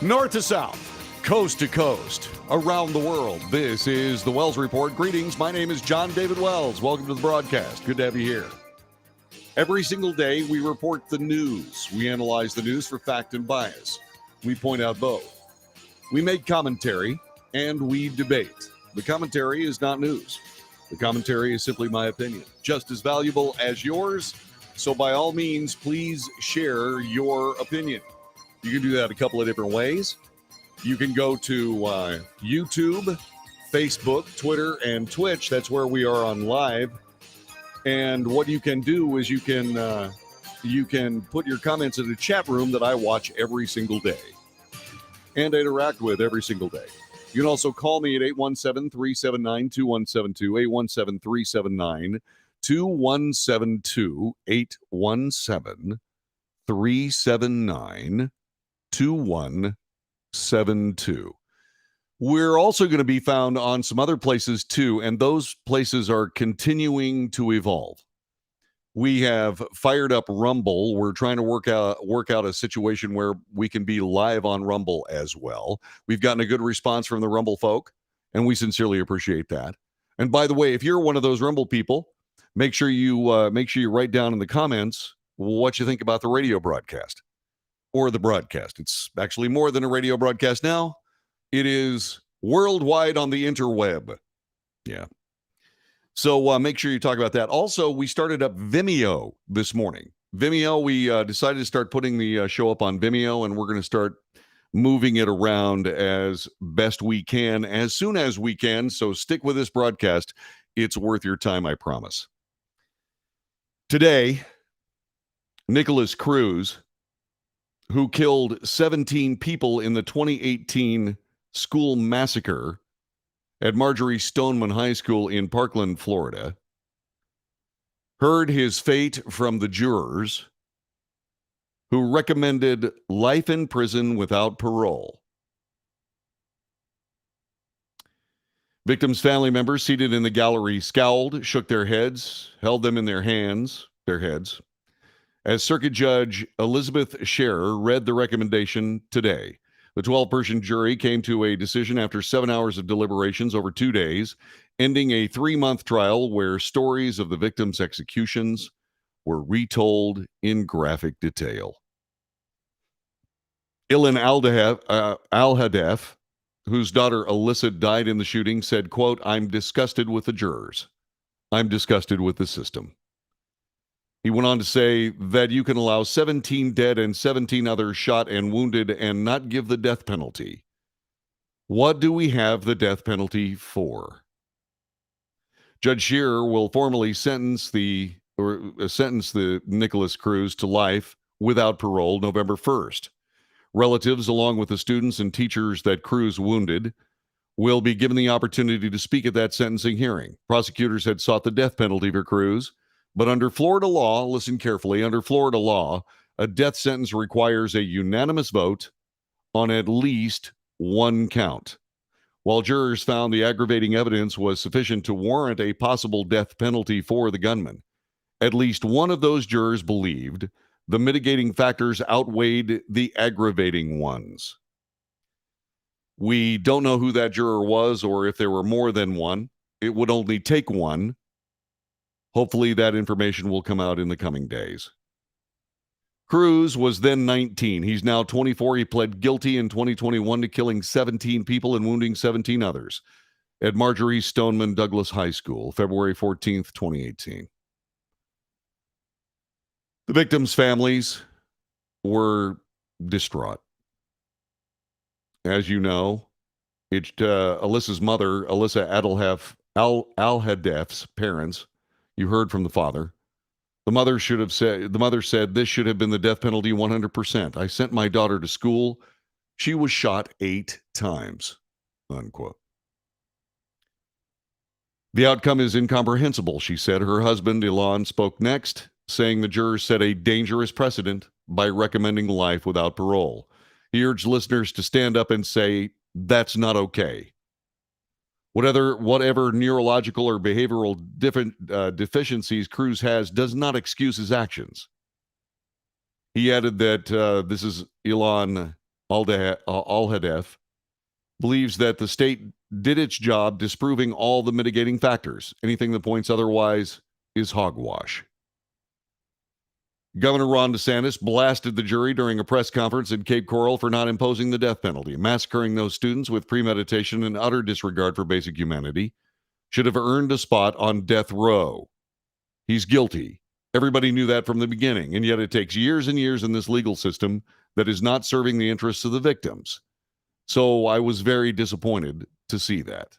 North to south, coast to coast, around the world. This is the Wells Report. Greetings. My name is John David Wells. Welcome to the broadcast. Good to have you here. Every single day, we report the news. We analyze the news for fact and bias. We point out both. We make commentary, and we debate. The commentary is not news. The commentary is simply my opinion, just as valuable as yours. So by all means, please share your opinion. You can do that a couple of different ways. You can go to YouTube, Facebook, Twitter, and Twitch. That's where we are on live. And what you can do is you can put your comments in the chat room that I watch every single day and interact with every single day. You can also call me at 817-379-2172, 817-379-2172, 817-379-2172. We're also going to be found on some other places too, and those places are continuing to evolve. We have fired up Rumble. We're trying to work out a situation where we can be live on Rumble as well. We've gotten a good response from the Rumble folk, and we sincerely appreciate that. And by the way, if you're one of those Rumble people, make sure you write down in the comments what you think about the radio broadcast or the broadcast. It's actually more than a radio broadcast now. It is worldwide on the interweb. Yeah. So make sure you talk about that. Also, we started up Vimeo this morning. Vimeo, we decided to start putting the show up on Vimeo, and we're going to start moving it around as best we can, as soon as we can. So stick with this broadcast. It's worth your time, I promise. Today, Nikolas Cruz, who killed 17 people in the 2018 school massacre at Marjory Stoneman High School in Parkland, Florida, heard his fate from the jurors who recommended life in prison without parole. Victims' family members seated in the gallery scowled, shook their heads, held them in their heads, as Circuit Judge Elizabeth Scherer read the recommendation today. The 12-person jury came to a decision after 7 hours of deliberations over 2 days, ending a 3-month trial where stories of the victims' executions were retold in graphic detail. Ilan Al-Hadaf, whose daughter Alyssa died in the shooting, said, quote, "I'm disgusted with the jurors. I'm disgusted with the system." He went on to say that you can allow 17 dead and 17 others shot and wounded and not give the death penalty. What do we have the death penalty for? Judge Scherer will formally sentence the Nikolas Cruz to life without parole November 1st. Relatives, along with the students and teachers that Cruz wounded, will be given the opportunity to speak at that sentencing hearing. Prosecutors had sought the death penalty for Cruz, but under Florida law, listen carefully, under Florida law, a death sentence requires a unanimous vote on at least one count. While jurors found the aggravating evidence was sufficient to warrant a possible death penalty for the gunman, at least one of those jurors believed the mitigating factors outweighed the aggravating ones. We don't know who that juror was or if there were more than one. It would only take one. Hopefully that information will come out in the coming days. Cruz was then 19. He's now 24. He pled guilty in 2021 to killing 17 people and wounding 17 others at Marjory Stoneman Douglas High School, February 14th, 2018. The victims' families were distraught. As you know, it's Alyssa's mother, Alyssa Al-Hadaf's parents. You heard from the father. The mother said this should have been the death penalty 100%. I sent my daughter to school. She was shot 8 times, unquote. The outcome is incomprehensible, she said. Her husband, Ilan, spoke next, saying the jurors set a dangerous precedent by recommending life without parole. He urged listeners to stand up and say, that's not okay. Whatever neurological or behavioral deficiencies Cruz has does not excuse his actions. He added that this is Ilan Al-Hadeth, believes that the state did its job disproving all the mitigating factors. Anything that points otherwise is hogwash. Governor Ron DeSantis blasted the jury during a press conference in Cape Coral for not imposing the death penalty. Massacring those students with premeditation and utter disregard for basic humanity should have earned a spot on death row. He's guilty. Everybody knew that from the beginning, and yet it takes years and years in this legal system that is not serving the interests of the victims. So I was very disappointed to see that.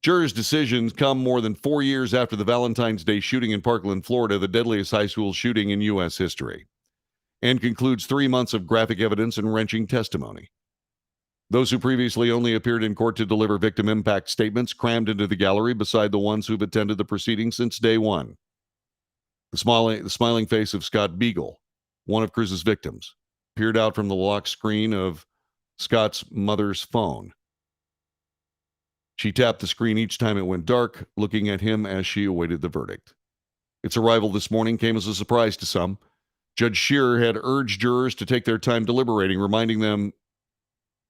Jurors' decisions come more than 4 years after the Valentine's Day shooting in Parkland, Florida, the deadliest high school shooting in U.S. history, and concludes 3 months of graphic evidence and wrenching testimony. Those who previously only appeared in court to deliver victim impact statements crammed into the gallery beside the ones who've attended the proceedings since day one. The smiling face of Scott Beagle, one of Cruz's victims, peered out from the locked screen of Scott's mother's phone. She tapped the screen each time it went dark, looking at him as she awaited the verdict. Its arrival this morning came as a surprise to some. Judge Shearer had urged jurors to take their time deliberating, reminding them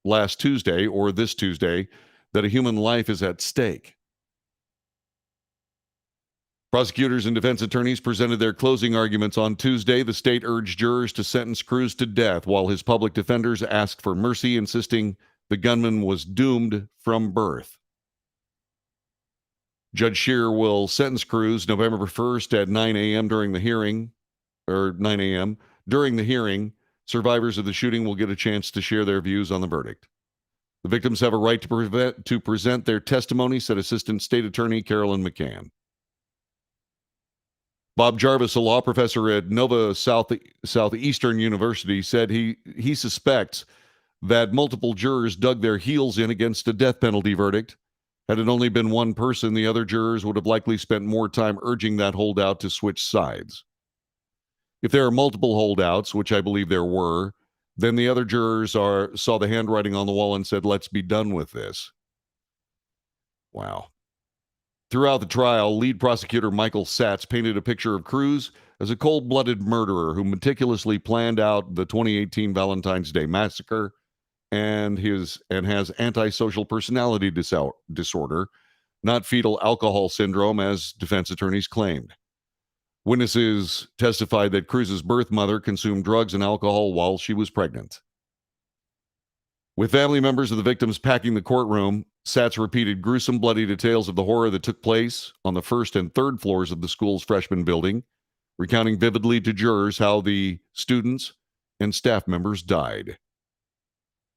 last Tuesday, or this Tuesday, that a human life is at stake. Prosecutors and defense attorneys presented their closing arguments on Tuesday. The state urged jurors to sentence Cruz to death, while his public defenders asked for mercy, insisting the gunman was doomed from birth. Judge Shearer will sentence Cruz November 1st at 9 a.m. during the hearing. During the hearing, survivors of the shooting will get a chance to share their views on the verdict. The victims have a right to present their testimony, said Assistant State Attorney Carolyn McCann. Bob Jarvis, a law professor at Nova Southeastern University, said he suspects that multiple jurors dug their heels in against a death penalty verdict. Had it only been one person, the other jurors would have likely spent more time urging that holdout to switch sides. If there are multiple holdouts, which I believe there were, then the other jurors saw the handwriting on the wall and said, "Let's be done with this." Wow. Throughout the trial, lead prosecutor Michael Satz painted a picture of Cruz as a cold-blooded murderer who meticulously planned out the 2018 Valentine's Day massacre and has antisocial personality disorder, not fetal alcohol syndrome, as defense attorneys claimed. Witnesses testified that Cruz's birth mother consumed drugs and alcohol while she was pregnant. With family members of the victims packing the courtroom, Satz repeated gruesome, bloody details of the horror that took place on the first and third floors of the school's freshman building, recounting vividly to jurors how the students and staff members died.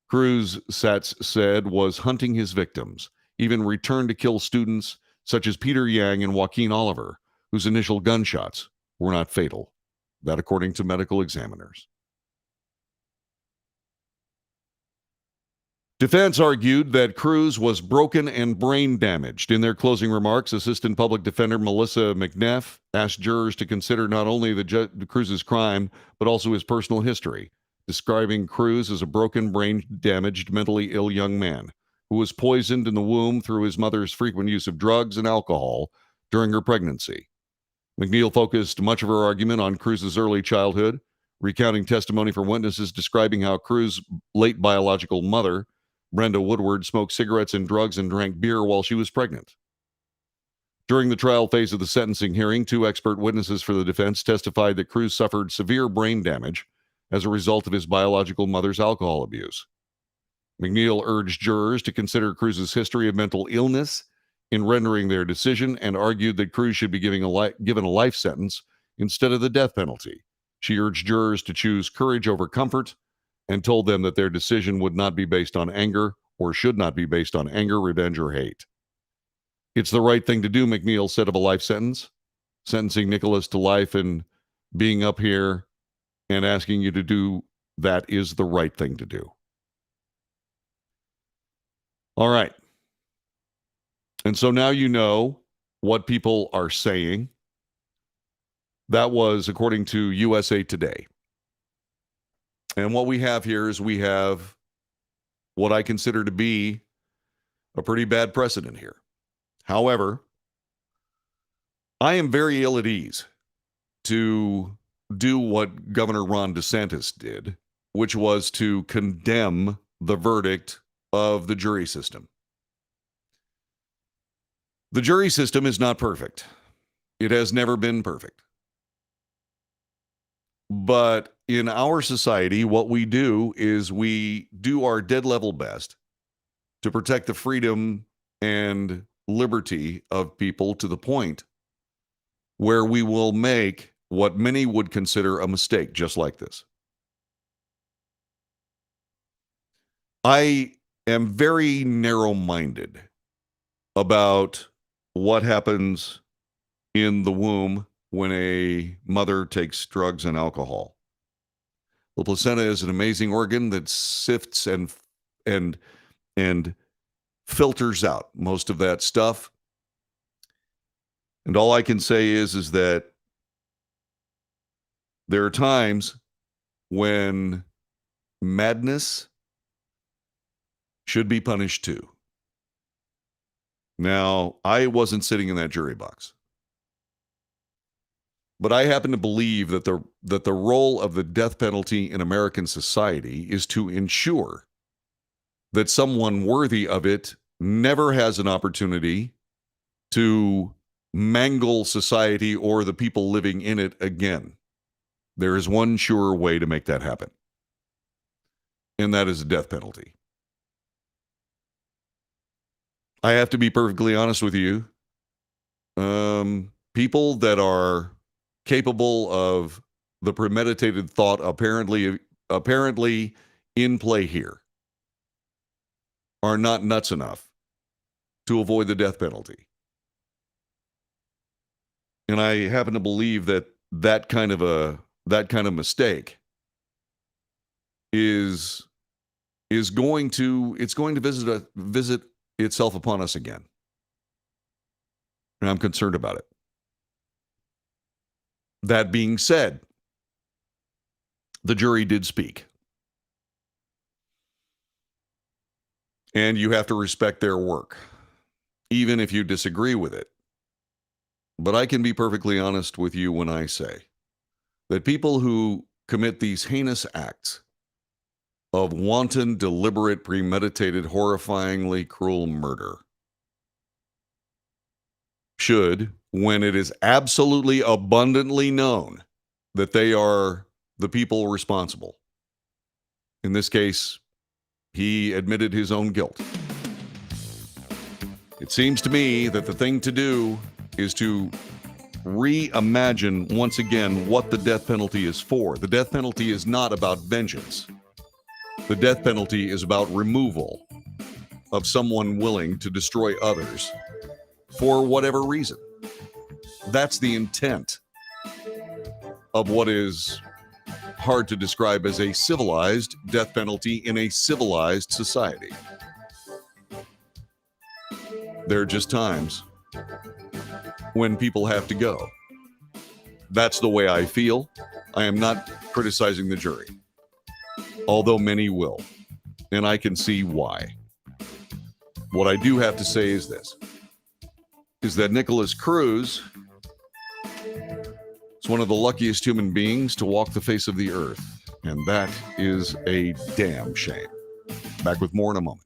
Cruz, Satz said, was hunting his victims, even returned to kill students such as Peter Yang and Joaquin Oliver, whose initial gunshots were not fatal. That according to medical examiners. Defense argued that Cruz was broken and brain damaged. In their closing remarks, Assistant Public Defender Melissa McNeff asked jurors to consider not only Cruz's crime, but also his personal history, describing Cruz as a broken, brain-damaged, mentally ill young man who was poisoned in the womb through his mother's frequent use of drugs and alcohol during her pregnancy. McNeil focused much of her argument on Cruz's early childhood, recounting testimony from witnesses describing how Cruz's late biological mother, Brenda Woodward, smoked cigarettes and drugs and drank beer while she was pregnant. During the trial phase of the sentencing hearing, 2 expert witnesses for the defense testified that Cruz suffered severe brain damage as a result of his biological mother's alcohol abuse. McNeil urged jurors to consider Cruz's history of mental illness in rendering their decision and argued that Cruz should be given a life sentence instead of the death penalty. She urged jurors to choose courage over comfort and told them that their decision would not be based on anger or should not be based on anger, revenge, or hate. It's the right thing to do, McNeil said of a life sentence. Sentencing Nicholas to life and being up here and asking you to do that is the right thing to do. All right. And so now you know what people are saying. That was according to USA Today. And what we have here is we have what I consider to be a pretty bad precedent here. However, I am very ill at ease to do what Governor Ron DeSantis did which was to condemn the verdict of the jury system. The jury system is not perfect. It has never been perfect. But in our society, what we do is we do our dead level best to protect the freedom and liberty of people to the point where we will make what many would consider a mistake, just like this. I am very narrow minded about what happens in the womb when a mother takes drugs and alcohol. The placenta is an amazing organ that sifts and and filters out most of that stuff. And all I can say is that there are times when madness should be punished too. Now, I wasn't sitting in that jury box. But I happen to believe that the role of the death penalty in American society is to ensure that someone worthy of it never has an opportunity to mangle society or the people living in it again. There is one sure way to make that happen, and that is a death penalty. I have to be perfectly honest with you. People that are capable of the premeditated thought apparently in play here are not nuts enough to avoid the death penalty. And I happen to believe that that kind of mistake is going to visit itself upon us again. And I'm concerned about it. That being said, the jury did speak. And you have to respect their work, even if you disagree with it. But I can be perfectly honest with you when I say that people who commit these heinous acts of wanton, deliberate, premeditated, horrifyingly cruel murder should, when it is absolutely abundantly known that they are the people responsible. In this case, he admitted his own guilt. It seems to me that the thing to do is to reimagine once again what the death penalty is for. The death penalty is not about vengeance. The death penalty is about removal of someone willing to destroy others for whatever reason. That's the intent of what is hard to describe as a civilized death penalty in a civilized society. There are just times when people have to go. That's the way I feel. I am not criticizing the jury, although many will, and I can see why. What I do have to say is this, is that Nicholas Cruz is one of the luckiest human beings to walk the face of the earth, and that is a damn shame. Back with more in a moment.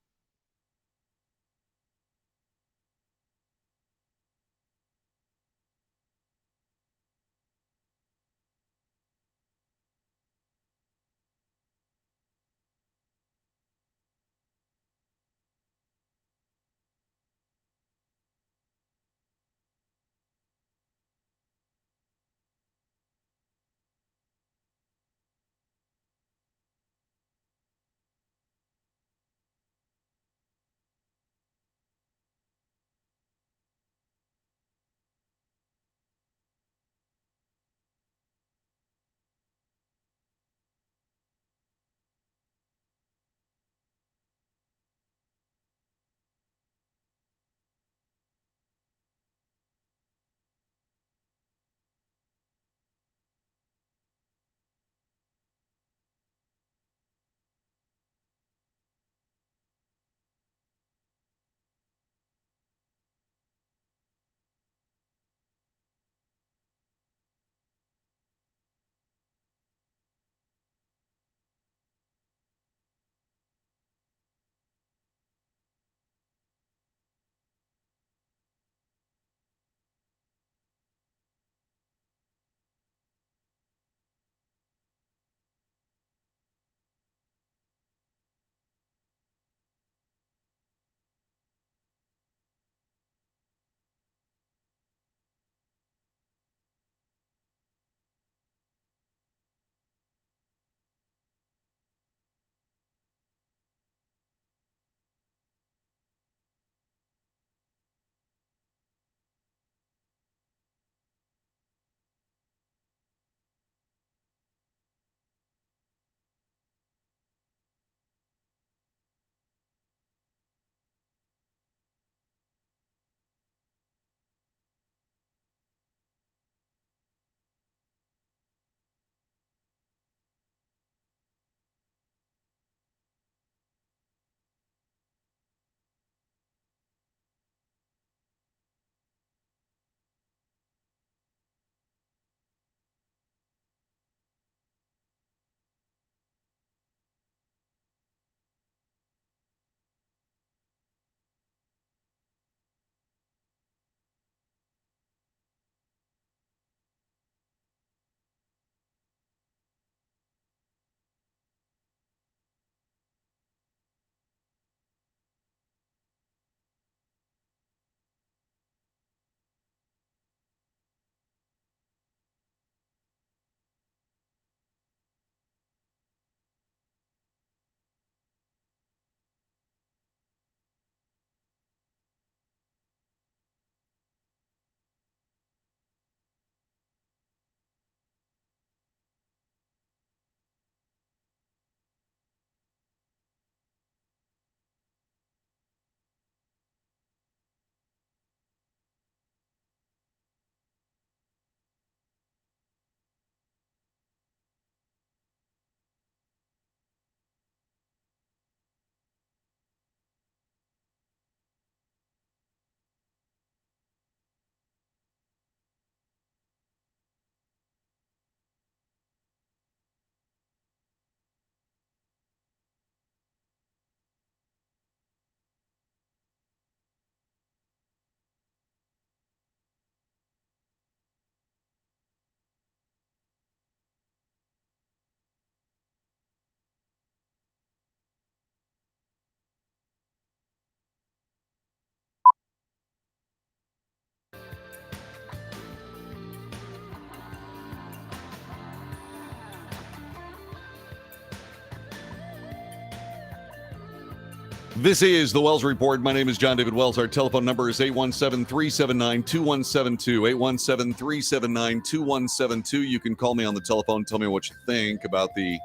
This is the Wells Report. My name is John David Wells. Our telephone number is 817-379-2172. 817-379-2172. You can call me on the telephone. Tell me what you think about the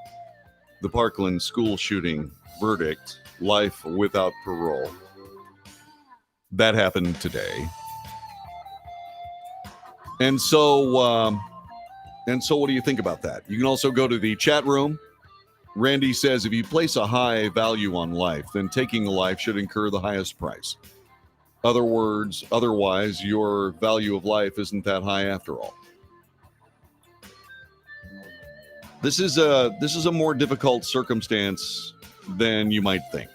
Parkland school shooting verdict, life without parole. That happened today. And so what do you think about that? You can also go to the chat room. Randy says, if you place a high value on life, then taking a life should incur the highest price. Otherwise, your value of life isn't that high after all. This is a more difficult circumstance than you might think.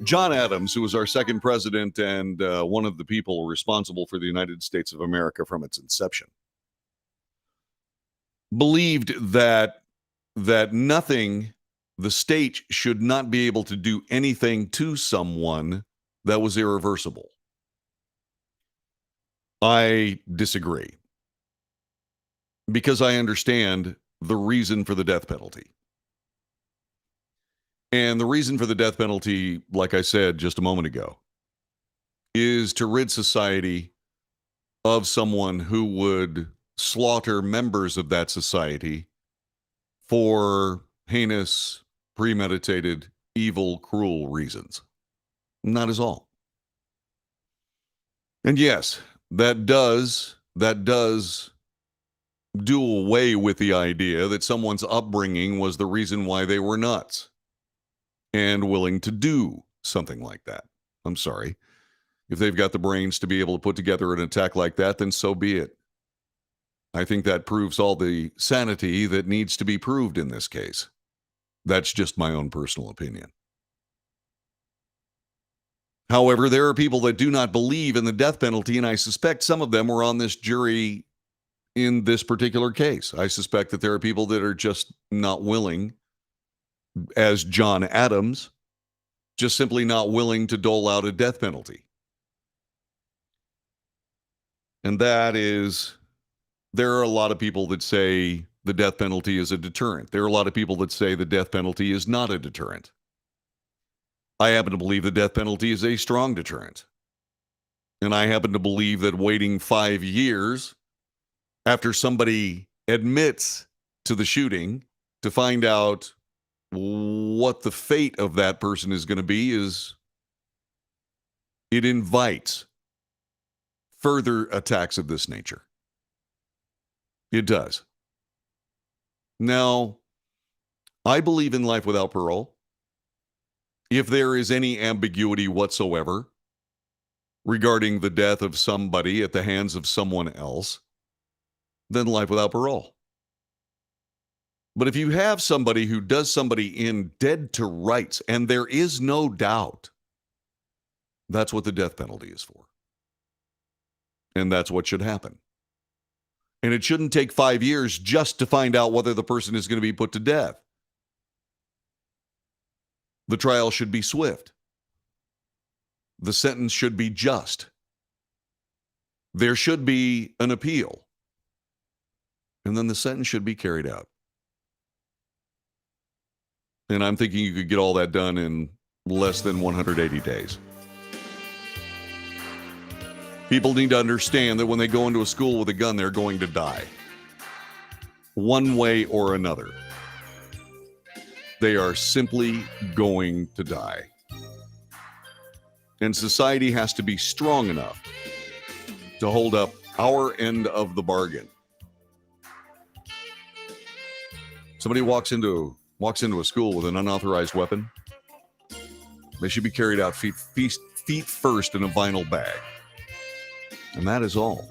John Adams, who was our second president and one of the people responsible for the United States of America from its inception, believed that nothing, the state should not be able to do anything to someone that was irreversible. I disagree, because I understand the reason for the death penalty. And the reason for the death penalty, like I said just a moment ago, is to rid society of someone who would slaughter members of that society for heinous, premeditated, evil, cruel reasons. And that is all. And yes, that does do away with the idea that someone's upbringing was the reason why they were nuts and willing to do something like that. I'm sorry. If they've got the brains to be able to put together an attack like that, then so be it. I think that proves all the sanity that needs to be proved in this case. That's just my own personal opinion. However, there are people that do not believe in the death penalty, and I suspect some of them were on this jury in this particular case. I suspect that there are people that are just not willing, as John Adams, just simply not willing to dole out a death penalty. And that is, there are a lot of people that say the death penalty is a deterrent. There are a lot of people that say the death penalty is not a deterrent. I happen to believe the death penalty is a strong deterrent. And I happen to believe that waiting 5 years after somebody admits to the shooting to find out what the fate of that person is going to be it invites further attacks of this nature. It does. Now, I believe in life without parole. If there is any ambiguity whatsoever regarding the death of somebody at the hands of someone else, then life without parole. But if you have somebody who does somebody in dead to rights, and there is no doubt, that's what the death penalty is for. And that's what should happen. And it shouldn't take 5 years just to find out whether the person is going to be put to death. The trial should be swift. The sentence should be just. There should be an appeal. And then the sentence should be carried out. And I'm thinking you could get all that done in less than 180 days. People need to understand that when they go into a school with a gun, they're going to die. One way or another. They are simply going to die. And society has to be strong enough to hold up our end of the bargain. Somebody walks into a school with an unauthorized weapon, they should be carried out feet first in a vinyl bag. And that is all.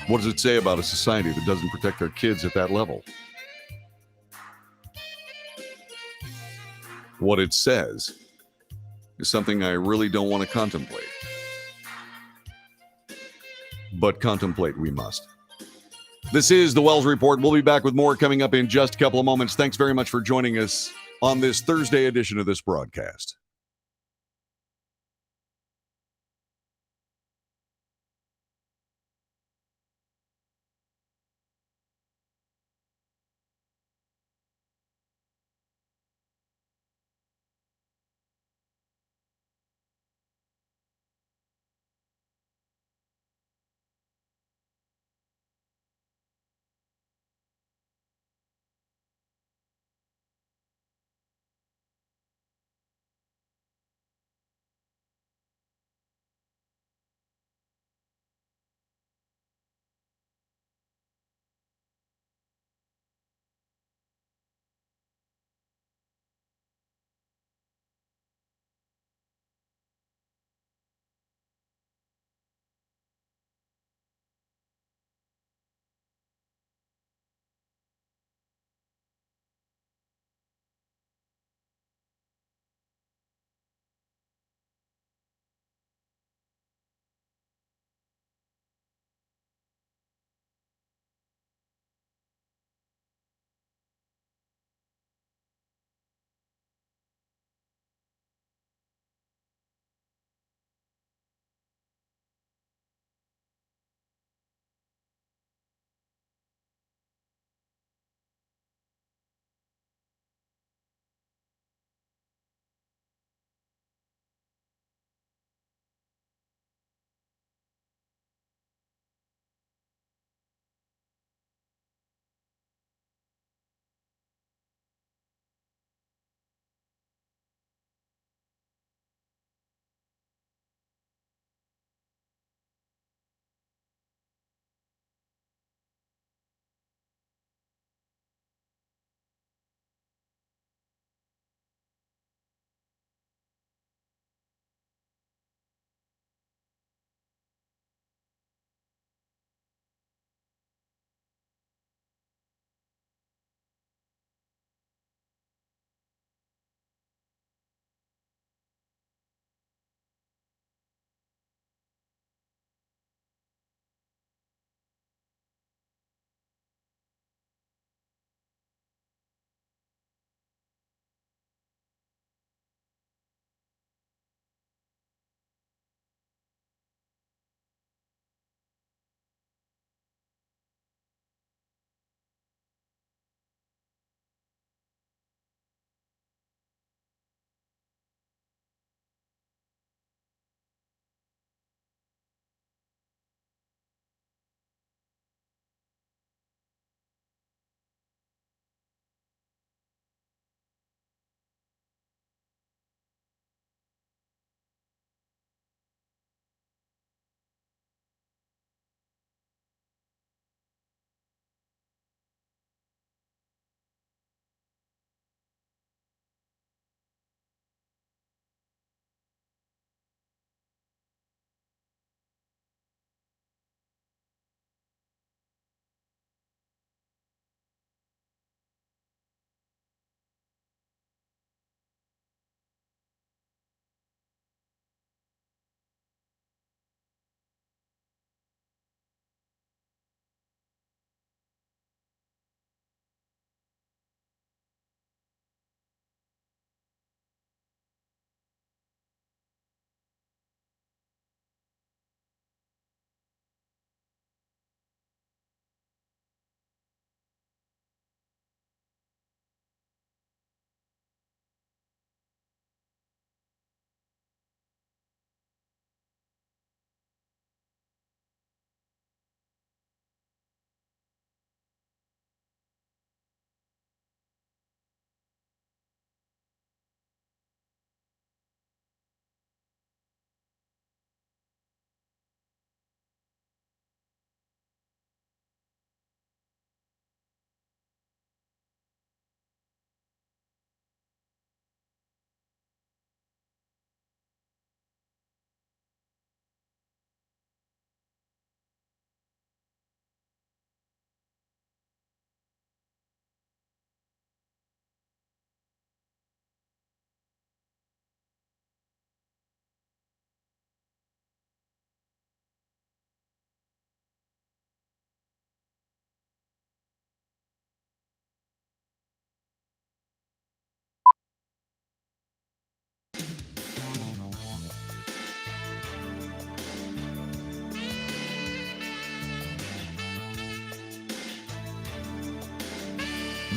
What does it say about a society that doesn't protect their kids at that level? What it says is something I really don't want to contemplate. But contemplate we must. This is the Wells Report. We'll be back with more coming up in just a couple of moments. Thanks very much for joining us on this Thursday edition of this broadcast.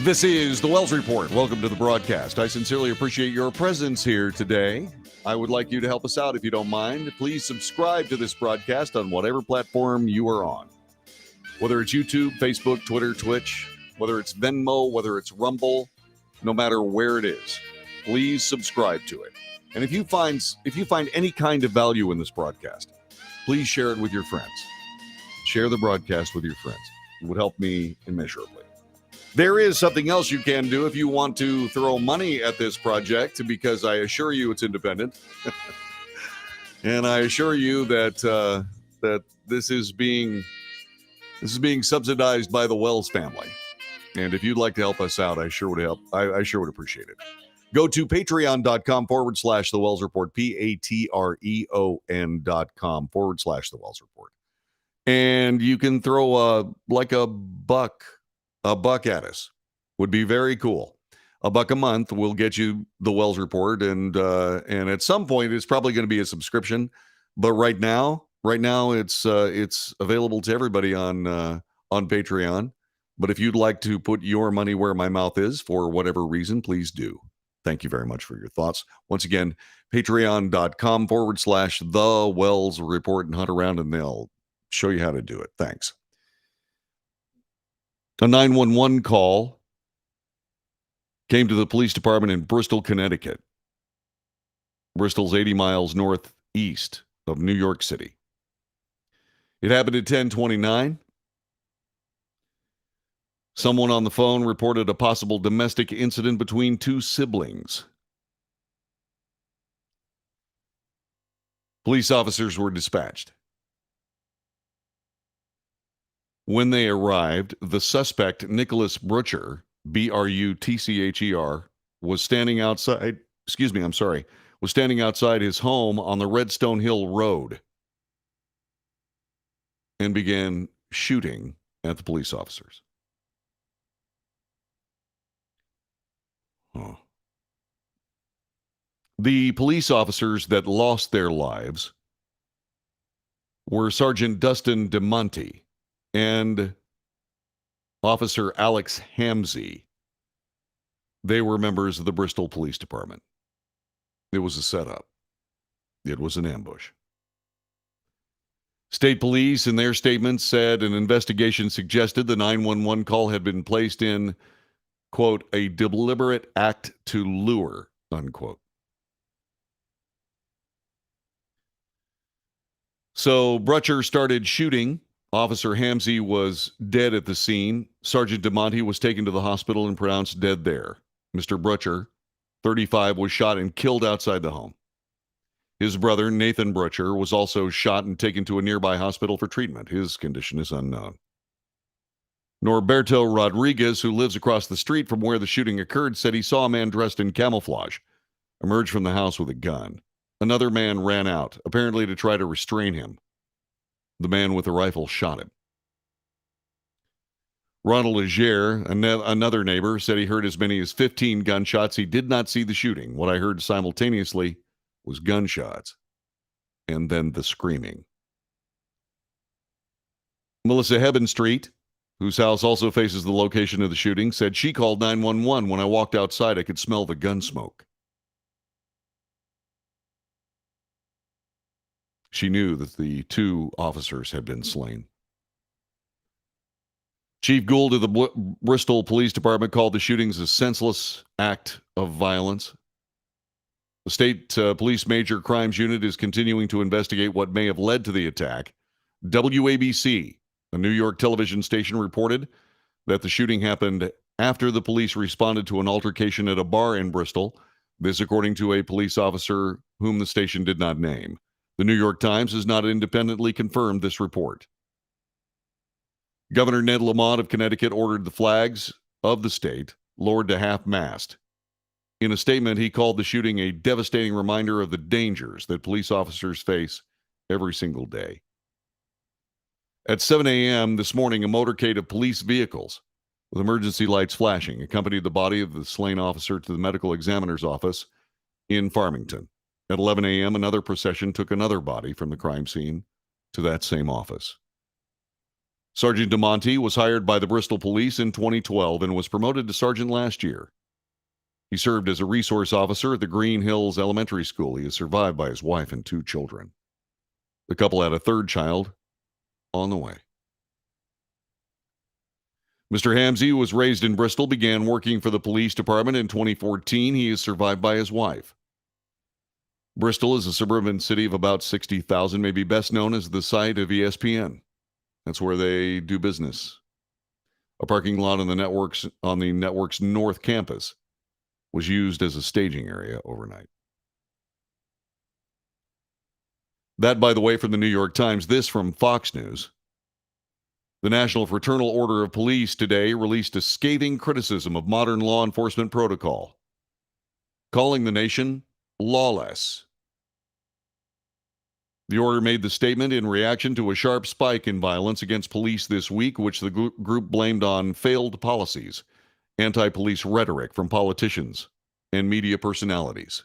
This is the Wells Report. Welcome to the broadcast. I sincerely appreciate your presence here today. I would like you to help us out if you don't mind. Please subscribe to this broadcast on whatever platform you are on. Whether it's YouTube, Facebook, Twitter, Twitch, whether it's Venmo, whether it's Rumble, no matter where it is, please subscribe to it. And if you find any kind of value in this broadcast, please share it with your friends. Share the broadcast with your friends. It would help me immeasurably. There is something else you can do if you want to throw money at this project, because I assure you it's independent. And I assure you that that this is being subsidized by the Wells family. And if you'd like to help us out, I sure would appreciate it. Go to patreon.com/The Wells Report, patreon.com/The Wells Report. And you can throw a buck at us. Would be very cool. $1 a month will get you the Wells Report, and at some point it's probably going to be a subscription. But right now it's available to everybody on Patreon. But if you'd like to put your money where my mouth is for whatever reason, please do. Thank you very much for your thoughts. Once again, patreon.com/The Wells Report, and hunt around and they'll show you how to do it. Thanks. A 911 call came to the police department in Bristol, Connecticut. Bristol's 80 miles northeast of New York City. It happened at 10:29. Someone on the phone reported a possible domestic incident between two siblings. Police officers were dispatched. When they arrived, the suspect, Nicholas Brutcher, Brutcher, was standing outside his home on the Redstone Hill Road and began shooting at the police officers. The police officers that lost their lives were Sergeant Dustin DeMonte and Officer Alex Hamzy. They were members of the Bristol Police Department. It was a setup. It was an ambush. State police, in their statement, said an investigation suggested the 911 call had been placed in, quote, a deliberate act to lure, unquote. So Brutcher started shooting. Officer Hamzy was dead at the scene. Sergeant DeMonte was taken to the hospital and pronounced dead there. Mr. Brutcher, 35, was shot and killed outside the home. His brother, Nathan Brutcher, was also shot and taken to a nearby hospital for treatment. His condition is unknown. Norberto Rodriguez, who lives across the street from where the shooting occurred, said he saw a man dressed in camouflage emerge from the house with a gun. Another man ran out, apparently to try to restrain him. The man with the rifle shot him. Ronald Legere, another neighbor, said he heard as many as 15 gunshots. He did not see the shooting. What I heard simultaneously was gunshots and then the screaming. Melissa Hebenstreet, whose house also faces the location of the shooting, said she called 911. When I walked outside, I could smell the gun smoke. She knew that the two officers had been slain. Chief Gould of the Bristol Police Department called the shootings a senseless act of violence. The state police major crimes unit is continuing to investigate what may have led to the attack. WABC, a New York television station, reported that the shooting happened after the police responded to an altercation at a bar in Bristol. This, according to a police officer whom the station did not name. The New York Times has not independently confirmed this report. Governor Ned Lamont of Connecticut ordered the flags of the state lowered to half-mast. In a statement, he called the shooting a devastating reminder of the dangers that police officers face every single day. At 7 a.m. this morning, a motorcade of police vehicles with emergency lights flashing accompanied the body of the slain officer to the medical examiner's office in Farmington. At 11 a.m., another procession took another body from the crime scene to that same office. Sergeant DeMonte was hired by the Bristol Police in 2012 and was promoted to sergeant last year. He served as a resource officer at the Green Hills Elementary School. He is survived by his wife and 2 children. The couple had a 3rd child on the way. Mr. Hamzy was raised in Bristol, began working for the police department in 2014. He is survived by his wife. Bristol is a suburban city of about 60,000, maybe best known as the site of ESPN. That's where they do business. A parking lot on the network's North Campus was used as a staging area overnight. That, by the way, from the New York Times. This from Fox News. The National Fraternal Order of Police today released a scathing criticism of modern law enforcement protocol, calling the nation lawless. The order made the statement in reaction to a sharp spike in violence against police this week, which the group blamed on failed policies, anti-police rhetoric from politicians, and media personalities.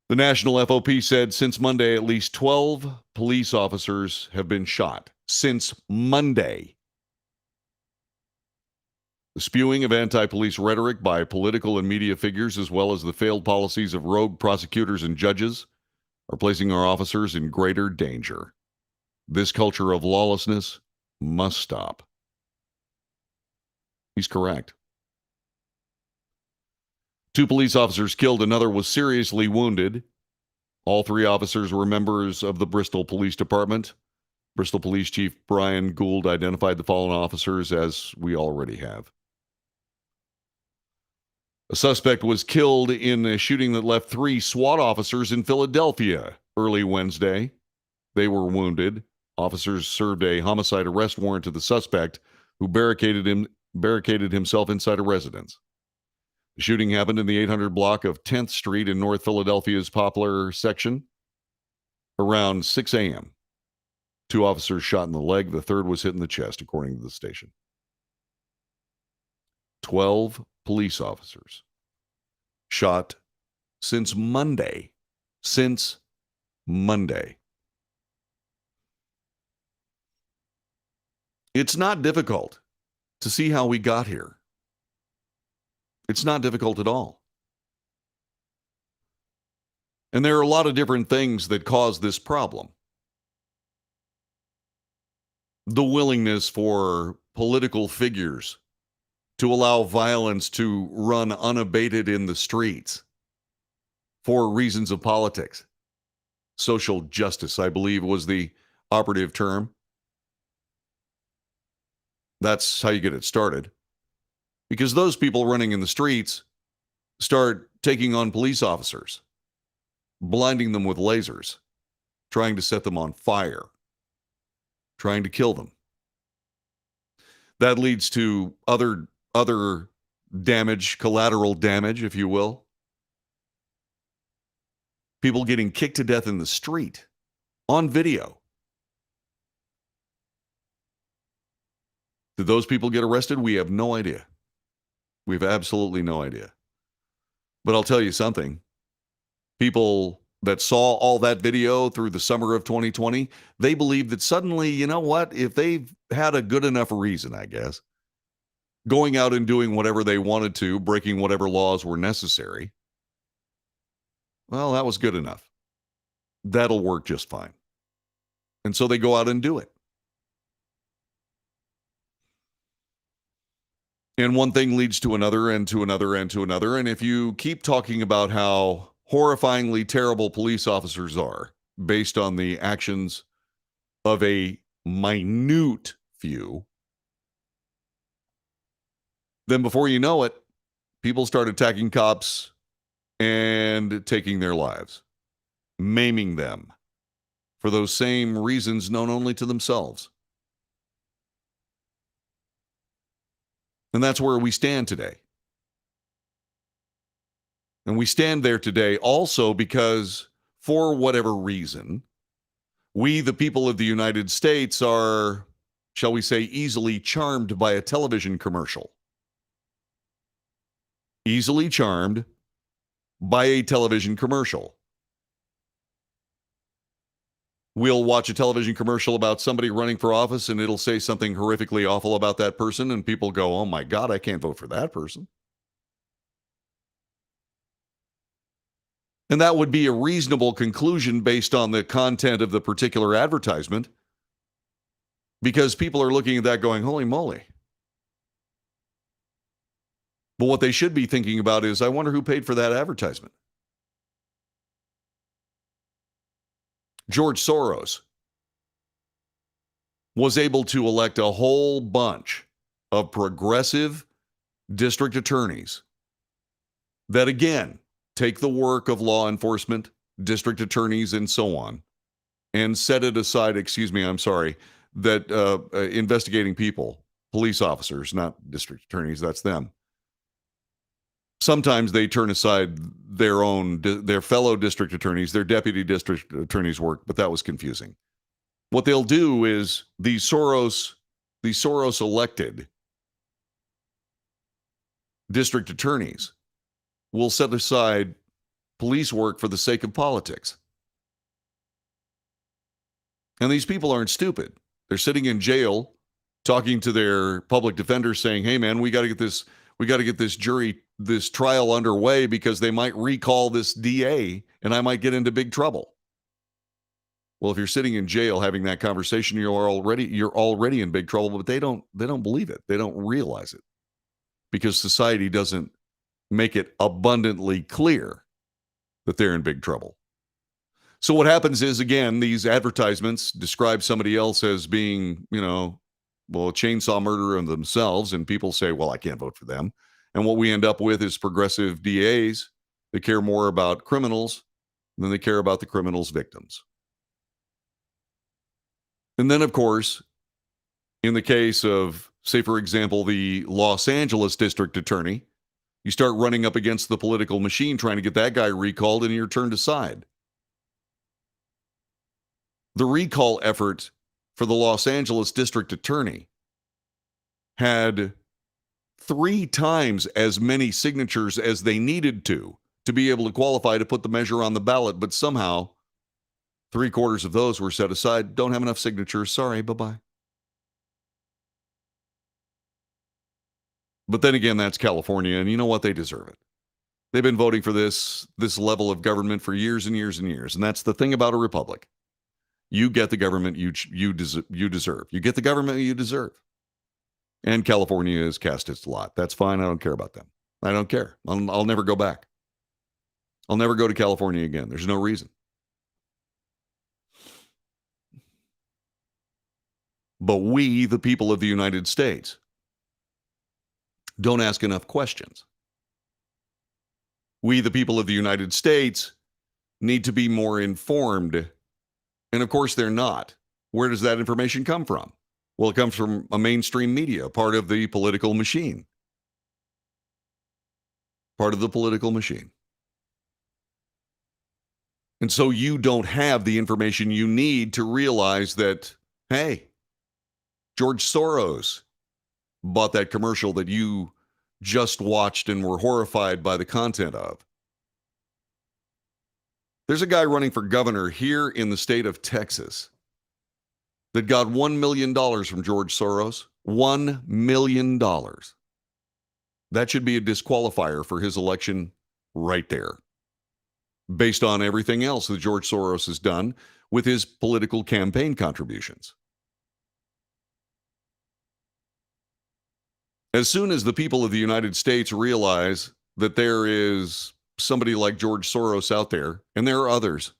The National FOP said since Monday, at least 12 police officers have been shot. Since Monday. The spewing of anti-police rhetoric by political and media figures, as well as the failed policies of rogue prosecutors and judges, are placing our officers in greater danger. This culture of lawlessness must stop. He's correct. 2 police officers killed, another was seriously wounded. All 3 officers were members of the Bristol Police Department. Bristol Police Chief Brian Gould identified the fallen officers as we already have. A suspect was killed in a shooting that left 3 SWAT officers in Philadelphia early Wednesday. They were wounded. Officers served a homicide arrest warrant to the suspect, who barricaded himself inside a residence. The shooting happened in the 800 block of 10th Street in North Philadelphia's Poplar section around 6 a.m. 2 officers shot in the leg. The 3rd was hit in the chest, according to the station. 12 police officers shot since Monday. Since Monday. It's not difficult to see how we got here. It's not difficult at all. And there are a lot of different things that cause this problem. The willingness for political figures to allow violence to run unabated in the streets for reasons of politics. Social justice, I believe, was the operative term. That's how you get it started. Because those people running in the streets start taking on police officers, blinding them with lasers, trying to set them on fire, trying to kill them. That leads to other damage, collateral damage, if you will. People getting kicked to death in the street on video. Did those people get arrested? We have no idea. We have absolutely no idea. But I'll tell you something. People that saw all that video through the summer of 2020, they believe that suddenly, you know what, if they've had a good enough reason, I guess, going out and doing whatever they wanted to, breaking whatever laws were necessary, well, that was good enough. That'll work just fine. And so they go out and do it. And one thing leads to another and to another and to another. And if you keep talking about how horrifyingly terrible police officers are based on the actions of a minute few, then before you know it, people start attacking cops and taking their lives, maiming them for those same reasons known only to themselves. And that's where we stand today. And we stand there today also because, for whatever reason, we, the people of the United States, are, shall we say, easily charmed by a television commercial. Easily charmed by a television commercial. We'll watch a television commercial about somebody running for office and it'll say something horrifically awful about that person, and people go, oh my God, I can't vote for that person. And that would be a reasonable conclusion based on the content of the particular advertisement, because people are looking at that going, holy moly. But what they should be thinking about is, I wonder who paid for that advertisement. George Soros was able to elect a whole bunch of progressive district attorneys that, again, take the work of law enforcement, district attorneys, and so on, and set it aside, that investigating people, police officers, not district attorneys, that's them. Sometimes they turn aside their fellow district attorneys, their deputy district attorneys' work, but that was confusing. What they'll do is the Soros elected district attorneys will set aside police work for the sake of politics. And these people aren't stupid. They're sitting in jail talking to their public defender saying, hey man, we got to get this trial underway because they might recall this DA and I might get into big trouble. Well, if you're sitting in jail having that conversation, you're already in big trouble, but they don't believe it. They don't realize it because society doesn't make it abundantly clear that they're in big trouble. So what happens is, again, these advertisements describe somebody else as being, a chainsaw murderer of themselves, and people say, well, I can't vote for them. And what we end up with is progressive DAs that care more about criminals than they care about the criminals' victims. And then, of course, in the case of, say, for example, the Los Angeles district attorney, you start running up against the political machine trying to get that guy recalled, and you're turned aside. The recall effort for the Los Angeles district attorney had 3 times as many signatures as they needed to be able to qualify to put the measure on the ballot, but somehow 3/4 of those were set aside. Don't have enough signatures. Sorry, bye-bye. But then again, that's California, and you know what? They deserve it. They've been voting for this level of government for years and years and years, and that's the thing about a republic. You get the government you deserve. You get the government you deserve. And California has cast its lot. That's fine. I don't care about them. I don't care. I'll never go back. I'll never go to California again. There's no reason. But we, the people of the United States, don't ask enough questions. We, the people of the United States, need to be more informed. And of course, they're not. Where does that information come from? Well, it comes from a mainstream media, part of the political machine. Part of the political machine. And so you don't have the information you need to realize that, hey, George Soros bought that commercial that you just watched and were horrified by the content of. There's a guy running for governor here in the state of Texas that got $1 million from George Soros. $1 million. That should be a disqualifier for his election right there, based on everything else that George Soros has done with his political campaign contributions. As soon as the people of the United States realize that there is somebody like George Soros out there, and there are others,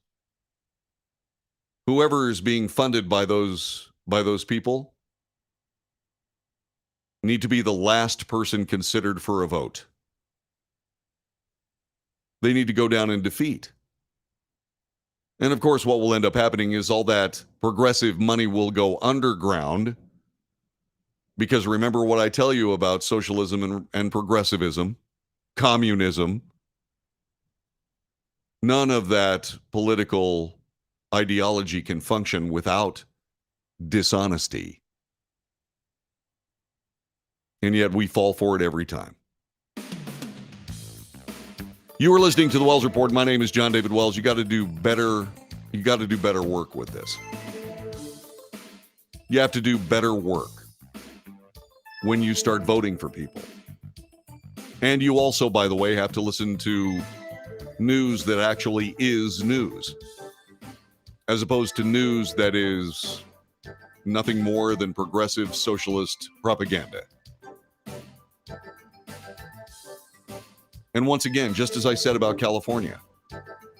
whoever is being funded by those people need to be the last person considered for a vote. They need to go down in defeat. And of course, what will end up happening is all that progressive money will go underground. Because remember what I tell you about socialism and progressivism, communism. None of that political ideology can function without dishonesty. And yet we fall for it every time. You are listening to the Wells Report. My name is John David Wells. You got to do better You got to do better work with this. You have to do better work when you start voting for people. And you also, by the way, have to listen to news that actually is news, as opposed to news that is nothing more than progressive socialist propaganda. And once again, just as I said about California,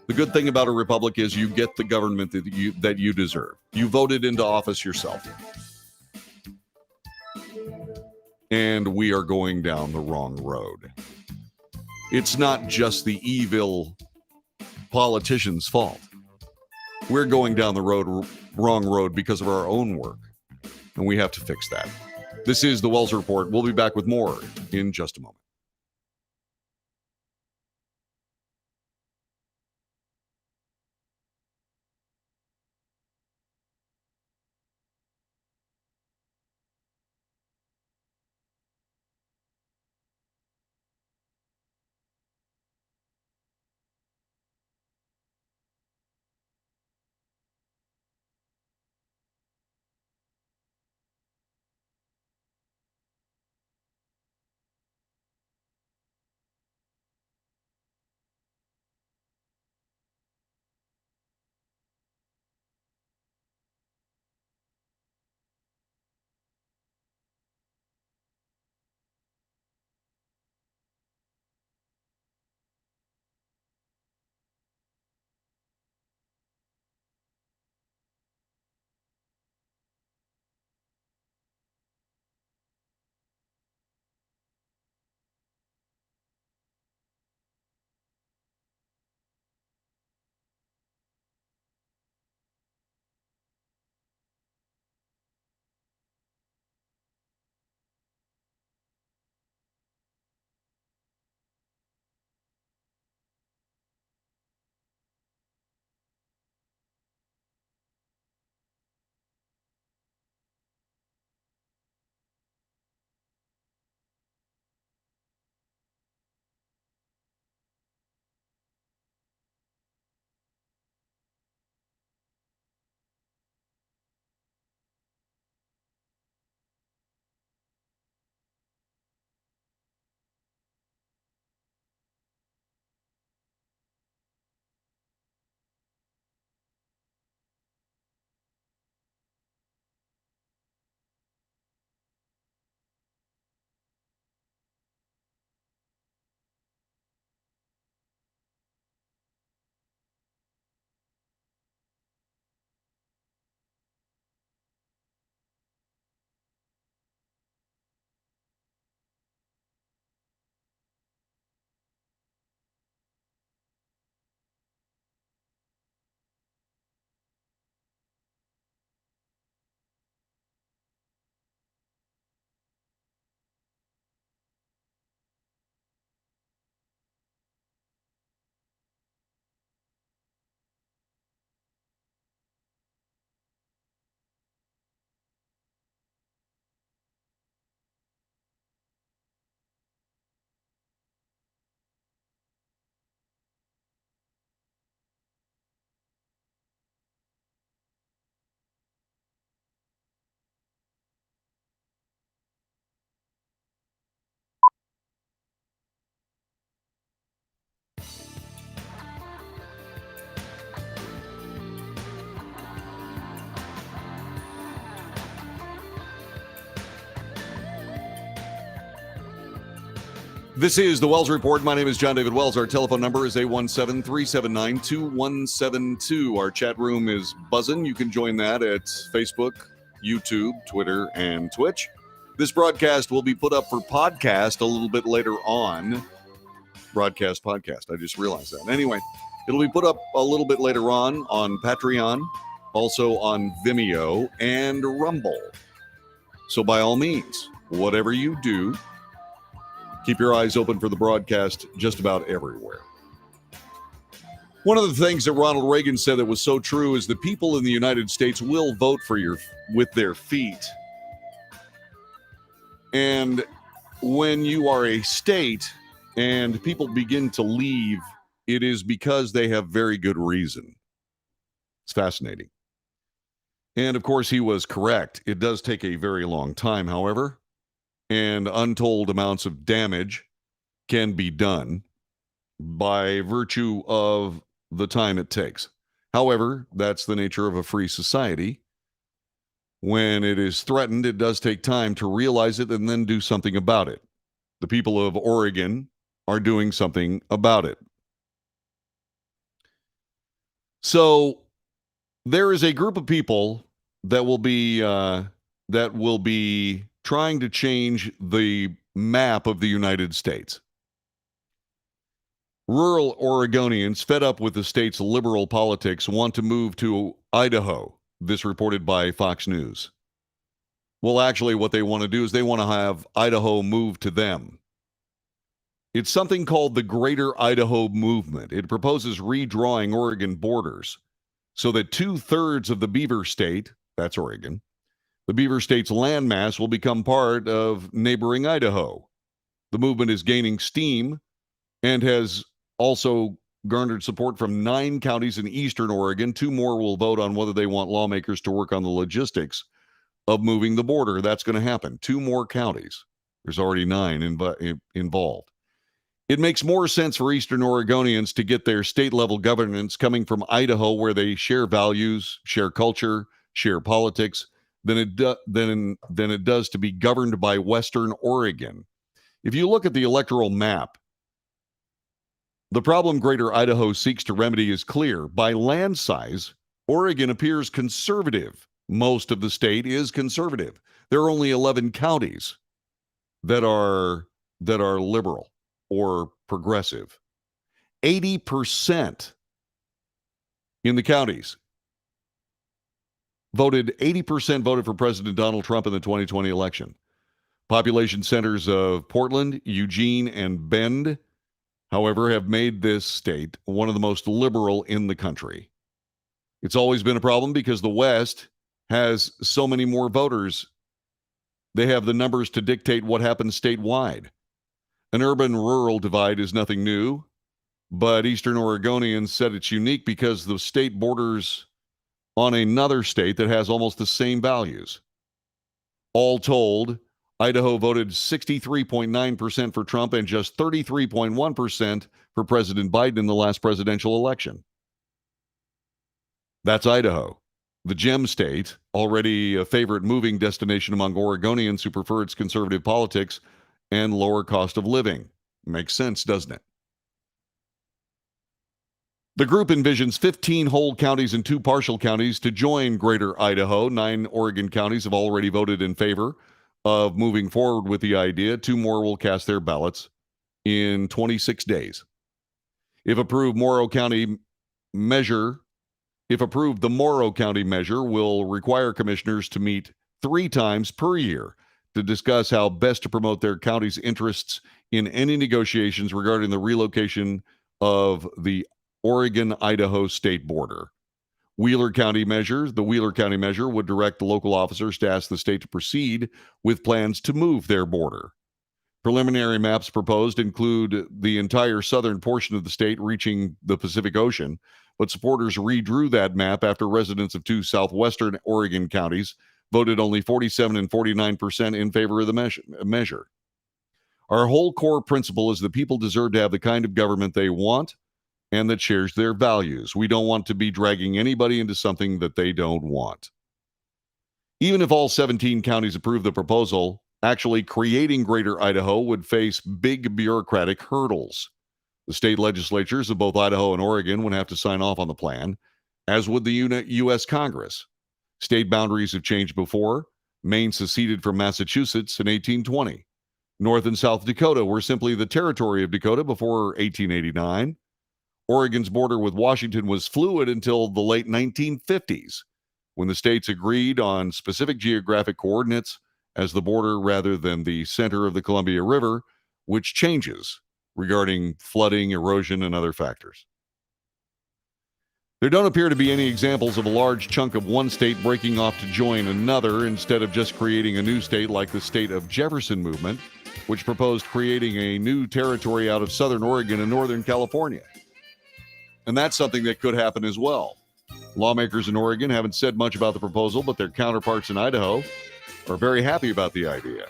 the good thing about a republic is you get the government that you deserve. You voted into office yourself. And we are going down the wrong road. It's not just the evil politicians' fault. We're going down the wrong road because of our own work. And we have to fix that. This is the Wells Report. We'll be back with more in just a moment. This is the Wells Report. My name is John David Wells. Our telephone number is 817-379-2172. Our chat room is buzzing. You can join that at Facebook, YouTube, Twitter, and Twitch. This broadcast will be put up for podcast a little bit later on. Broadcast podcast. I just realized that. Anyway, it'll be put up a little bit later on Patreon, also on Vimeo and Rumble. So by all means, whatever you do, keep your eyes open for the broadcast just about everywhere. One of the things that Ronald Reagan said that was so true is the people in the United States will vote for you with their feet. And when you are a state and people begin to leave, it is because they have very good reason. It's fascinating. And of course, he was correct. It does take a very long time, however, and untold amounts of damage can be done by virtue of the time it takes. However, that's the nature of a free society. When it is threatened, it does take time to realize it and then do something about it. The people of Oregon are doing something about it. So there is a group of people that will be trying to change the map of the United States. Rural Oregonians, fed up with the state's liberal politics, want to move to Idaho. This reported by Fox News. Well, actually, what they want to do is they want to have Idaho move to them. It's something called the Greater Idaho Movement. It proposes redrawing Oregon borders so that 2/3 of the Beaver State, that's Oregon, the Beaver State's landmass will become part of neighboring Idaho. The movement is gaining steam and has also garnered support from 9 counties in eastern Oregon. 2 more will vote on whether they want lawmakers to work on the logistics of moving the border. That's going to happen. 2 more counties. There's already 9 involved. It makes more sense for eastern Oregonians to get their state-level governance coming from Idaho, where they share values, share culture, share politics, than it does to be governed by western Oregon. If you look at the electoral map, the problem Greater Idaho seeks to remedy is clear. By land size, Oregon appears conservative. Most of the state is conservative. There are only 11 counties that are liberal or progressive. 80% in the counties voted for President Donald Trump in the 2020 election. Population centers of Portland, Eugene, and Bend, however, have made this state one of the most liberal in the country. It's always been a problem because the West has so many more voters. They have the numbers to dictate what happens statewide. An urban-rural divide is nothing new, but Eastern Oregonians said it's unique because the state borders on another state that has almost the same values. All told, Idaho voted 63.9% for Trump and just 33.1% for President Biden in the last presidential election. That's Idaho, the gem state, already a favorite moving destination among Oregonians who prefer its conservative politics and lower cost of living. Makes sense, doesn't it? The group envisions 15 whole counties and 2 partial counties to join Greater Idaho. 9 Oregon counties have already voted in favor of moving forward with the idea. 2 more will cast their ballots in 26 days. If approved, the Morrow County measure will require commissioners to meet 3 times per year to discuss how best to promote their county's interests in any negotiations regarding the relocation of the Oregon-Idaho state border. The Wheeler County measure would direct the local officers to ask the state to proceed with plans to move their border. Preliminary maps proposed include the entire southern portion of the state reaching the Pacific Ocean, but supporters redrew that map after residents of 2 southwestern Oregon counties voted only 47 and 49% in favor of the measure. Our whole core principle is that people deserve to have the kind of government they want and that shares their values. We don't want to be dragging anybody into something that they don't want. Even if all 17 counties approve the proposal, actually creating Greater Idaho would face big bureaucratic hurdles. The state legislatures of both Idaho and Oregon would have to sign off on the plan, as would the U.S. Congress. State boundaries have changed before. Maine seceded from Massachusetts in 1820. North and South Dakota were simply the territory of Dakota before 1889. Oregon's border with Washington was fluid until the late 1950s, when the states agreed on specific geographic coordinates as the border rather than the center of the Columbia River, which changes regarding flooding, erosion, and other factors. There don't appear to be any examples of a large chunk of one state breaking off to join another instead of just creating a new state like the State of Jefferson movement, which proposed creating a new territory out of southern Oregon and northern California. And that's something that could happen as well. Lawmakers in Oregon haven't said much about the proposal, but their counterparts in Idaho are very happy about the idea.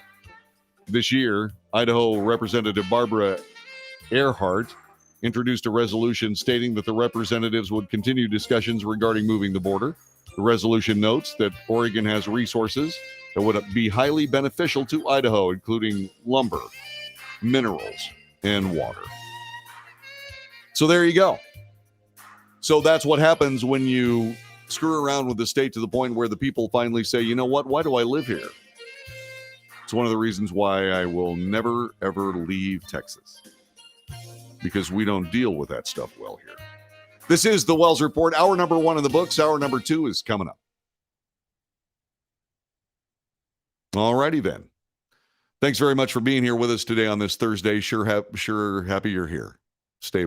This year, Idaho Representative Barbara Earhart introduced a resolution stating that the representatives would continue discussions regarding moving the border. The resolution notes that Oregon has resources that would be highly beneficial to Idaho, including lumber, minerals, and water. So there you go. So that's what happens when you screw around with the state to the point where the people finally say, you know what, why do I live here? It's one of the reasons why I will never, ever leave Texas, because we don't deal with that stuff well here. This is the Wells Report. Hour number 1 in the books. Hour number 2 is coming up. All righty then. Thanks very much for being here with us today on this Thursday. Sure happy you're here. Stay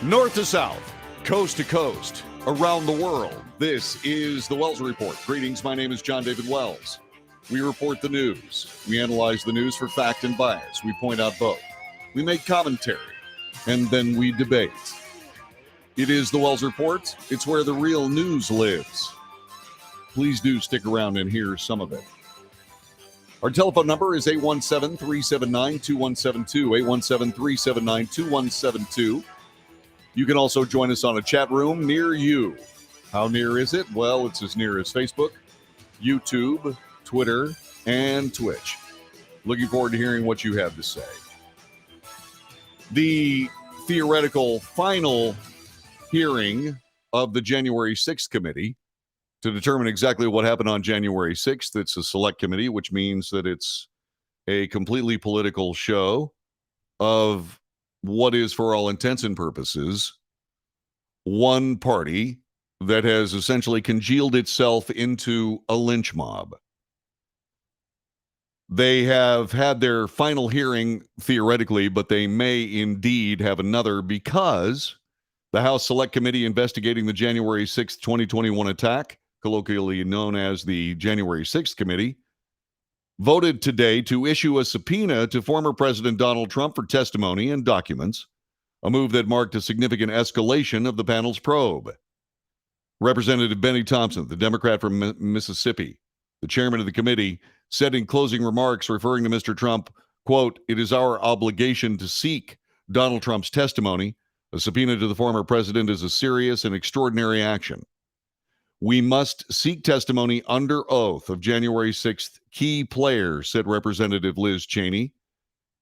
North to south, coast to coast, around the world, this is the Wells Report. Greetings, my name is John David Wells. We report the news. We analyze the news for fact and bias. We point out both. We make commentary, and then we debate. It is the Wells Report. It's where the real news lives. Please do stick around and hear some of it. Our telephone number is 817-379-2172, 817-379-2172. You can also join us on a chat room near you. How near is it? Well, it's as near as Facebook, YouTube, Twitter, and Twitch. Looking forward to hearing what you have to say. The theoretical final hearing of the January 6th committee to determine exactly what happened on January 6th. It's a select committee, which means that it's a completely political show of what is, for all intents and purposes, one party that has essentially congealed itself into a lynch mob. They have had their final hearing, theoretically, but they may indeed have another because the House Select Committee investigating the January 6th, 2021 attack, colloquially known as the January 6th Committee, voted today to issue a subpoena to former President Donald Trump for testimony and documents, a move that marked a significant escalation of the panel's probe. Representative Benny Thompson, the Democrat from Mississippi, the chairman of the committee, said in closing remarks referring to Mr. Trump, quote, "It is our obligation to seek Donald Trump's testimony. A subpoena to the former president is a serious and extraordinary action. We must seek testimony under oath of January 6th key players," said Representative Liz Cheney.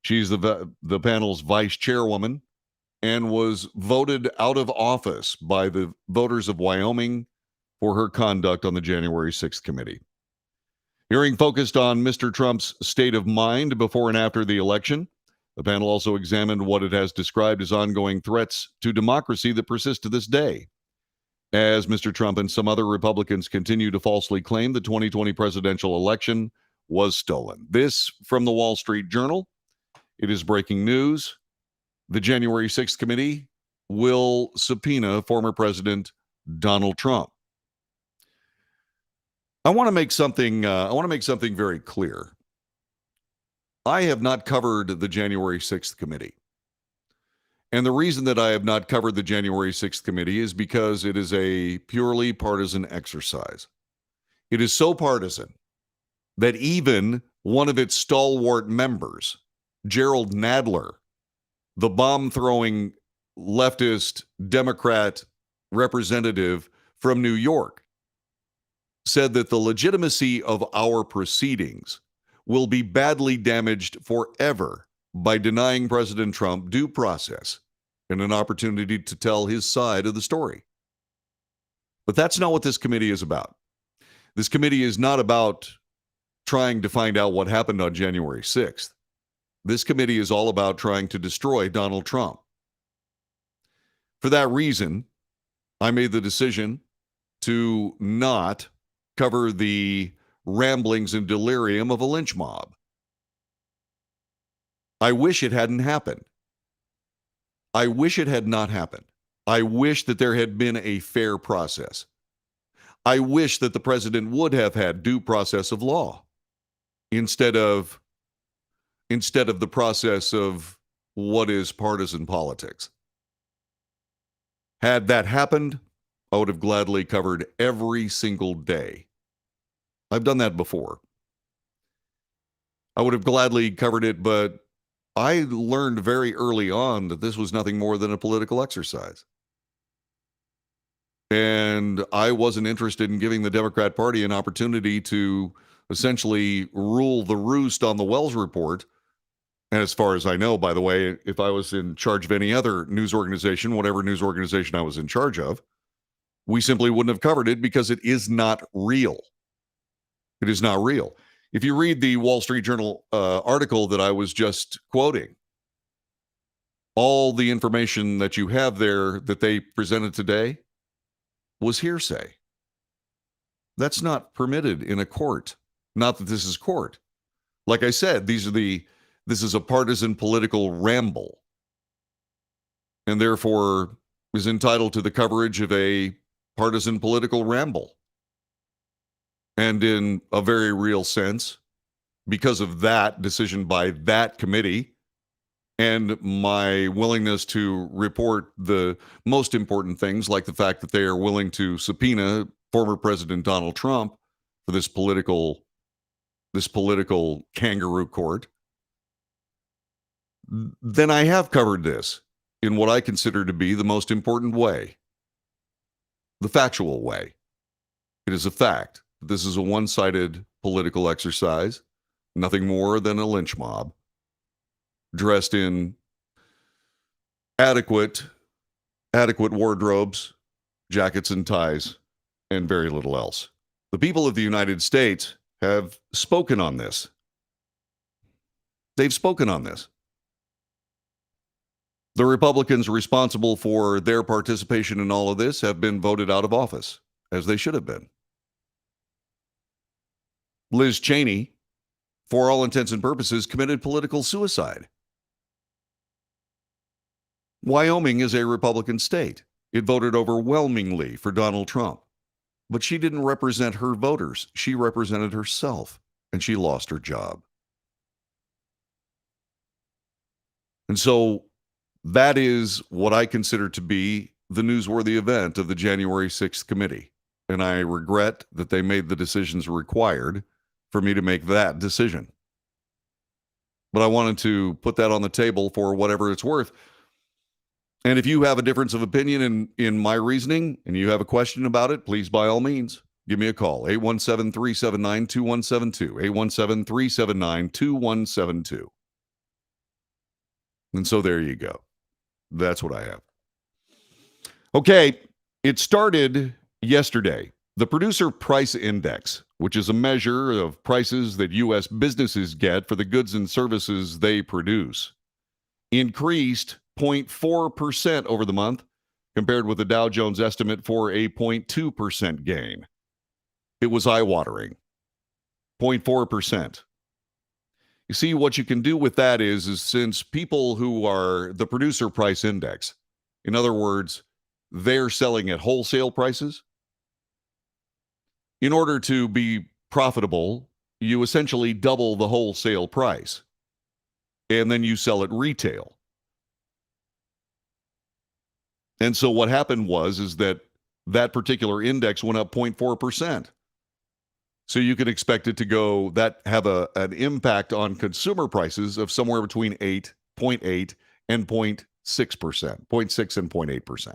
She's the panel's vice chairwoman and was voted out of office by the voters of Wyoming for her conduct on the January 6th committee. Hearing focused on Mr. Trump's state of mind before and after the election. The panel also examined what it has described as ongoing threats to democracy that persist to this day, as Mr. Trump and some other Republicans continue to falsely claim the 2020 presidential election was stolen. This from the Wall Street Journal. It is breaking news. The January 6th committee will subpoena former President Donald Trump. I want to make something very clear. I have not covered the January 6th committee. And the reason that I have not covered the January 6th committee is because it is a purely partisan exercise. It is so partisan that even one of its stalwart members, Gerald Nadler, the bomb-throwing leftist Democrat representative from New York, said that the legitimacy of our proceedings will be badly damaged forever by denying President Trump due process and an opportunity to tell his side of the story. But that's not what this committee is about. This committee is not about trying to find out what happened on January 6th. This committee is all about trying to destroy Donald Trump. For that reason, I made the decision to not cover the ramblings and delirium of a lynch mob. I wish it hadn't happened. I wish it had not happened. I wish that there had been a fair process. I wish that the president would have had due process of law instead of the process of what is partisan politics. Had that happened, I would have gladly covered every single day. I've done that before. I would have gladly covered it, but I learned very early on that this was nothing more than a political exercise. And I wasn't interested in giving the Democrat Party an opportunity to essentially rule the roost on the Wells Report. And as far as I know, by the way, if I was in charge of any other news organization, whatever news organization I was in charge of, we simply wouldn't have covered it because it is not real. It is not real. If you read the Wall Street Journal article that I was just quoting, all the information that you have there that they presented today was hearsay. That's not permitted in a court. Not that this is court. Like I said, this is a partisan political ramble. And therefore, is entitled to the coverage of a partisan political ramble. And in a very real sense, because of that decision by that committee and my willingness to report the most important things, like the fact that they are willing to subpoena former President Donald Trump for this political kangaroo court, then I have covered this in what I consider to be the most important way, the factual way. It is a fact. This is a one-sided political exercise, nothing more than a lynch mob, dressed in adequate wardrobes, jackets and ties, and very little else. The people of the United States have spoken on this. They've spoken on this. The Republicans responsible for their participation in all of this have been voted out of office, as they should have been. Liz Cheney, for all intents and purposes, committed political suicide. Wyoming is a Republican state. It voted overwhelmingly for Donald Trump. But she didn't represent her voters. She represented herself, and she lost her job. And so that is what I consider to be the newsworthy event of the January 6th committee. And I regret that they made the decisions required for me to make that decision. But I wanted to put that on the table for whatever it's worth. And if you have a difference of opinion in my reasoning and you have a question about it, please, by all means, give me a call. 817-379-2172. 817-379-2172. And so there you go. That's what I have. Okay, it started yesterday. The Producer Price Index, which is a measure of prices that U.S. businesses get for the goods and services they produce, increased 0.4% over the month, compared with the Dow Jones estimate for a 0.2% gain. It was eye-watering. 0.4%. You see, what you can do with that is since people who are the Producer Price Index, in other words, they're selling at wholesale prices, in order to be profitable, you essentially double the wholesale price, and then you sell at retail. And so what happened is that particular index went up 0.4%. So you can expect it to have an impact on consumer prices of somewhere between 0.8 and 0.6%, 0.6 and 0.8%.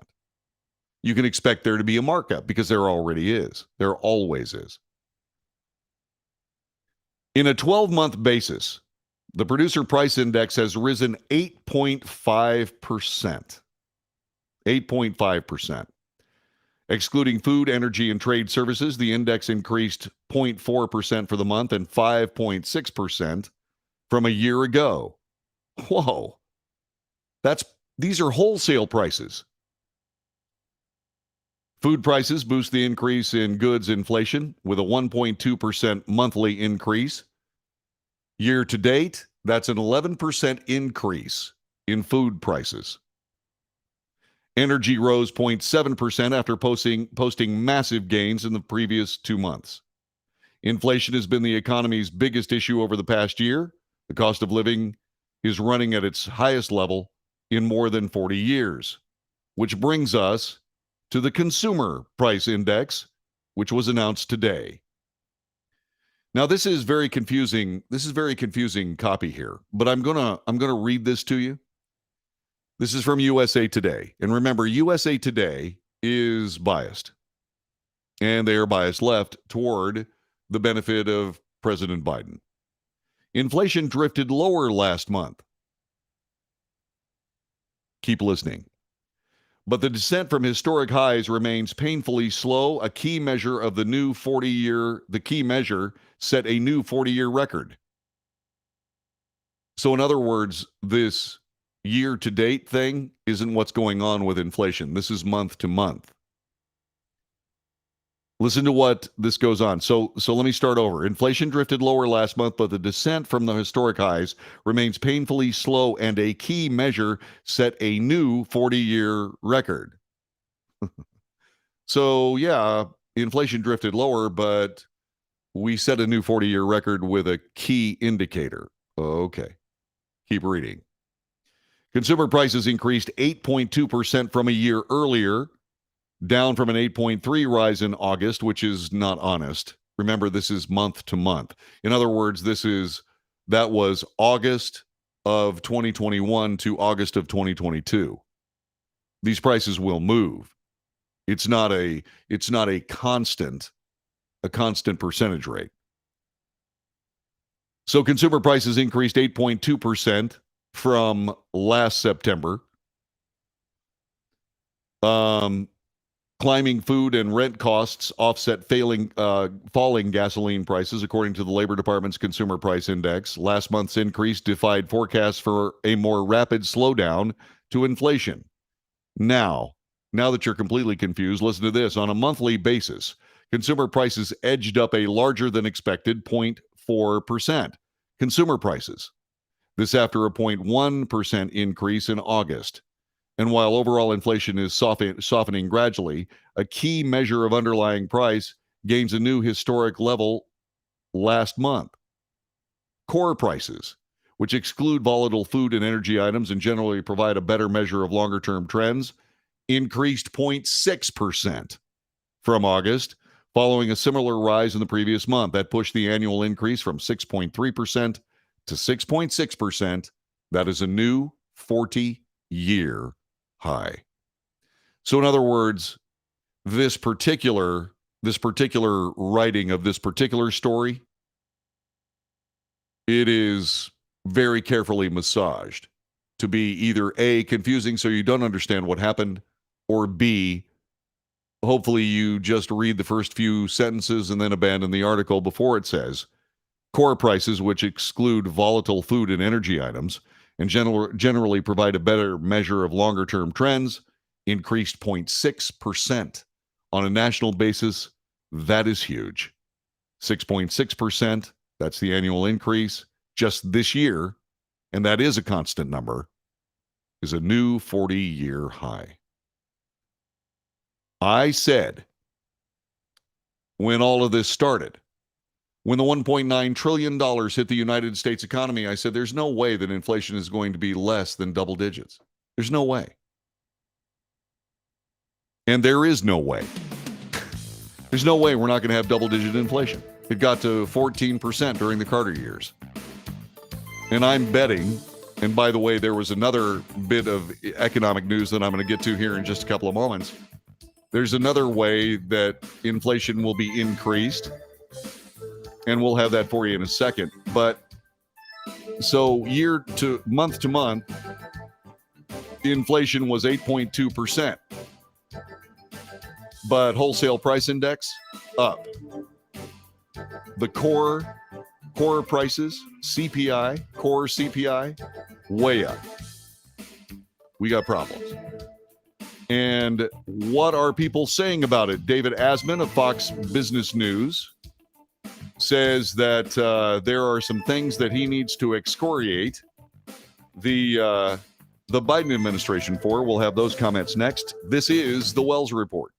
You can expect there to be a markup because there already is. There always is. In a 12-month basis, the Producer Price Index has risen 8.5%. 8.5%. Excluding food, energy, and trade services, the index increased 0.4% for the month and 5.6% from a year ago. Whoa. These are wholesale prices. Food prices boost the increase in goods inflation with a 1.2% monthly increase. Year to date, that's an 11% increase in food prices. Energy rose 0.7% after posting massive gains in the previous 2 months. Inflation has been the economy's biggest issue over the past year. The cost of living is running at its highest level in more than 40 years, which brings us to the Consumer Price Index, which was announced today. Now, this is very confusing. This is very confusing copy here, but I'm gonna read this to you. This is from USA Today. And remember, USA Today is biased. And they are biased left toward the benefit of President Biden. Inflation drifted lower last month. Keep listening. But the descent from historic highs remains painfully slow. A key measure of the key measure set a new 40-year record. So in other words, this year-to-date thing isn't what's going on with inflation. This is month-to-month. Listen to what this goes on. So let me start over. Inflation drifted lower last month, but the descent from the historic highs remains painfully slow, and a key measure set a new 40-year record. So, yeah, inflation drifted lower, but we set a new 40-year record with a key indicator. Okay, keep reading. Consumer prices increased 8.2% from a year earlier, down from an 8.3 rise in August, which is not honest. Remember, this is month to month. In other words, that was August of 2021 to August of 2022. These prices will move. It's not a constant percentage rate. So consumer prices increased 8.2% from last September. Climbing food and rent costs offset falling gasoline prices, according to the Labor Department's Consumer Price Index. Last month's increase defied forecasts for a more rapid slowdown to inflation. Now that you're completely confused, listen to this. On a monthly basis, consumer prices edged up a larger than expected 0.4%. Consumer prices. This after a 0.1% increase in August. And while overall inflation is softening gradually, a key measure of underlying price gains a new historic level last month. Core prices, which exclude volatile food and energy items and generally provide a better measure of longer term trends, increased 0.6% from August, following a similar rise in the previous month. That pushed the annual increase from 6.3% to 6.6%. That is a new 40-year high. So in other words, this particular writing of this particular story, it is very carefully massaged to be either A, confusing so you don't understand what happened, or B, hopefully you just read the first few sentences and then abandon the article before it says core prices, which exclude volatile food and energy items and generally provide a better measure of longer term trends, increased 0.6% on a national basis. That is huge. 6.6%, that's the annual increase just this year, and that is a constant number, is a new 40-year high. I said when all of this started, when the $1.9 trillion hit the United States economy, I said there's no way that inflation is going to be less than double digits. There's no way. And there is no way. There's no way we're not going to have double-digit inflation. It got to 14% during the Carter years. And I'm betting, and by the way, there was another bit of economic news that I'm going to get to here in just a couple of moments. There's another way that inflation will be increased, and we'll have that for you in a second. But so month to month, inflation was 8.2%. But wholesale price index up. The core prices, core CPI, way up. We got problems. And what are people saying about it? David Asman of Fox Business News says that there are some things that he needs to excoriate the Biden administration for. We'll have those comments next. This is the Wells Report.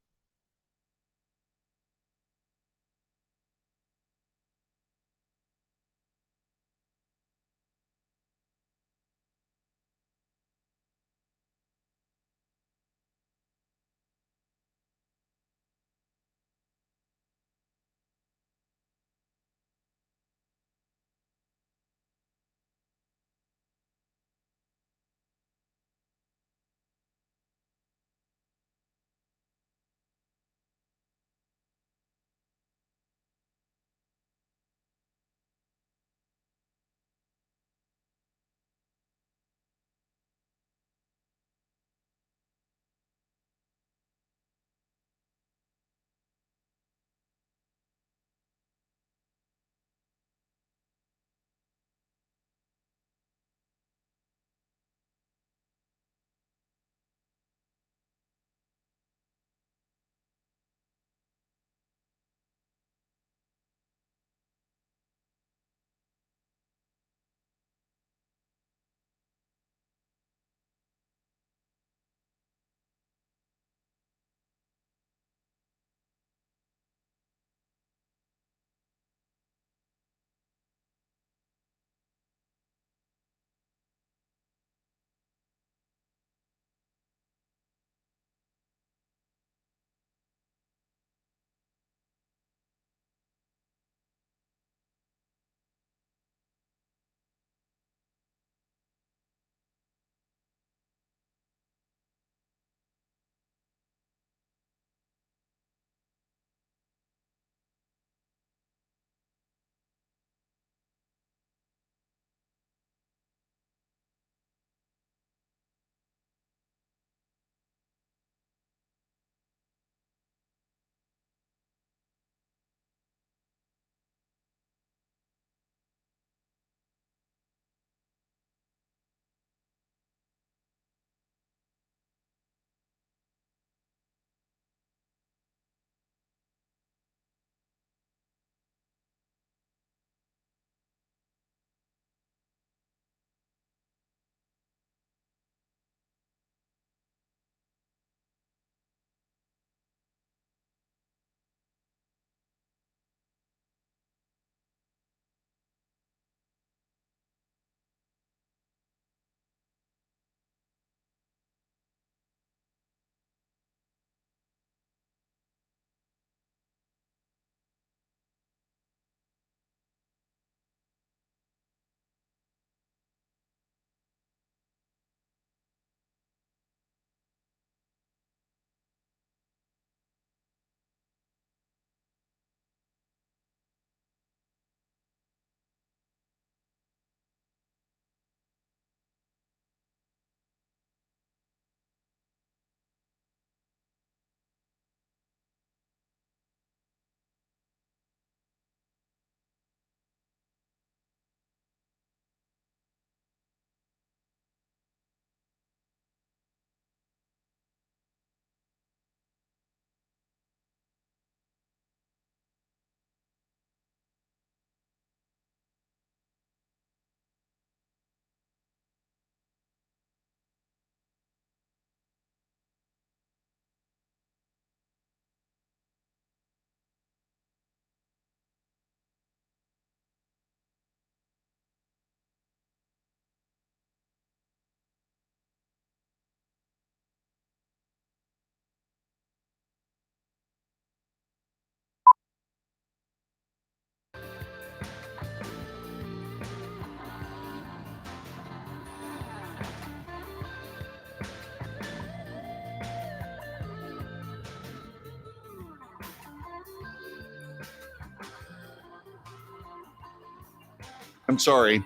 I'm sorry.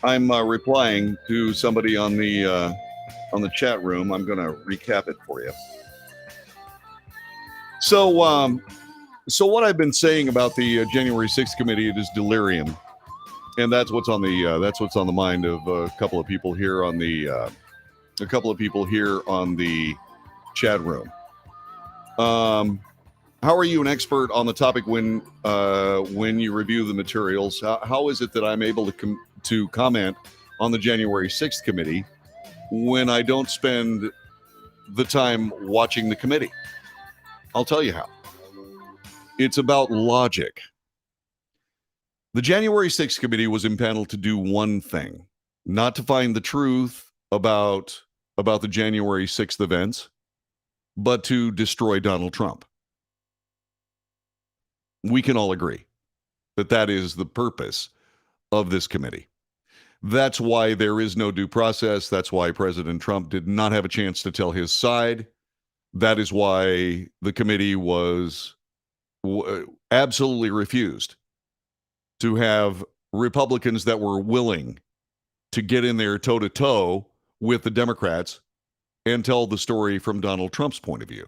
I'm replying to somebody on the chat room. I'm going to recap it for you. So what I've been saying about the January 6th committee, it is delirium, and that's what's on the mind of a couple of people here on the chat room. How are you an expert on the topic when you review the materials? How is it that I'm able to comment on the January 6th committee when I don't spend the time watching the committee? I'll tell you how. It's about logic. The January 6th committee was impaneled to do one thing, not to find the truth about the January 6th events, but to destroy Donald Trump. We can all agree that that is the purpose of this committee. That's why there is no due process. That's why President Trump did not have a chance to tell his side. That is why the committee was absolutely refused to have Republicans that were willing to get in there toe-to-toe with the Democrats and tell the story from Donald Trump's point of view.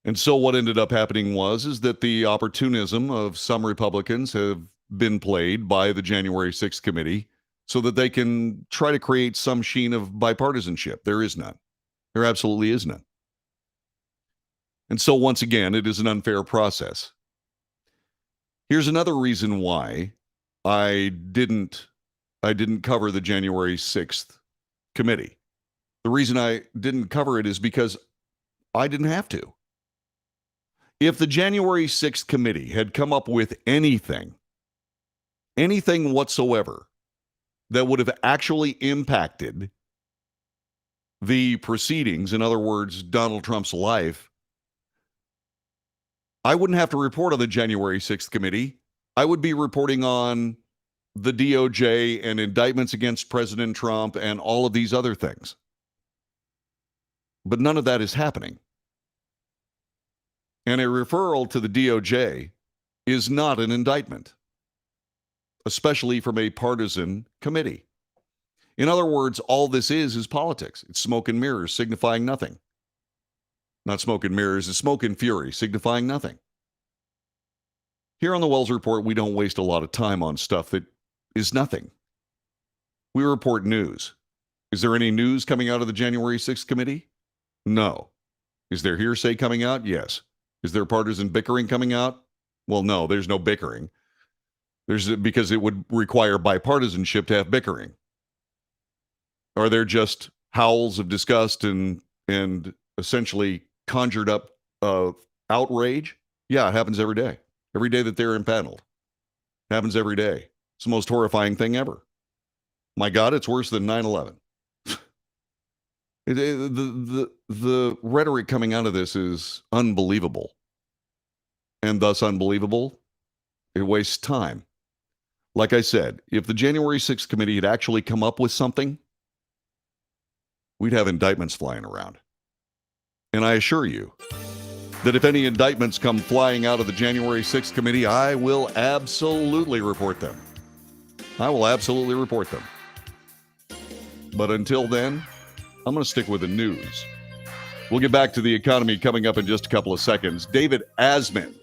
And so what ended up happening is that the opportunism of some Republicans have been played by the January 6th committee so that they can try to create some sheen of bipartisanship. There is none. There absolutely is none. And so once again, it is an unfair process. Here's another reason why I didn't cover the January 6th committee. The reason I didn't cover it is because I didn't have to. If the January 6th committee had come up with anything whatsoever that would have actually impacted the proceedings, in other words, Donald Trump's life, I wouldn't have to report on the January 6th committee. I would be reporting on the DOJ and indictments against President Trump and all of these other things. But none of that is happening. And a referral to the DOJ is not an indictment, especially from a partisan committee. In other words, all this is politics. It's smoke and mirrors signifying nothing. Not smoke and mirrors, it's smoke and fury signifying nothing. Here on the Wells Report, we don't waste a lot of time on stuff that is nothing. We report news. Is there any news coming out of the January 6th committee? No. Is there hearsay coming out? Yes. Is there partisan bickering coming out? Well, no, there's no bickering. Because it would require bipartisanship to have bickering. Are there just howls of disgust and essentially conjured up outrage? Yeah, it happens every day. Every day that they're impaneled. It happens every day. It's the most horrifying thing ever. My God, it's worse than 9/11. The rhetoric coming out of this is unbelievable. And thus unbelievable, it wastes time. Like I said, if the January 6th committee had actually come up with something, we'd have indictments flying around. And I assure you that if any indictments come flying out of the January 6th committee, I will absolutely report them. I will absolutely report them. But until then, I'm going to stick with the news. We'll get back to the economy coming up in just a couple of seconds. David Asman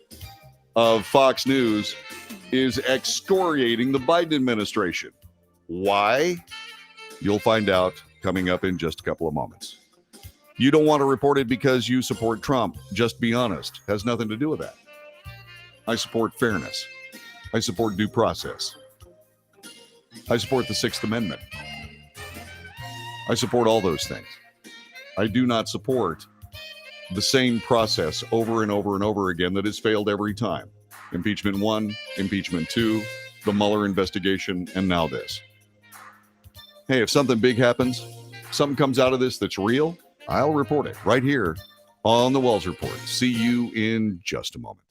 of Fox News is excoriating the Biden administration. Why? You'll find out coming up in just a couple of moments. You don't want to report it because you support Trump. Just be honest. Has nothing to do with that. I support fairness. I support due process. I support the Sixth Amendment. I support all those things. I do not support the same process over and over and over again that has failed every time. Impeachment 1, impeachment 2, the Mueller investigation, and now this. Hey, if something big happens, something comes out of this that's real, I'll report it right here on the Wells Report. See you in just a moment.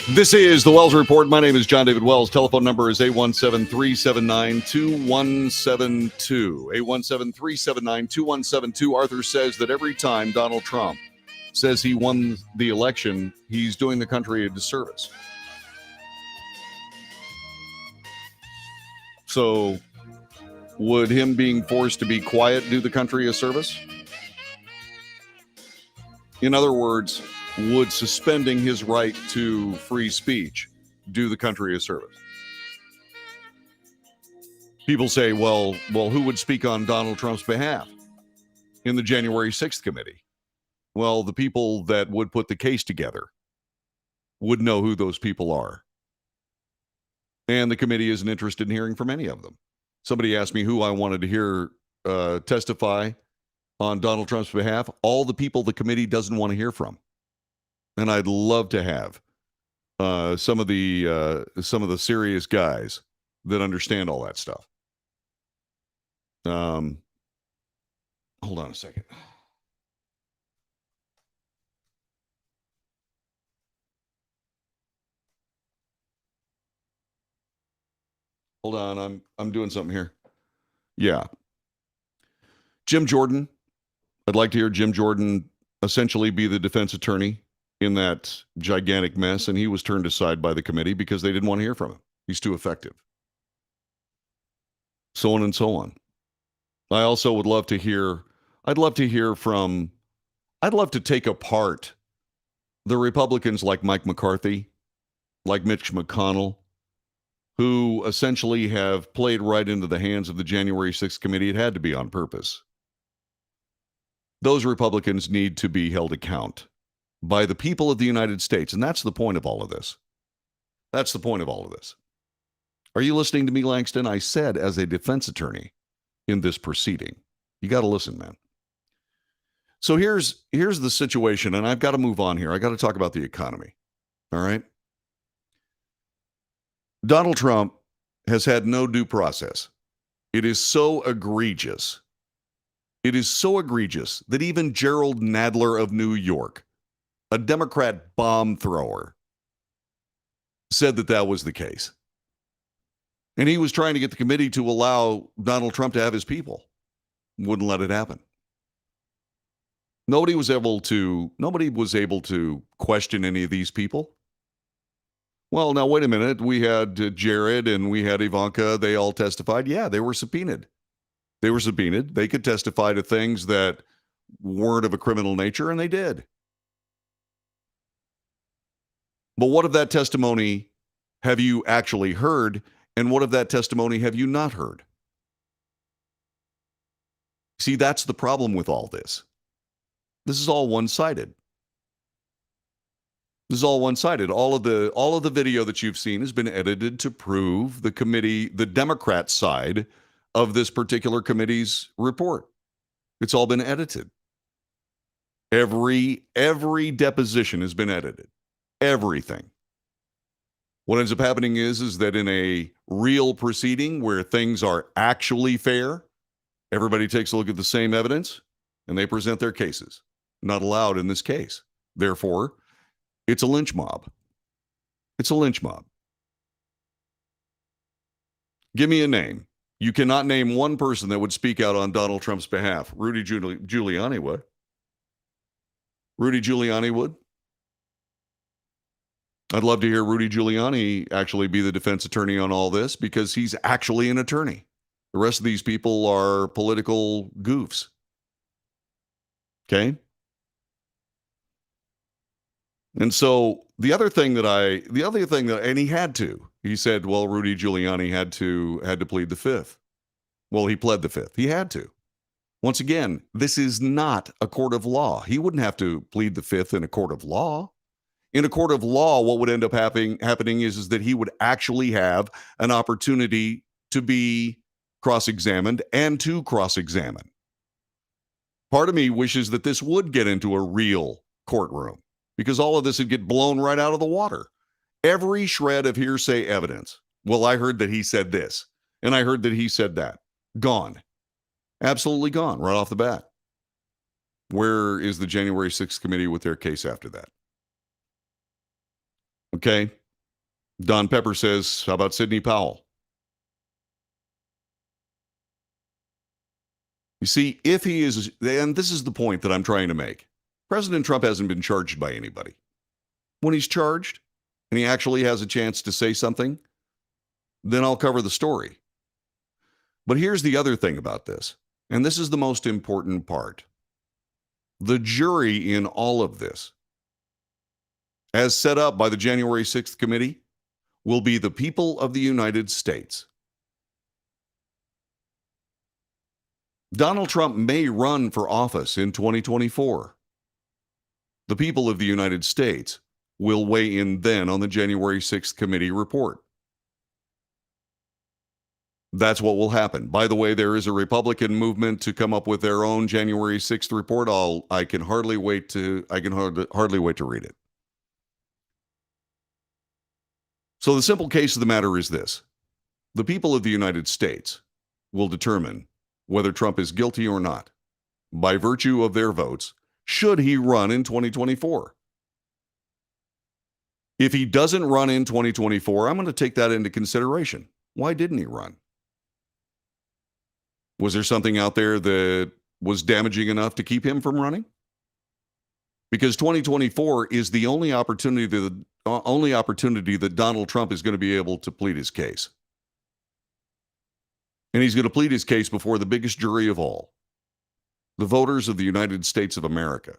This is the Wells Report. My name is John David Wells. Telephone number is 817-379-2172. 817-379-2172. Arthur says that every time Donald Trump says he won the election, he's doing the country a disservice. So would him being forced to be quiet do the country a service? In other words, would suspending his right to free speech do the country a service? People say, well, who would speak on Donald Trump's behalf in the January 6th committee? Well, the people that would put the case together would know who those people are. And the committee isn't interested in hearing from any of them. Somebody asked me who I wanted to hear testify on Donald Trump's behalf. All the people the committee doesn't want to hear from. And I'd love to have some of the serious guys that understand all that stuff. Hold on a second. Hold on, I'm doing something here. Yeah. Jim Jordan. I'd like to hear Jim Jordan essentially be the defense attorney in that gigantic mess, and he was turned aside by the committee because they didn't want to hear from him. He's too effective. So on and so on. I also would love to hear, I'd love to take apart the Republicans like Mike McCarthy, like Mitch McConnell, who essentially have played right into the hands of the January 6th committee. It had to be on purpose. Those Republicans need to be held account by the people of the United States. And that's the point of all of this. That's the point of all of this. Are you listening to me, Langston? I said as a defense attorney in this proceeding. You got to listen, man. So here's the situation, and I've got to move on here. I got to talk about the economy. All right? Donald Trump has had no due process. It is so egregious. It is so egregious that even Gerald Nadler of New York, a Democrat bomb thrower, said that was the case. And he was trying to get the committee to allow Donald Trump to have his people. Wouldn't let it happen. Nobody was able to question any of these people. Well, now, wait a minute. We had Jared and we had Ivanka. They all testified. Yeah, they were subpoenaed. They could testify to things that weren't of a criminal nature, and they did. But what of that testimony have you actually heard, and what of that testimony have you not heard? See, that's the problem with all this. This is all one-sided. All of the video that you've seen has been edited to prove the Democrat side of this particular committee's report. It's all been edited. Every deposition has been edited. Everything. What ends up happening is that in a real proceeding where things are actually fair, everybody takes a look at the same evidence and they present their cases. Not allowed in this case. Therefore, it's a lynch mob. It's a lynch mob. Give me a name. You cannot name one person that would speak out on Donald Trump's behalf. Rudy Giuliani would. Rudy Giuliani would. I'd love to hear Rudy Giuliani actually be the defense attorney on all this because he's actually an attorney. The rest of these people are political goofs. Okay? And so the other thing that and he said, well, Rudy Giuliani had to plead the fifth. Well, he pled the fifth. He had to. Once again, this is not a court of law. He wouldn't have to plead the fifth in a court of law. In a court of law, what would end up happening is that he would actually have an opportunity to be cross-examined and to cross-examine. Part of me wishes that this would get into a real courtroom, because all of this would get blown right out of the water. Every shred of hearsay evidence. Well, I heard that he said this, and I heard that he said that. Gone. Absolutely gone right off the bat. Where is the January 6th committee with their case after that? Okay. Don Pepper says, how about Sidney Powell? You see, if he is, and this is the point that I'm trying to make, President Trump hasn't been charged by anybody. When he's charged and he actually has a chance to say something, then I'll cover the story. But here's the other thing about this, and this is the most important part. The jury in all of this, as set up by the January 6th committee, will be the people of the United States. Donald Trump may run for office in 2024. The people of the United States will weigh in then on the January 6th committee report. That's what will happen. By the way, there is a Republican movement to come up with their own January 6th report. I can hardly wait to read it. So the simple case of the matter is this. The people of the United States will determine whether Trump is guilty or not by virtue of their votes should he run in 2024. If he doesn't run in 2024, I'm going to take that into consideration. Why didn't he run? Was there something out there that was damaging enough to keep him from running? Because 2024 is the only opportunity that Donald Trump is going to be able to plead his case. And he's going to plead his case before the biggest jury of all, the voters of the United States of America.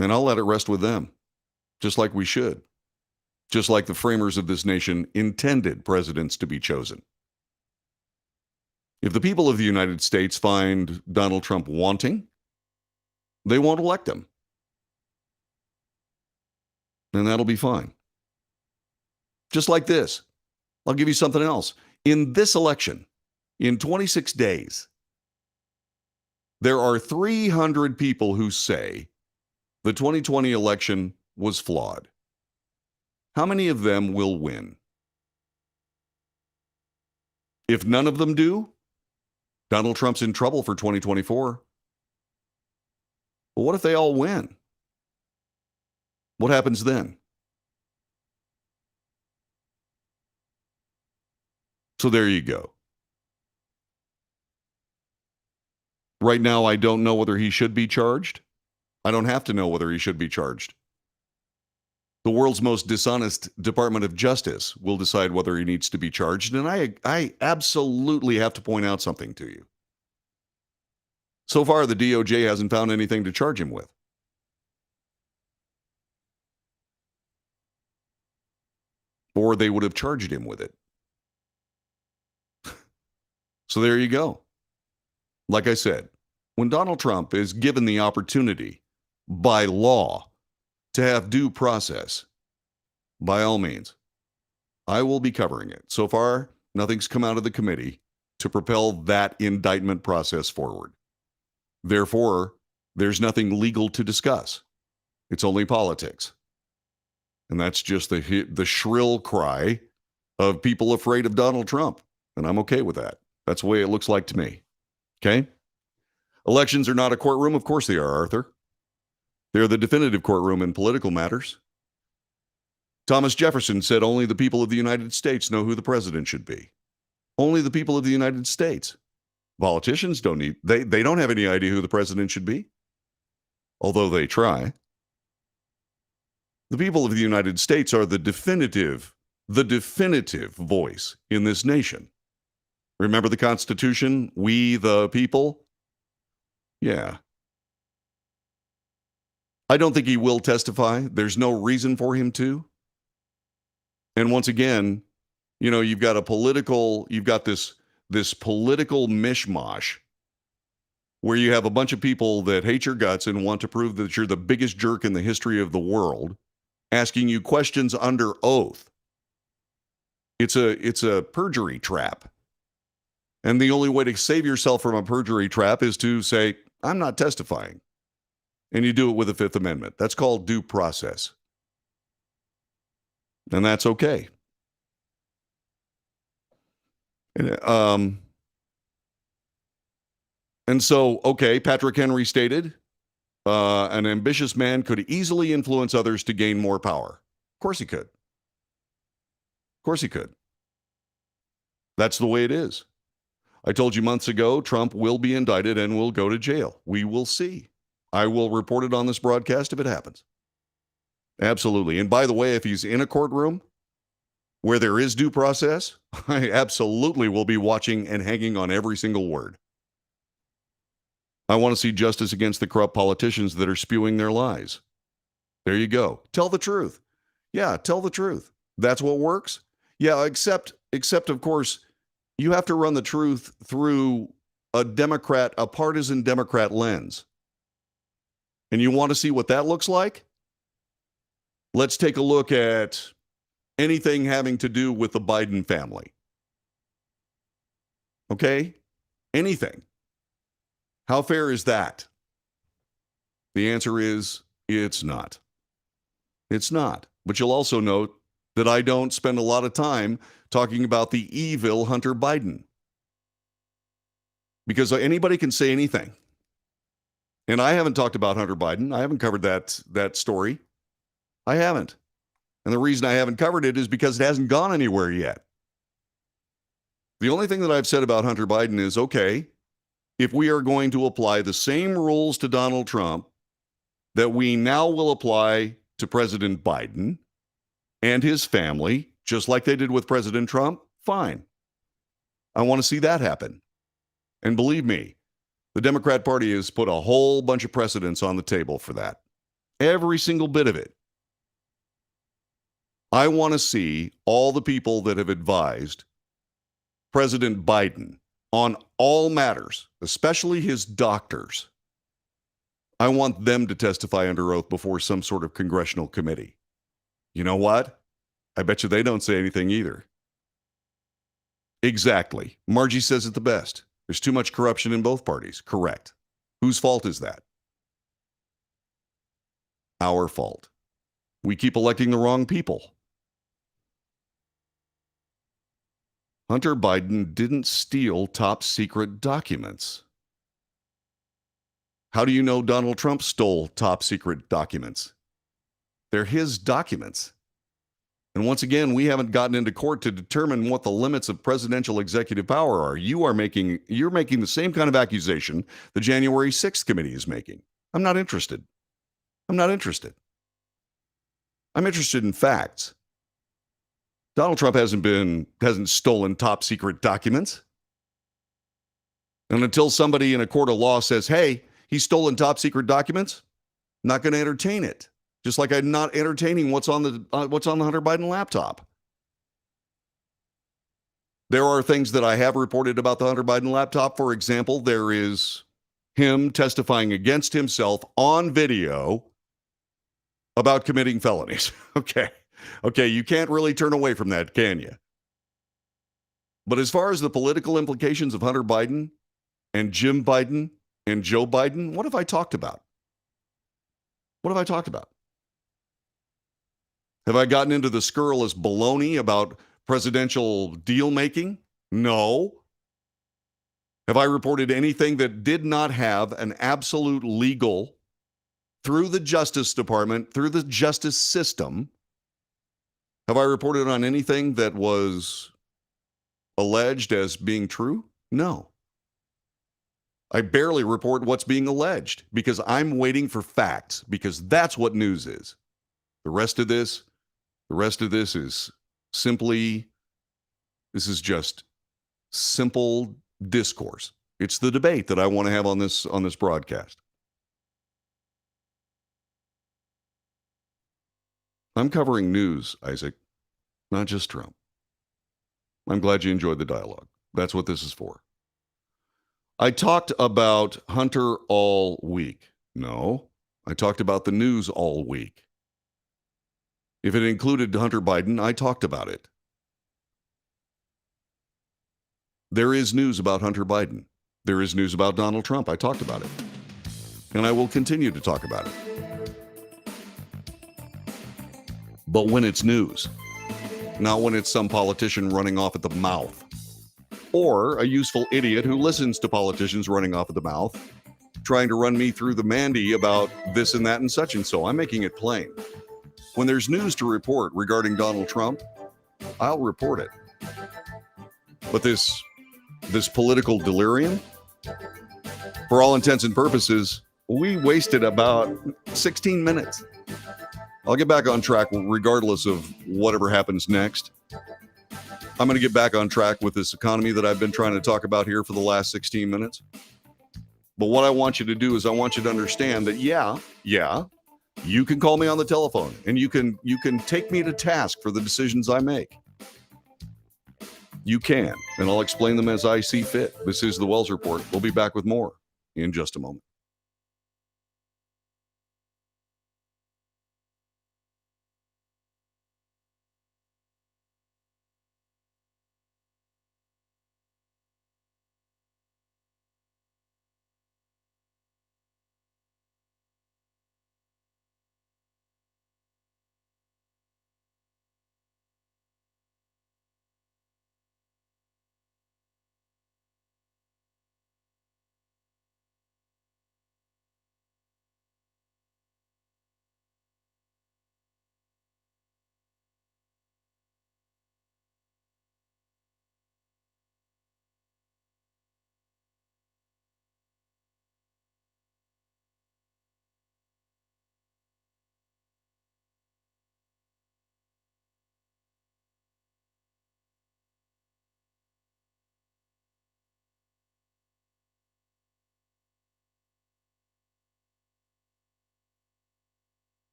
And I'll let it rest with them, just like we should, just like the framers of this nation intended presidents to be chosen. If the people of the United States find Donald Trump wanting, they won't elect him. And that'll be fine. Just like this. I'll give you something else. In this election, in 26 days, there are 300 people who say the 2020 election was flawed. How many of them will win? If none of them do, Donald Trump's in trouble for 2024. But what if they all win? What happens then? So there you go. Right now, I don't know whether he should be charged. I don't have to know whether he should be charged. The world's most dishonest Department of Justice will decide whether he needs to be charged. And I absolutely have to point out something to you. So far, the DOJ hasn't found anything to charge him with. Or they would have charged him with it. So there you go. Like I said, when Donald Trump is given the opportunity by law to have due process, by all means, I will be covering it. So far, nothing's come out of the committee to propel that indictment process forward. Therefore, there's nothing legal to discuss. It's only politics. And that's just the shrill cry of people afraid of Donald Trump. And I'm okay with that. That's the way it looks like to me. Okay? Elections are not a courtroom. Of course they are, Arthur. They're the definitive courtroom in political matters. Thomas Jefferson said only the people of the United States know who the president should be. Only the people of the United States. Politicians they don't have any idea who the president should be, although they try. The people of the United States are the definitive voice in this nation. Remember the Constitution? We the people? Yeah. I don't think he will testify. There's no reason for him to. And once again, you've got this political mishmash where you have a bunch of people that hate your guts and want to prove that you're the biggest jerk in the history of the world, asking you questions under oath. It's a perjury trap. And the only way to save yourself from a perjury trap is to say, I'm not testifying. And you do it with the Fifth Amendment. That's called due process. And that's okay. And so, okay, Patrick Henry stated an ambitious man could easily influence others to gain more power. Of course he could. Of course he could. That's the way it is. I told you months ago, Trump will be indicted and will go to jail. We will see. I will report it on this broadcast if it happens. Absolutely. And by the way, if he's in a courtroom where there is due process, I absolutely will be watching and hanging on every single word. I want to see justice against the corrupt politicians that are spewing their lies. There you go. Tell the truth. Yeah, tell the truth. That's what works. Yeah, except of course, you have to run the truth through a partisan Democrat lens. And you want to see what that looks like? Let's take a look at anything having to do with the Biden family. Okay? Anything. How fair is that? The answer is it's not. It's not. But you'll also note that I don't spend a lot of time talking about the evil Hunter Biden. Because anybody can say anything. And I haven't talked about Hunter Biden. I haven't covered that story. I haven't. And the reason I haven't covered it is because it hasn't gone anywhere yet. The only thing that I've said about Hunter Biden is, okay, if we are going to apply the same rules to Donald Trump that we now will apply to President Biden and his family, just like they did with President Trump, fine. I want to see that happen. And believe me, the Democrat Party has put a whole bunch of precedents on the table for that. Every single bit of it. I want to see all the people that have advised President Biden on all matters, especially his doctors. I want them to testify under oath before some sort of congressional committee. You know what? I bet you they don't say anything either. Exactly. Margie says it the best. There's too much corruption in both parties. Correct. Whose fault is that? Our fault. We keep electing the wrong people. Hunter Biden didn't steal top secret documents. How do you know Donald Trump stole top secret documents? They're his documents. And once again, we haven't gotten into court to determine what the limits of presidential executive power are. You're making the same kind of accusation the January 6th committee is making. I'm not interested. I'm interested in facts. Donald Trump hasn't stolen top secret documents. And until somebody in a court of law says, hey, he's stolen top secret documents, I'm not going to entertain it. Just like I'm not entertaining what's on the Hunter Biden laptop. There are things that I have reported about the Hunter Biden laptop. For example, there is him testifying against himself on video about committing felonies. Okay, you can't really turn away from that, can you? But as far as the political implications of Hunter Biden and Jim Biden and Joe Biden, what have I talked about? Have I gotten into the scurrilous baloney about presidential deal making? No. Have I reported anything that did not have an absolute legal, through the Justice Department, through the justice system? Have I reported on anything that was alleged as being true? No. I barely report what's being alleged because I'm waiting for facts, because that's what news is. The rest of this is simply, this is just simple discourse. It's the debate that I want to have on this broadcast. I'm covering news, Isaac, not just Trump. I'm glad you enjoyed the dialogue. That's what this is for. I talked about Hunter all week. No, I talked about the news all week. If it included Hunter Biden, I talked about it. There is news about Hunter Biden. There is news about Donald Trump. I talked about it. And I will continue to talk about it. But when it's news, not when it's some politician running off at the mouth, or a useful idiot who listens to politicians running off at the mouth, trying to run me through the Mandy about this and that and such and so. I'm making it plain. When there's news to report regarding Donald Trump, I'll report it. But this political delirium, for all intents and purposes, we wasted about 16 minutes. I'll get back on track regardless of whatever happens next. I'm going to get back on track with this economy that I've been trying to talk about here for the last 16 minutes. But what I want you to do is I want you to understand that, yeah, you can call me on the telephone and you can take me to task for the decisions I make. You can, and I'll explain them as I see fit. This is the Wells Report. We'll be back with more in just a moment.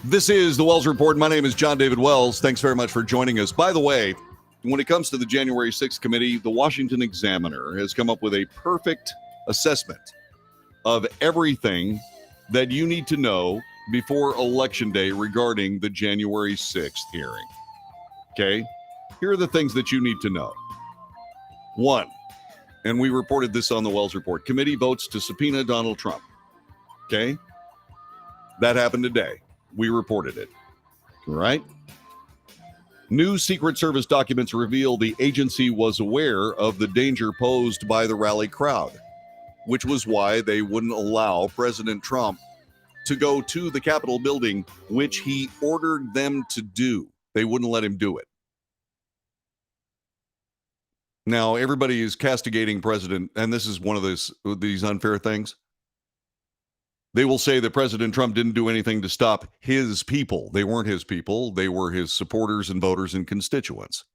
This is the Wells Report. My name is John David Wells. Thanks very much for joining us. By the way, when it comes to the January 6th committee, the Washington Examiner has come up with a perfect assessment of everything that you need to know before Election Day regarding the January 6th hearing. Okay? Here are the things that you need to know. One, and we reported this on the Wells Report, committee votes to subpoena Donald Trump. Okay? That happened today. We reported it. Right? New Secret Service documents reveal the agency was aware of the danger posed by the rally crowd, which was why they wouldn't allow President Trump to go to the Capitol building, which he ordered them to do. They wouldn't let him do it. Now, everybody is castigating President, and this is one of these unfair things. They will say that President Trump didn't do anything to stop his people. They weren't his people. They were his supporters and voters and constituents.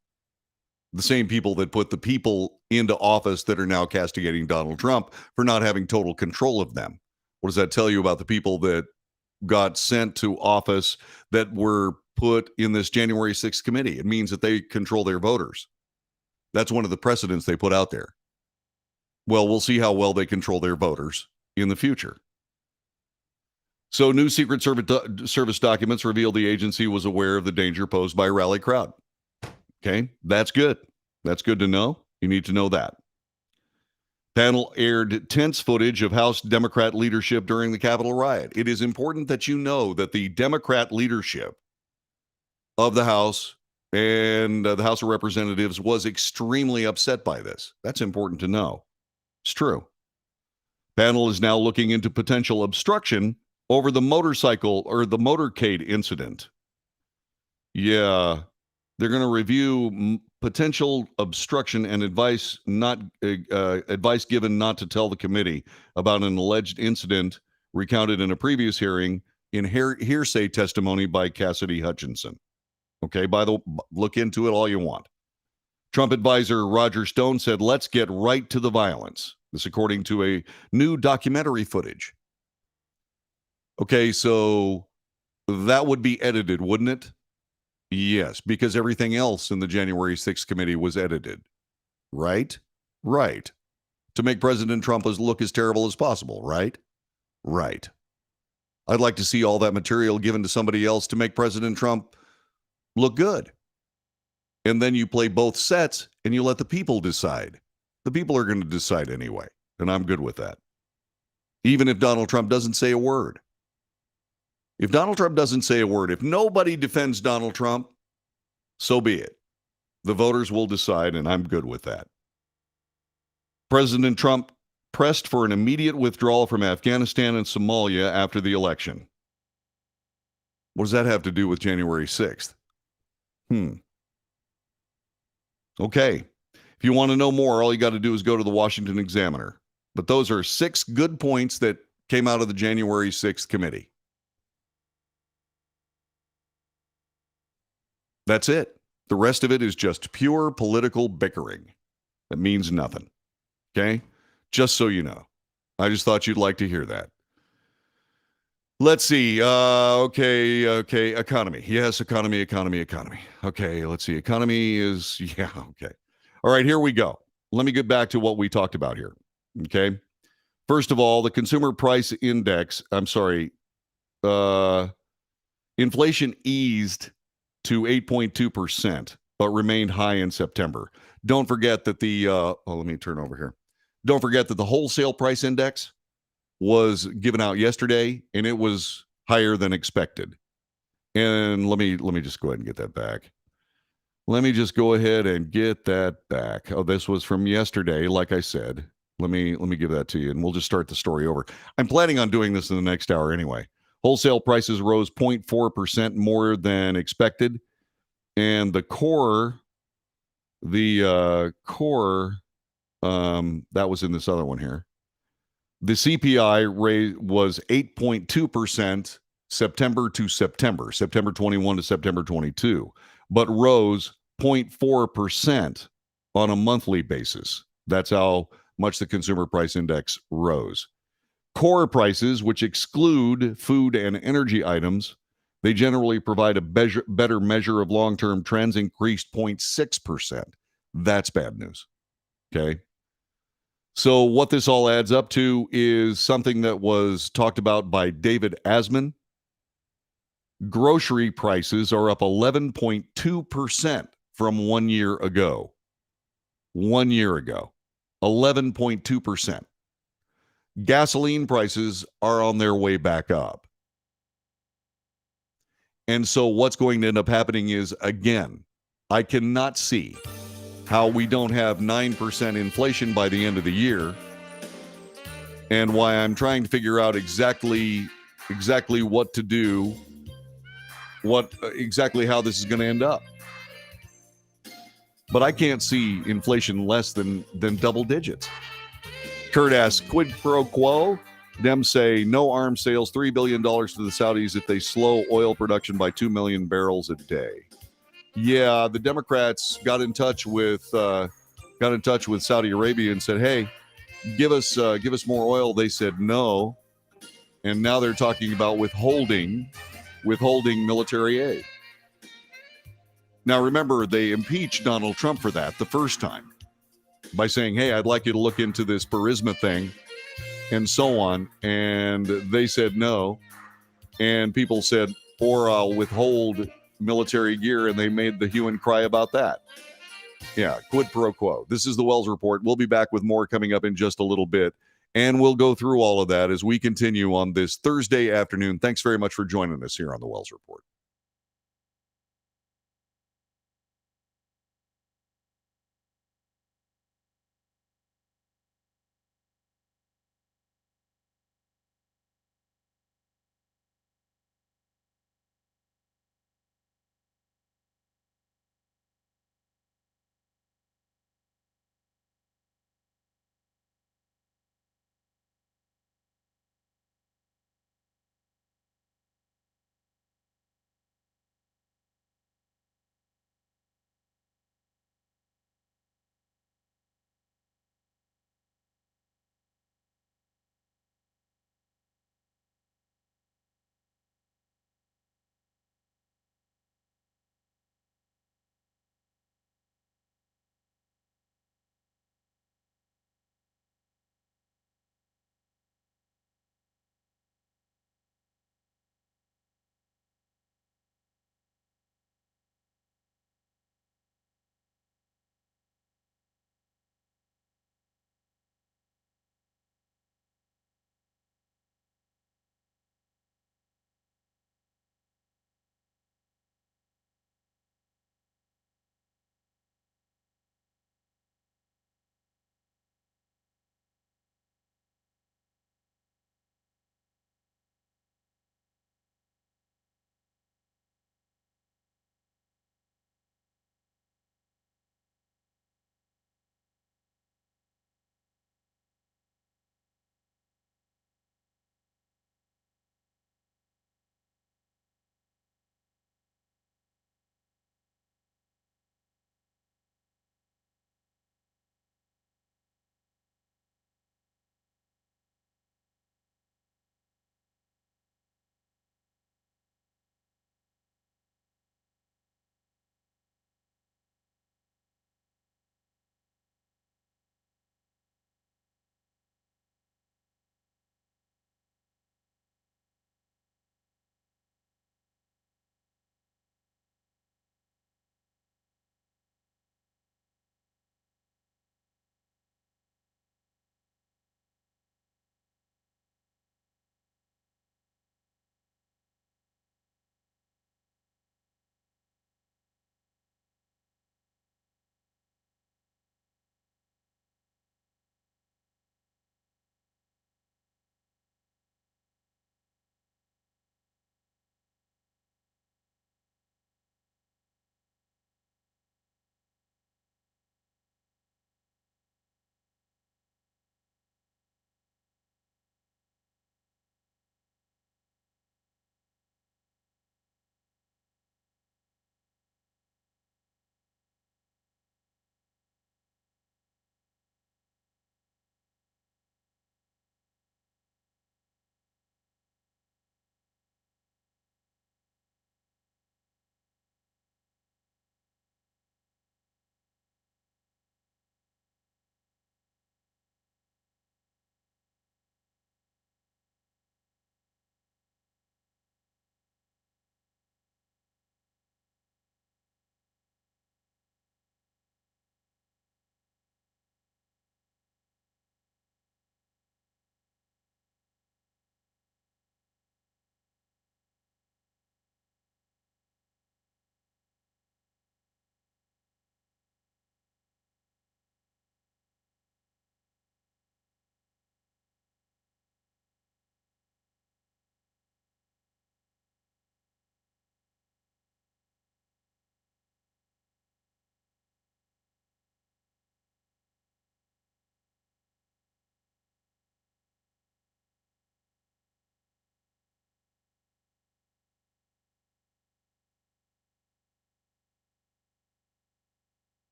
The same people that put the people into office that are now castigating Donald Trump for not having total control of them. What does that tell you about the people that got sent to office that were put in this January 6th committee? It means that they control their voters. That's one of the precedents they put out there. Well, we'll see how well they control their voters in the future. So new Secret Service documents reveal the agency was aware of the danger posed by a rally crowd. Okay, that's good. That's good to know. You need to know that. Panel aired tense footage of House Democrat leadership during the Capitol riot. It is important that you know that the Democrat leadership of the House and the House of Representatives was extremely upset by this. That's important to know. It's true. Panel is now looking into potential obstruction over the motorcycle or the motorcade incident. Yeah, they're going to review potential obstruction and advice given not to tell the committee about an alleged incident recounted in a previous hearing in hearsay testimony by Cassidy Hutchinson. Okay, look into it all you want. Trump advisor Roger Stone said, "Let's get right to the violence." This according to a new documentary footage. Okay, so that would be edited, wouldn't it? Yes, because everything else in the January 6th committee was edited. Right? Right. To make President Trump look as terrible as possible, right? Right. I'd like to see all that material given to somebody else to make President Trump look good. And then you play both sets and you let the people decide. The people are going to decide anyway, and I'm good with that. Even if Donald Trump doesn't say a word. If Donald Trump doesn't say a word, if nobody defends Donald Trump, so be it. The voters will decide, and I'm good with that. President Trump pressed for an immediate withdrawal from Afghanistan and Somalia after the election. What does that have to do with January 6th? Okay. If you want to know more, all you got to do is go to the Washington Examiner. But those are 6 good points that came out of the January 6th committee. That's it. The rest of it is just pure political bickering. That means nothing. Okay? Just so you know. I just thought you'd like to hear that. Let's see. Okay. Economy. Yes, economy. Okay, let's see. Economy is, yeah, okay. All right, here we go. Let me get back to what we talked about here. Okay? First of all, the consumer price index, inflation eased to 8.2%, but remained high in September. Don't forget that let me turn over here. Don't forget that the wholesale price index was given out yesterday, and it was higher than expected. And let me just go ahead and get that back. Oh, this was from yesterday, like I said. Let me give that to you, and we'll just start the story over. I'm planning on doing this in the next hour anyway. Wholesale prices rose 0.4% more than expected, and the core, that was in this other one here. The CPI rate was 8.2% September 21 to September 22, but rose 0.4% on a monthly basis. That's how much the consumer price index rose. Core prices, which exclude food and energy items, they generally provide a better measure of long-term trends, increased 0.6%. That's bad news. Okay. So what this all adds up to is something that was talked about by David Asman. Grocery prices are up 11.2% from 1 year ago. 1 year ago. 11.2%. Gasoline prices are on their way back up. And so what's going to end up happening is, again, I cannot see how we don't have 9% inflation by the end of the year, and why I'm trying to figure out exactly what to do, exactly how this is going to end up. But I can't see inflation less than double digits. Kurt asks, quid pro quo? Them say no arms sales, $3 billion to the Saudis if they slow oil production by 2 million barrels a day. Yeah, the Democrats got in touch with Saudi Arabia and said, "Hey, give us more oil." They said no, and now they're talking about withholding military aid. Now, remember, they impeached Donald Trump for that the first time by saying, "Hey, I'd like you to look into this Burisma thing," and so on. And they said no, and people said, "Or I'll withhold military gear," and they made the hue and cry about that. Yeah, quid pro quo. This is the Wells Report. We'll be back with more coming up in just a little bit. And we'll go through all of that as we continue on this Thursday afternoon. Thanks very much for joining us here on the Wells Report.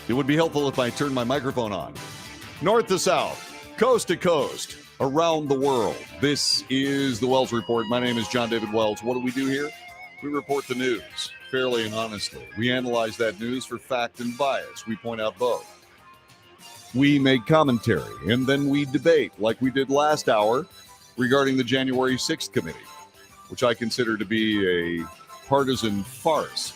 It would be helpful if I turned my microphone on. North to south, coast to coast, around the world. This is the Wells Report. My name is John David Wells. What do we do here? We report the news fairly and honestly. We analyze that news for fact and bias. We point out both. We make commentary, and then we debate, like we did last hour, regarding the January 6th committee, which I consider to be a partisan farce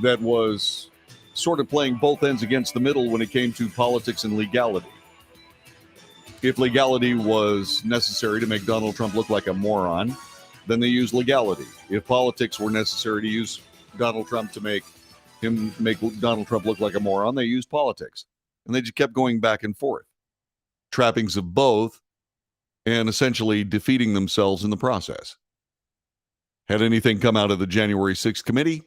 that was sort of playing both ends against the middle when it came to politics and legality. If legality was necessary to make Donald Trump look like a moron, then they used legality. If politics were necessary to use Donald Trump to make Donald Trump look like a moron, they used politics. And they just kept going back and forth. Trappings of both, and essentially defeating themselves in the process. Had anything come out of the January 6th committee,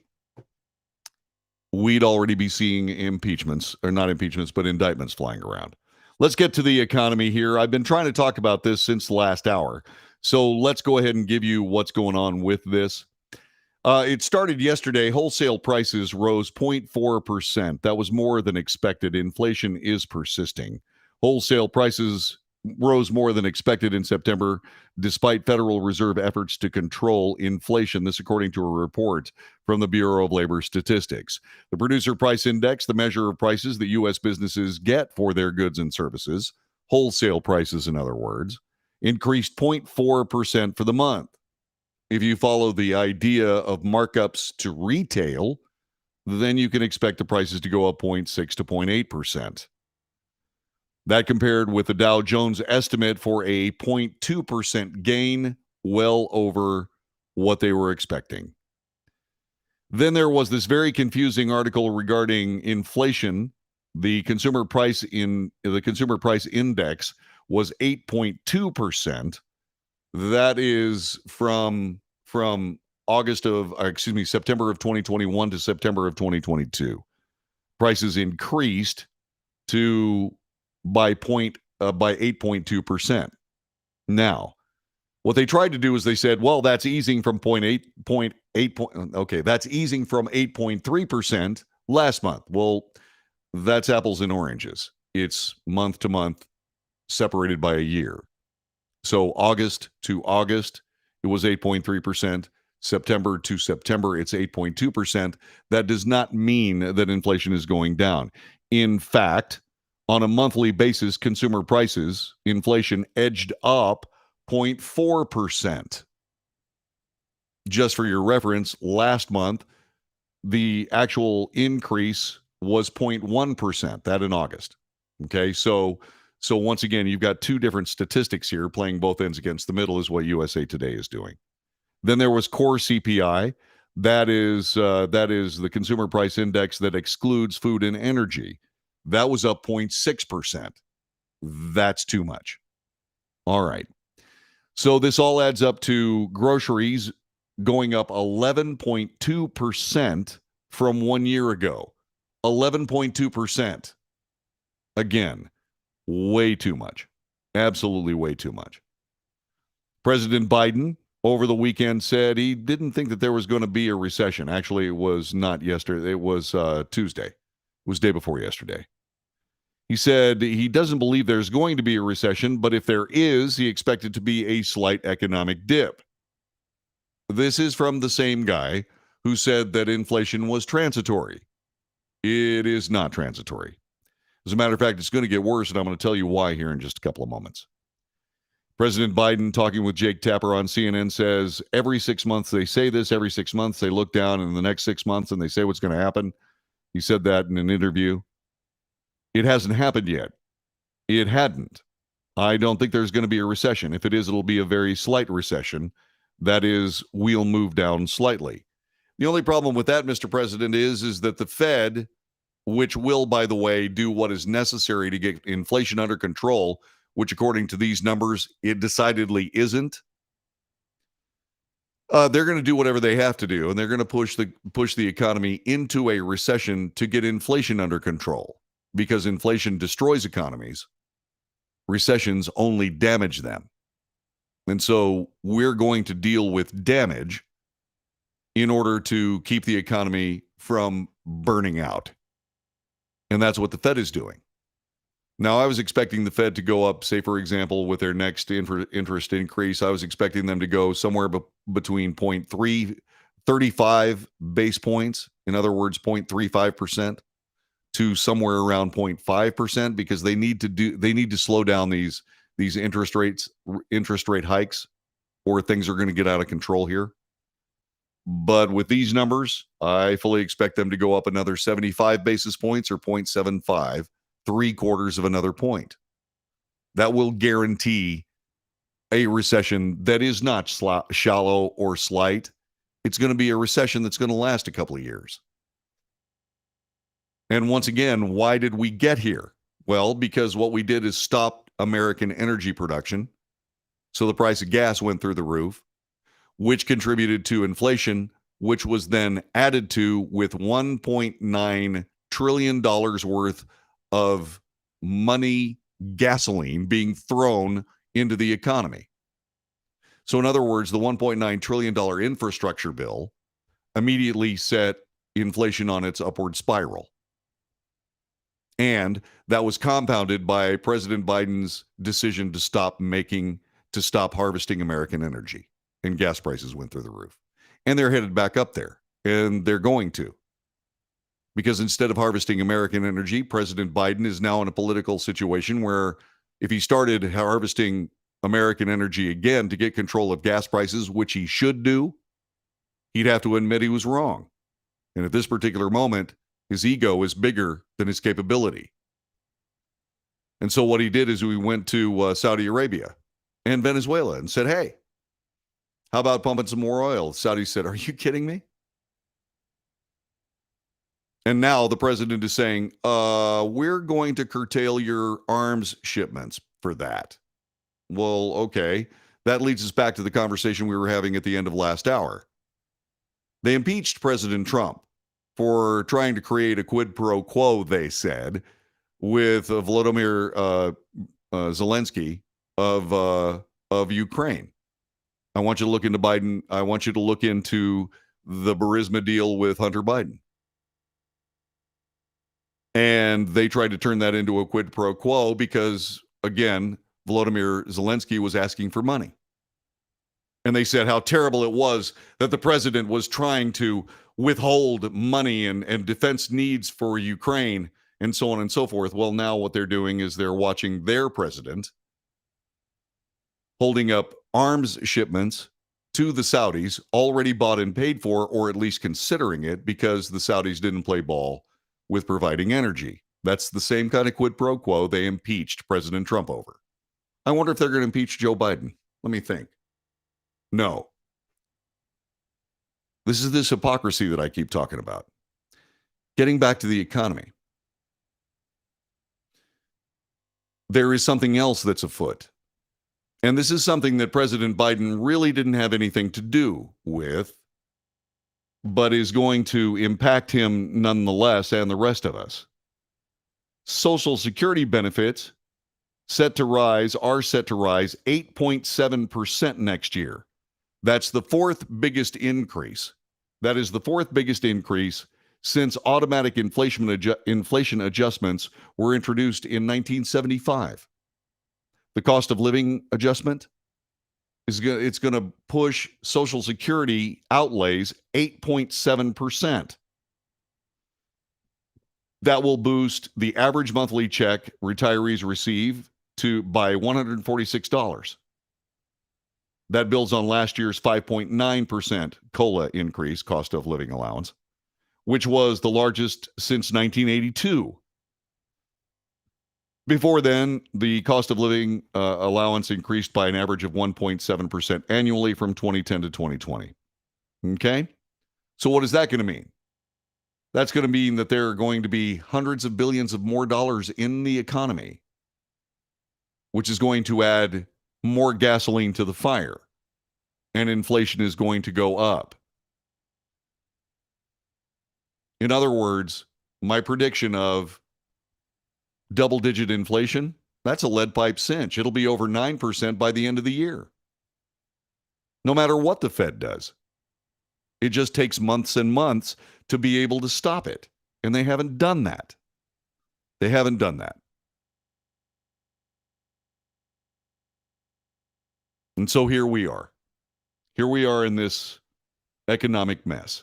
we'd already be seeing impeachments, or not impeachments, but indictments flying around. Let's get to the economy here. I've been trying to talk about this since the last hour. So let's go ahead and give you what's going on with this. It started yesterday. Wholesale prices rose 0.4%. That was more than expected. Inflation is persisting. Wholesale prices rose more than expected in September, despite Federal Reserve efforts to control inflation. This, according to a report from the Bureau of Labor Statistics. The Producer Price Index, the measure of prices that U.S. businesses get for their goods and services, wholesale prices, in other words, increased 0.4% for the month. If you follow the idea of markups to retail, then you can expect the prices to go up 0.6 to 0.8%. That compared with the Dow Jones estimate for a 0.2% gain, well over what they were expecting. Then there was this very confusing article regarding inflation. The consumer price index was 8.2%. That is from September of 2021 to September of 2022. Prices increased by 8.2%. Now, what they tried to do is they said, well, that's easing from 8.3% last month. Well, that's apples and oranges. It's month to month, separated by a year. So August to August, it was 8.3%. September to September, it's 8.2%. That does not mean that inflation is going down. In fact, on a monthly basis, consumer prices, inflation edged up 0.4%. Just for your reference, last month, the actual increase was 0.1%, that in August. Okay, so once again, you've got two different statistics here playing both ends against the middle is what USA Today is doing. Then there was core CPI. That is the consumer price index that excludes food and energy. That was up 0.6%. That's too much. All right. So this all adds up to groceries going up 11.2% from 1 year ago. 11.2%. Again, way too much. Absolutely way too much. President Biden over the weekend said he didn't think that there was going to be a recession. Actually, it was not yesterday. It was Tuesday. It was day before yesterday. He said he doesn't believe there's going to be a recession, but if there is, he expected to be a slight economic dip. This is from the same guy who said that inflation was transitory. It is not transitory. As a matter of fact, it's going to get worse, and I'm going to tell you why here in just a couple of moments. President Biden, talking with Jake Tapper on CNN, says every 6 months they say this, every 6 months they look down in the next 6 months and they say what's going to happen. He said that in an interview. It hasn't happened yet. It hadn't. I don't think there's going to be a recession. If it is, it'll be a very slight recession. That is, we'll move down slightly. The only problem with that, Mr. President, is that the Fed, which will, by the way, do what is necessary to get inflation under control, which according to these numbers, it decidedly isn't. They're going to do whatever they have to do, and they're going to push the economy into a recession to get inflation under control, because inflation destroys economies. Recessions only damage them. And so we're going to deal with damage in order to keep the economy from burning out. And that's what the Fed is doing. Now, I was expecting the Fed to go up, say, for example, with their next interest increase, I was expecting them to go somewhere between 0.335 base points, in other words, 0.35%, to somewhere around 0.5%, because they need to slow down these interest rate hikes, or things are going to get out of control here. But with these numbers, I fully expect them to go up another 75 basis points, or 0.75, 3/4 of another point. That will guarantee a recession that is not shallow or slight. It's going to be a recession that's going to last a couple of years. And once again, why did we get here? Well, because what we did is stop American energy production. So the price of gas went through the roof, which contributed to inflation, which was then added to with $1.9 trillion worth of money, gasoline being thrown into the economy. So in other words, the $1.9 trillion infrastructure bill immediately set inflation on its upward spiral. And that was compounded by President Biden's decision to stop harvesting American energy. And gas prices went through the roof. And they're headed back up there. And they're going to. Because instead of harvesting American energy, President Biden is now in a political situation where if he started harvesting American energy again to get control of gas prices, which he should do, he'd have to admit he was wrong. And at this particular moment, his ego is bigger than his capability. And so what he did is we went to Saudi Arabia and Venezuela and said, hey, how about pumping some more oil? Saudi said, are you kidding me? And now the president is saying, we're going to curtail your arms shipments for that. Well, okay. That leads us back to the conversation we were having at the end of last hour. They impeached President Trump for trying to create a quid pro quo, they said, with Volodymyr Zelensky of Ukraine. I want you to look into Biden. I want you to look into the Burisma deal with Hunter Biden. And they tried to turn that into a quid pro quo because, again, Volodymyr Zelensky was asking for money. And they said how terrible it was that the president was trying to withhold money and defense needs for Ukraine and so on and so forth. Well, now what they're doing is they're watching their president holding up arms shipments to the Saudis, already bought and paid for, or at least considering it, because the Saudis didn't play ball with providing energy. That's the same kind of quid pro quo they impeached President Trump over. I wonder if they're going to impeach Joe Biden. Let me think. No. This is this hypocrisy that I keep talking about. Getting back to the economy. There is something else that's afoot. And this is something that President Biden really didn't have anything to do with, but is going to impact him nonetheless and the rest of us. Social Security benefits are set to rise 8.7% next year. That's the fourth biggest increase. That is the fourth biggest increase since automatic inflation adjustments were introduced in 1975. The cost of living adjustment it's going to push Social Security outlays 8.7%. That will boost the average monthly check retirees receive by $146. That builds on last year's 5.9% COLA increase, cost of living allowance, which was the largest since 1982. Before then, the cost of living allowance increased by an average of 1.7% annually from 2010 to 2020. Okay? So what is that going to mean? That's going to mean that there are going to be hundreds of billions of more dollars in the economy, which is going to add more gasoline to the fire, and inflation is going to go up. In other words, my prediction of double-digit inflation, that's a lead pipe cinch. It'll be over 9% by the end of the year. No matter what the Fed does. It just takes months and months to be able to stop it. And they haven't done that. They haven't done that. And so here we are. Here we are in this economic mess.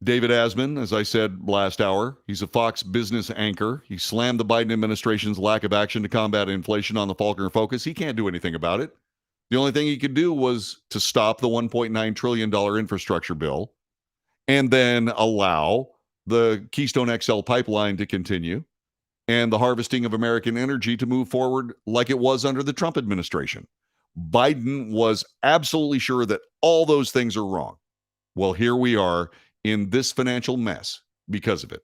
David Asman, as I said last hour, he's a Fox business anchor. He slammed the Biden administration's lack of action to combat inflation on the Faulkner Focus. He can't do anything about it. The only thing he could do was to stop the $1.9 trillion infrastructure bill and then allow the Keystone XL pipeline to continue and the harvesting of American energy to move forward like it was under the Trump administration. Biden was absolutely sure that all those things are wrong. Well, here we are in this financial mess because of it.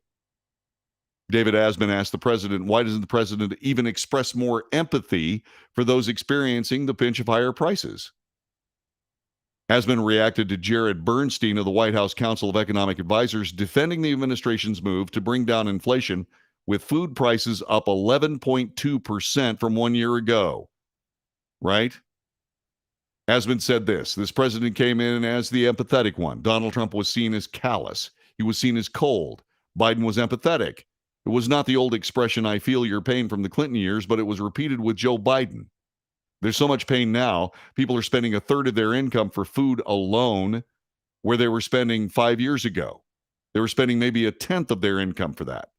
David Asman asked the president, why doesn't the president even express more empathy for those experiencing the pinch of higher prices? Asman reacted to Jared Bernstein of the White House Council of Economic Advisors defending the administration's move to bring down inflation with food prices up 11.2% from 1 year ago. Right? Asman said this president came in as the empathetic one. Donald Trump was seen as callous. He was seen as cold. Biden was empathetic. It was not the old expression, I feel your pain from the Clinton years, but it was repeated with Joe Biden. There's so much pain now, people are spending a third of their income for food alone, where they were spending 5 years ago. They were spending maybe a tenth of their income for that.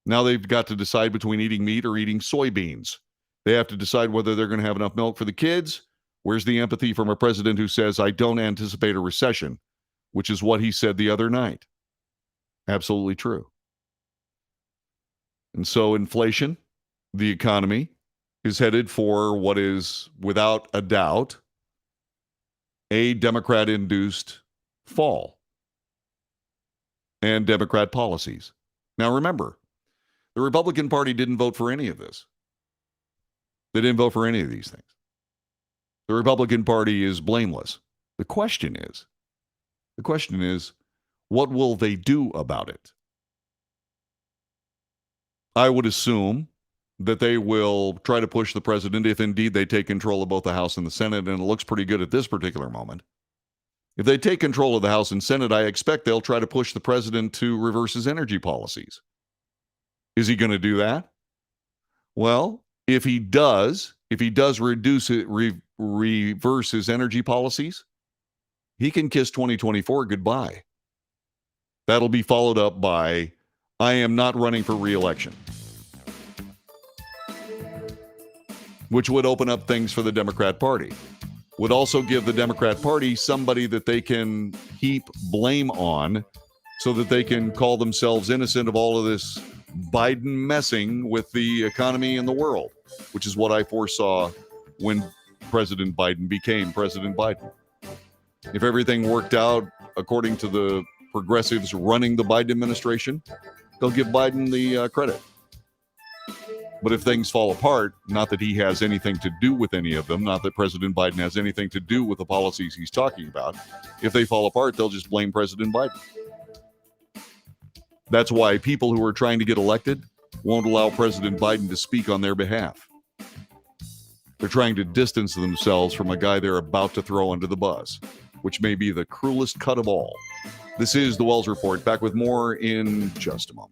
Now they've got to decide between eating meat or eating soybeans. They have to decide whether they're going to have enough milk for the kids. Where's the empathy from a president who says, I don't anticipate a recession, which is what he said the other night? Absolutely true. And so inflation, the economy, is headed for what is, without a doubt, a Democrat-induced fall and Democrat policies. Now remember, the Republican Party didn't vote for any of this. They didn't vote for any of these things. The Republican Party is blameless. The question is, what will they do about it? I would assume that they will try to push the president if indeed they take control of both the House and the Senate, and it looks pretty good at this particular moment. If they take control of the House and Senate, I expect they'll try to push the president to reverse his energy policies. Is he going to do that? Well, if he does reduce it, reverse his energy policies, he can kiss 2024 goodbye. That'll be followed up by, I am not running for re-election, which would open up things for the Democrat Party. Would also give the Democrat Party somebody that they can heap blame on so that they can call themselves innocent of all of this Biden messing with the economy and the world, which is what I foresaw when President Biden became President Biden. If everything worked out according to the progressives running the Biden administration, they'll give Biden the credit. But if things fall apart, not that he has anything to do with any of them, not that President Biden has anything to do with the policies he's talking about, if they fall apart, they'll just blame President Biden. That's why people who are trying to get elected won't allow President Biden to speak on their behalf. They're trying to distance themselves from a guy they're about to throw under the bus, which may be the cruelest cut of all. This is the Wells Report. Back with more in just a moment.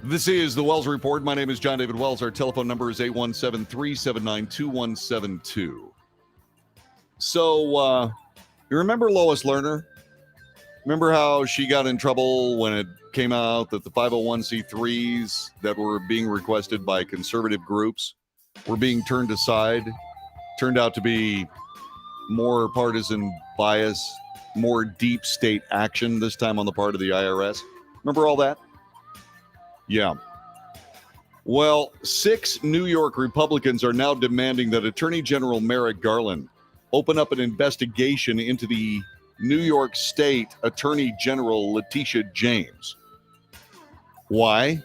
This is the Wells Report. My name is John David Wells. Our telephone number is 817-379-2172. So, you remember Lois Lerner? Remember how she got in trouble when it came out that the 501c3s that were being requested by conservative groups were being turned aside? Turned out to be more partisan bias, more deep state action, this time on the part of the IRS. Remember all that? Yeah. Well, 6 New York Republicans are now demanding that Attorney General Merrick Garland open up an investigation into the New York State Attorney General Letitia James. Why?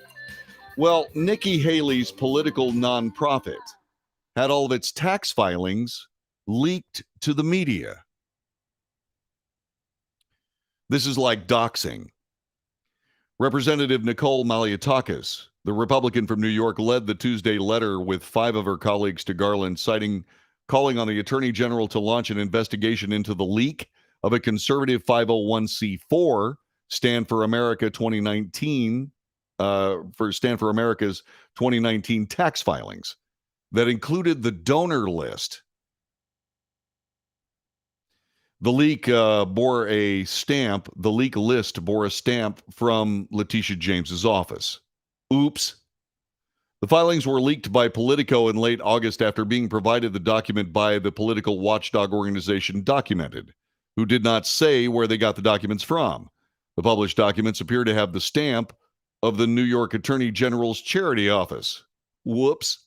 Well, Nikki Haley's political nonprofit had all of its tax filings leaked to the media. This is like doxing. Representative Nicole Malliotakis, the Republican from New York, led the Tuesday letter with 5 of her colleagues to Garland, calling on the Attorney General to launch an investigation into the leak of a conservative 501c4 Stand for America 2019 for Stand for America's 2019 tax filings that included the donor list. The leak bore a stamp. The leak list bore a stamp from Letitia James's office. Oops. The filings were leaked by Politico in late August after being provided the document by the political watchdog organization Documented, who did not say where they got the documents from. The published documents appear to have the stamp of the New York Attorney General's charity office. Whoops.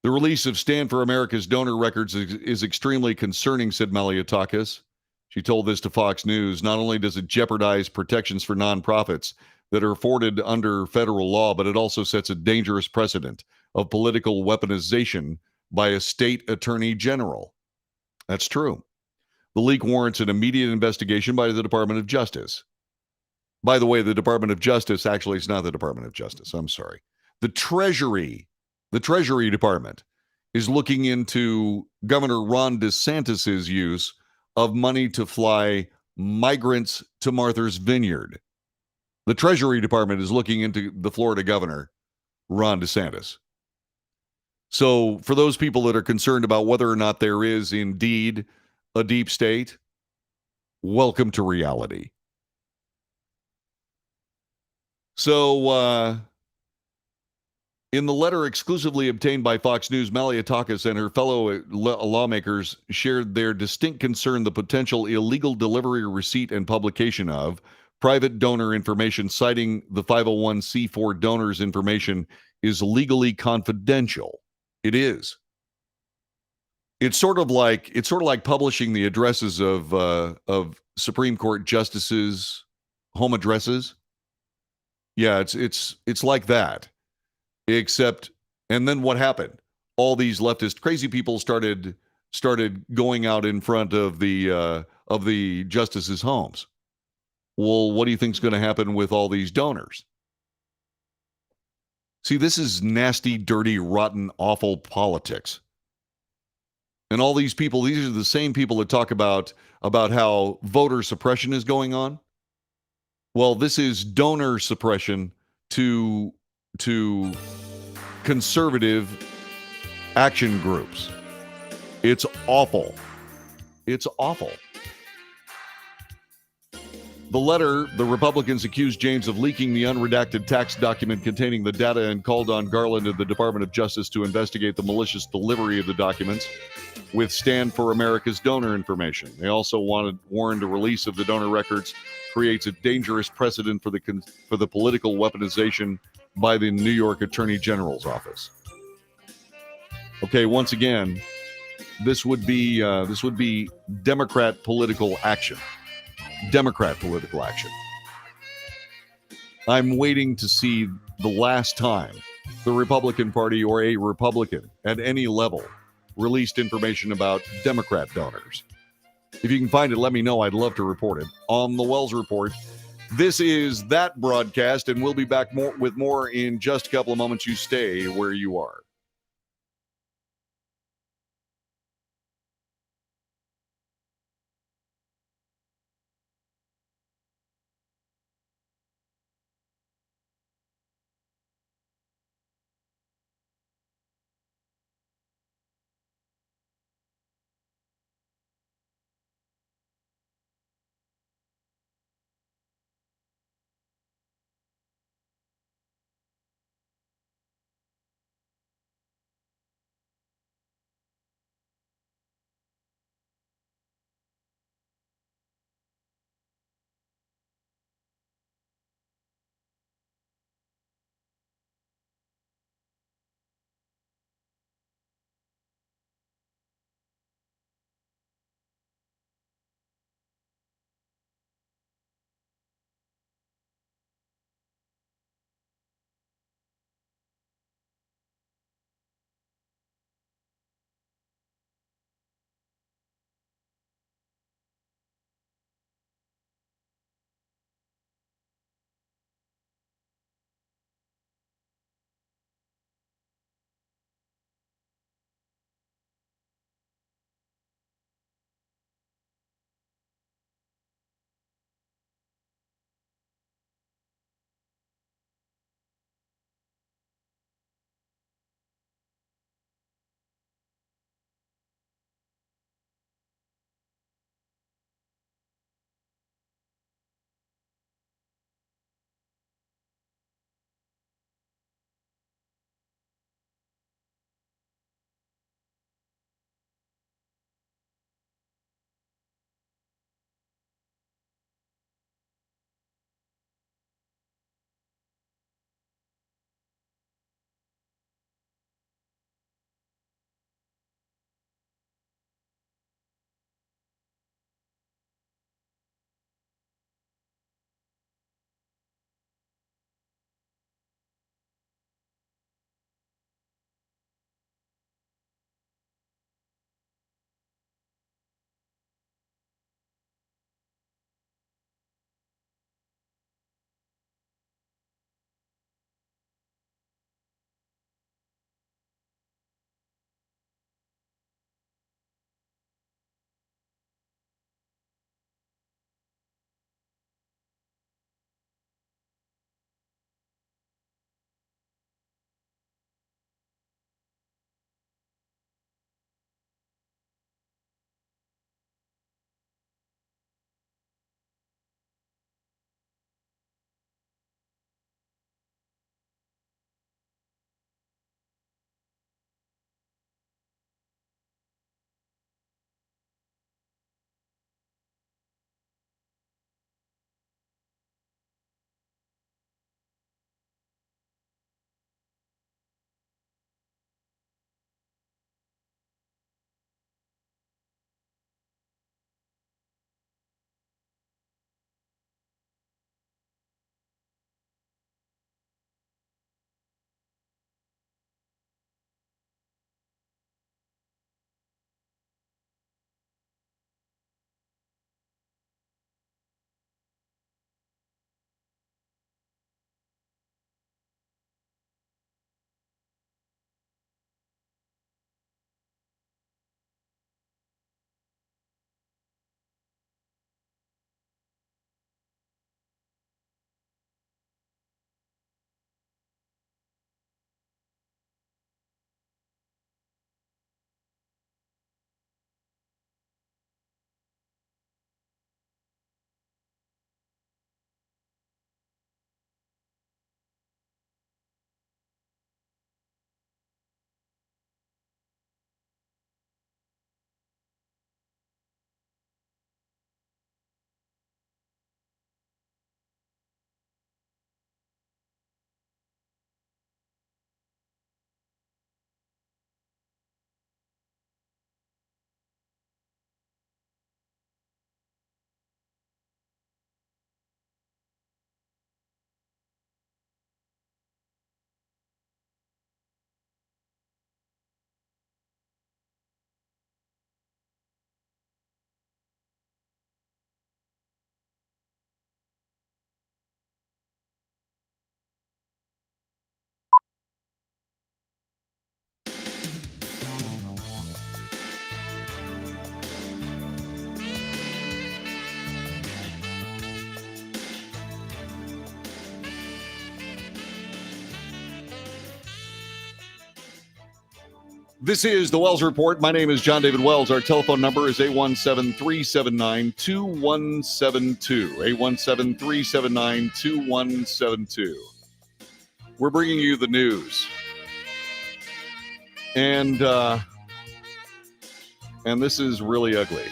The release of Stand for America's donor records is extremely concerning, said Malliotakis. She told this to Fox News. Not only does it jeopardize protections for nonprofits that are afforded under federal law, but it also sets a dangerous precedent of political weaponization by a state attorney general. That's true. The leak warrants an immediate investigation by the Department of Justice. By the way, the Department of Justice, actually, it's not the Department of Justice. I'm sorry. The Treasury Department is looking into Governor Ron DeSantis's use of money to fly migrants to Martha's Vineyard. The Treasury Department is looking into the Florida governor, Ron DeSantis. So for those people that are concerned about whether or not there is indeed a deep state, welcome to reality. So, in the letter exclusively obtained by Fox News, Malliotakis and her fellow lawmakers shared their distinct concern the potential illegal delivery, receipt, and publication of private donor information, citing the 501c4 donors' information is legally confidential. It is. It's sort of like publishing the addresses of Supreme Court justices' home addresses. Yeah, it's like that. Except, and then what happened? All these leftist crazy people started going out in front of the justices' homes. Well, what do you think is going to happen with all these donors? See, this is nasty, dirty, rotten, awful politics. And all these people, these are the same people that talk about how voter suppression is going on. Well, this is donor suppression to conservative action groups. It's awful. It's awful. The letter, the Republicans accused James of leaking the unredacted tax document containing the data and called on Garland and the Department of Justice to investigate the malicious delivery of the documents with Stand for America's donor information. They also warned a release of the donor records creates a dangerous precedent for the political weaponization by the New York Attorney General's office. Okay, once again, this would be Democrat political action. Democrat political action. I'm waiting to see the last time the Republican Party or a Republican at any level released information about Democrat donors. If you can find it, let me know. I'd love to report it on the Wells Report. This is that broadcast, and we'll be back with more in just a couple of moments. You stay where you are. This is the Wells Report. My name is John David Wells. Our telephone number is 817-379-2172. 817-379-2172. We're bringing you the news. And this is really ugly.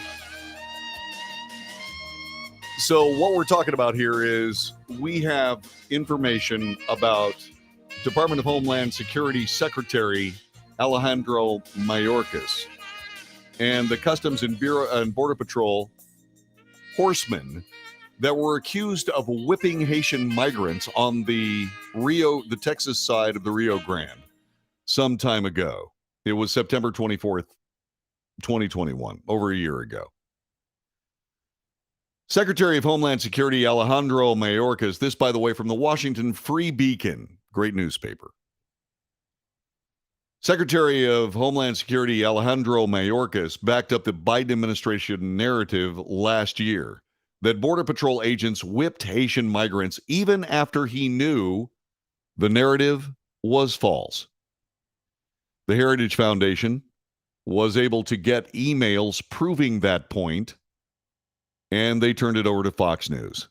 So what we're talking about here is we have information about Department of Homeland Security Secretary Alejandro Mayorkas and the Customs and Border Patrol horsemen that were accused of whipping Haitian migrants on the Texas side of the Rio Grande some time ago. It was September 24th, 2021, over a year ago. Secretary of Homeland Security Alejandro Mayorkas, this, by the way, from the Washington Free Beacon, great newspaper. Secretary of Homeland Security Alejandro Mayorkas backed up the Biden administration narrative last year that Border Patrol agents whipped Haitian migrants even after he knew the narrative was false. The Heritage Foundation was able to get emails proving that point, and they turned it over to Fox News.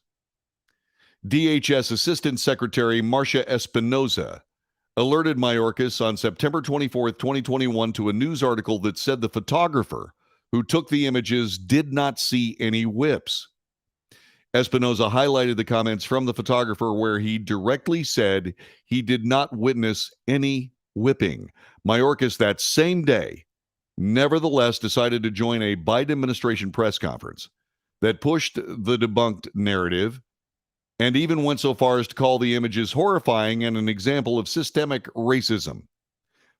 DHS Assistant Secretary Marcia Espinoza alerted Mayorkas on September 24th, 2021 to a news article that said the photographer who took the images did not see any whips. Espinoza highlighted the comments from the photographer where he directly said he did not witness any whipping. Mayorkas that same day, nevertheless, decided to join a Biden administration press conference that pushed the debunked narrative and even went so far as to call the images horrifying and an example of systemic racism.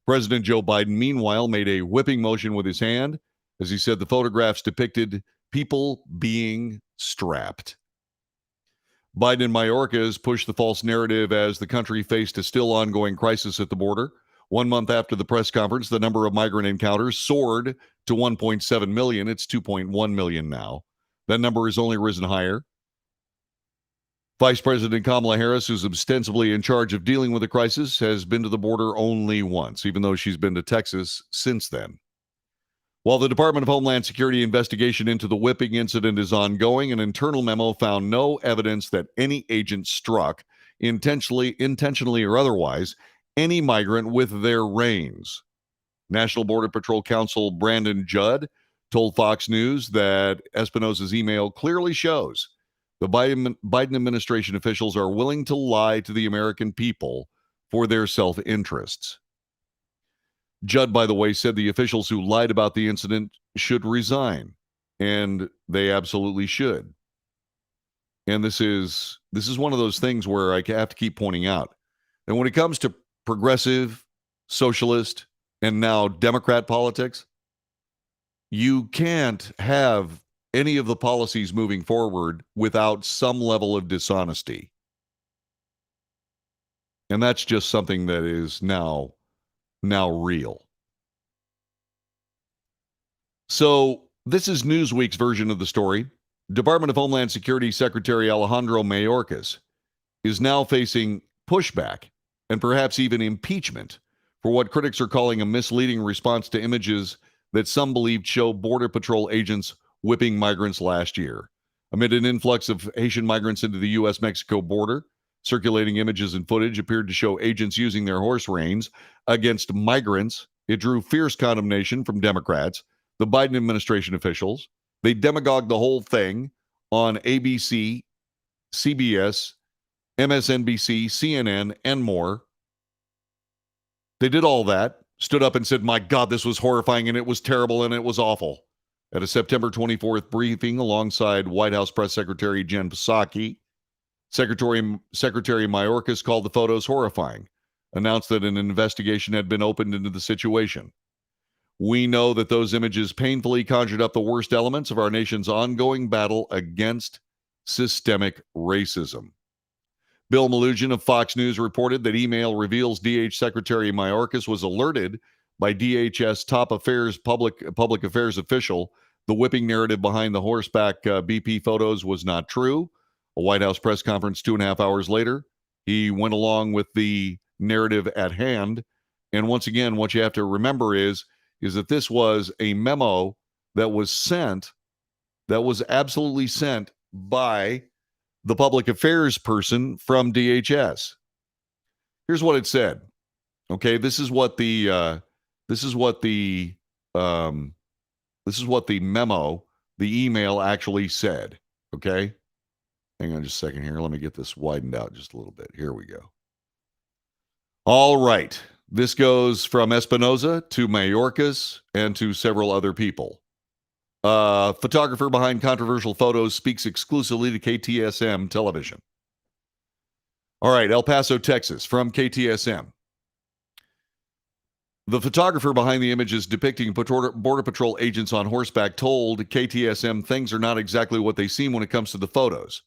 President Joe Biden, meanwhile, made a whipping motion with his hand as he said the photographs depicted people being strapped. Biden and Mayorkas pushed the false narrative as the country faced a still ongoing crisis at the border. 1 month after the press conference, the number of migrant encounters soared to 1.7 million. It's 2.1 million now. That number has only risen higher. Vice President Kamala Harris, who's ostensibly in charge of dealing with the crisis, has been to the border only once, even though she's been to Texas since then. While the Department of Homeland Security investigation into the whipping incident is ongoing, an internal memo found no evidence that any agent struck, intentionally or otherwise, any migrant with their reins. National Border Patrol Counsel Brandon Judd told Fox News that Espinoza's email clearly shows the Biden administration officials are willing to lie to the American people for their self-interests. Judd, by the way, said the officials who lied about the incident should resign, and they absolutely should. And this is one of those things where I have to keep pointing out. And when it comes to progressive, socialist, and now Democrat politics, you can't have any of the policies moving forward without some level of dishonesty. And that's just something that is now real. So this is Newsweek's version of the story. Department of Homeland Security Secretary Alejandro Mayorkas is now facing pushback and perhaps even impeachment for what critics are calling a misleading response to images that some believed show Border Patrol agents whipping migrants last year. Amid an influx of Haitian migrants into the U.S.-Mexico border, circulating images and footage appeared to show agents using their horse reins against migrants. It drew fierce condemnation from Democrats, the Biden administration officials. They demagogued the whole thing on ABC, CBS, MSNBC, CNN, and more. They did all that, stood up and said, my God, this was horrifying and it was terrible and it was awful. At a September 24th briefing alongside White House Press Secretary Jen Psaki, Secretary Mayorkas called the photos horrifying, announced that an investigation had been opened into the situation. We know that those images painfully conjured up the worst elements of our nation's ongoing battle against systemic racism. Bill Melugin of Fox News reported that email reveals DH Secretary Mayorkas was alerted by DHS top public affairs official the whipping narrative behind the horseback BP photos was not true. A White House press conference 2.5 hours later, he went along with the narrative at hand And once again, what you have to remember is that this was a memo that was absolutely sent by the public affairs person from DHS. Here's what it said. Okay, this is what the memo, the email actually said. Okay, hang on just a second here. Let me get this widened out just a little bit. Here we go. All right. This goes from Espinoza to Mayorkas and to several other people. Photographer behind controversial photos speaks exclusively to KTSM television. All right, El Paso, Texas, from KTSM. The photographer behind the images depicting Border Patrol agents on horseback told KTSM things are not exactly what they seem when it comes to the photos.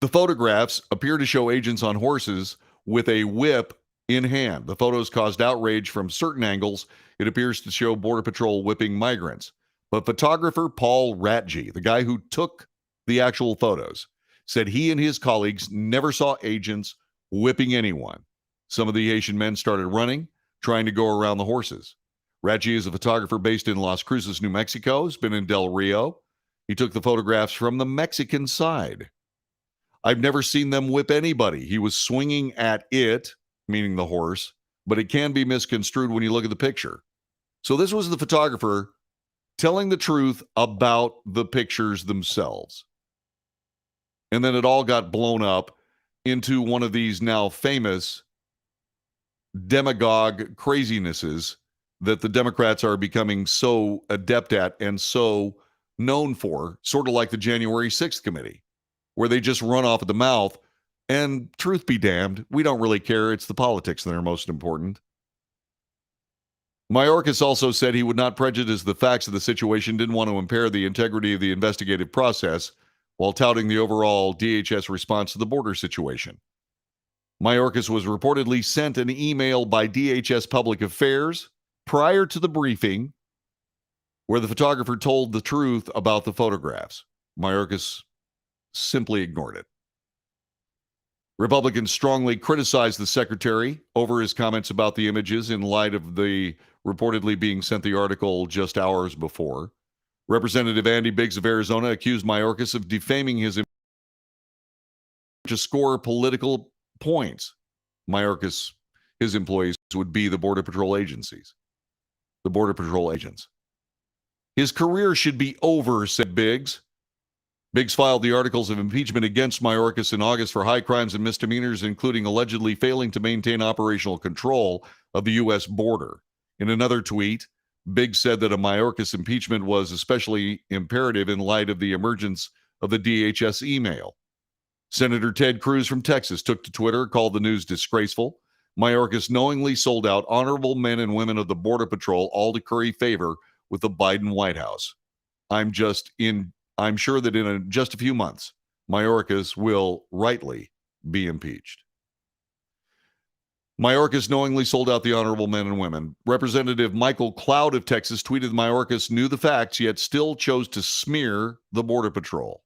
The photographs appear to show agents on horses with a whip in hand. The photos caused outrage from certain angles. It appears to show Border Patrol whipping migrants. But photographer Paul Ratji, the guy who took the actual photos, said he and his colleagues never saw agents whipping anyone. Some of the Haitian men started running, trying to go around the horses. Ratji is a photographer based in Las Cruces, New Mexico. He's been in Del Rio. He took the photographs from the Mexican side. I've never seen them whip anybody. He was swinging at it, meaning the horse, but it can be misconstrued when you look at the picture. So this was the photographer telling the truth about the pictures themselves. And then it all got blown up into one of these now famous demagogue crazinesses that the Democrats are becoming so adept at and so known for, sort of like the January 6th committee, where they just run off at the mouth. And truth be damned, we don't really care. It's the politics that are most important. Mayorkas also said he would not prejudice the facts of the situation, didn't want to impair the integrity of the investigative process, while touting the overall DHS response to the border situation. Mayorkas was reportedly sent an email by DHS Public Affairs prior to the briefing where the photographer told the truth about the photographs. Mayorkas simply ignored it. Republicans strongly criticized the secretary over his comments about the images in light of the reportedly being sent the article just hours before. Representative Andy Biggs of Arizona accused Mayorkas of defaming his to score political points. Mayorkas, his employees would be the Border Patrol agencies, the Border Patrol agents. His career should be over, said Biggs. Biggs filed the articles of impeachment against Mayorkas in August for high crimes and misdemeanors, including allegedly failing to maintain operational control of the U.S. border. In another tweet, Biggs said that a Mayorkas impeachment was especially imperative in light of the emergence of the DHS email. Senator Ted Cruz from Texas took to Twitter, called the news disgraceful. Mayorkas knowingly sold out honorable men and women of the Border Patrol, all to curry favor with the Biden White House. I'm sure that in just a few months, Mayorkas will rightly be impeached. Mayorkas knowingly sold out the honorable men and women. Representative Michael Cloud of Texas tweeted Mayorkas knew the facts, yet still chose to smear the Border Patrol.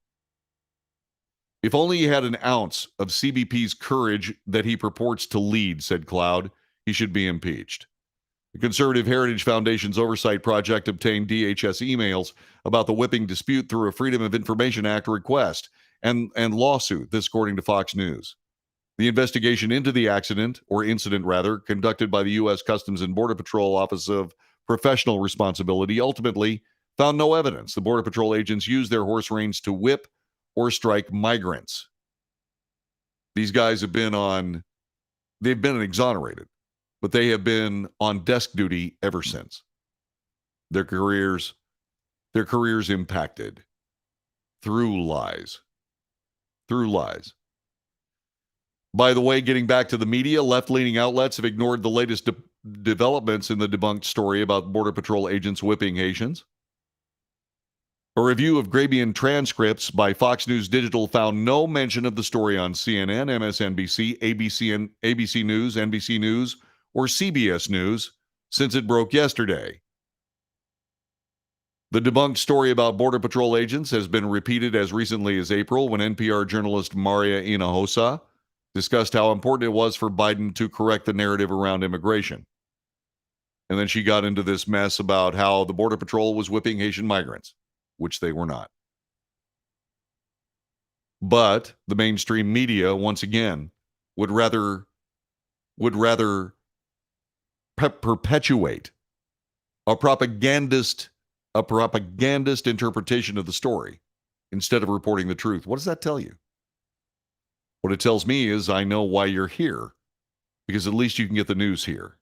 If only he had an ounce of CBP's courage that he purports to lead, said Cloud, he should be impeached. The Conservative Heritage Foundation's oversight project obtained DHS emails about the whipping dispute through a Freedom of Information Act request and lawsuit, this according to Fox News. The investigation into the incident conducted by the U.S. Customs and Border Patrol Office of Professional Responsibility ultimately found no evidence the Border Patrol agents used their horse reins to whip or strike migrants. These guys they've been exonerated, but they have been on desk duty ever since. Their careers impacted through lies. By the way, getting back to the media, left-leaning outlets have ignored the latest developments in the debunked story about Border Patrol agents whipping Haitians. A review of Grabian transcripts by Fox News Digital found no mention of the story on CNN, MSNBC, ABC News, NBC News, or CBS News since it broke yesterday. The debunked story about Border Patrol agents has been repeated as recently as April when NPR journalist Maria Hinojosa discussed how important it was for Biden to correct the narrative around immigration. And then she got into this mess about how the Border Patrol was whipping Haitian migrants, which they were not. But the mainstream media, once again, would rather perpetuate a propagandist interpretation of the story instead of reporting the truth. What does that tell you? What it tells me is I know why you're here, because at least you can get the news here.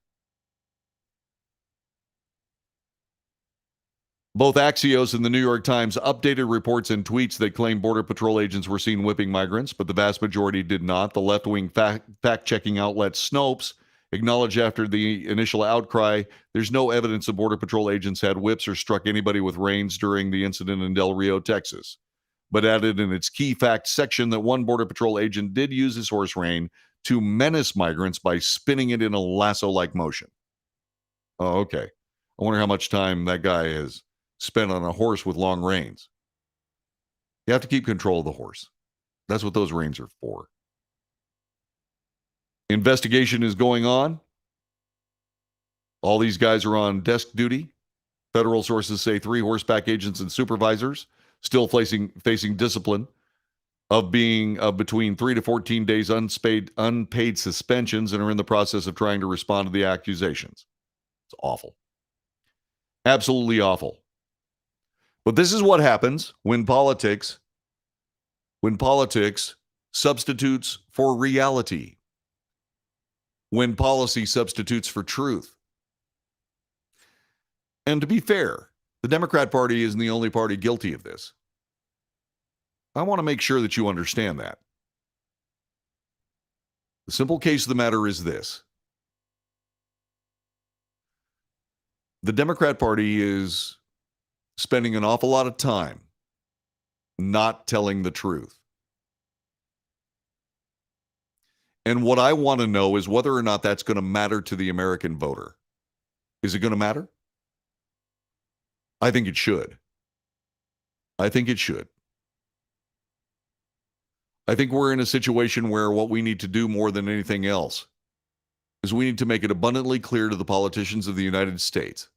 Both Axios and the New York Times updated reports and tweets that claimed Border Patrol agents were seen whipping migrants, but the vast majority did not. The left-wing fact-checking outlet Snopes acknowledged after the initial outcry there's no evidence the Border Patrol agents had whips or struck anybody with reins during the incident in Del Rio, Texas, but added in its key facts section that one Border Patrol agent did use his horse rein to menace migrants by spinning it in a lasso-like motion. Oh, okay. I wonder how much time that guy has spent on a horse with long reins. You have to keep control of the horse. That's what those reins are for. Investigation is going on. All these guys are on desk duty. Federal sources say 3 horseback agents and supervisors still facing discipline of being between 3 to 14 days unpaid suspensions and are in the process of trying to respond to the accusations. It's awful. Absolutely awful. But this is what happens when politics substitutes for reality, when policy substitutes for truth. And to be fair, the Democrat Party isn't the only party guilty of this. I want to make sure that you understand that. The simple case of the matter is this. The Democrat Party is spending an awful lot of time not telling the truth. And what I want to know is whether or not that's going to matter to the American voter. Is it going to matter? I think it should. I think it should. I think we're in a situation where what we need to do more than anything else is we need to make it abundantly clear to the politicians of the United States.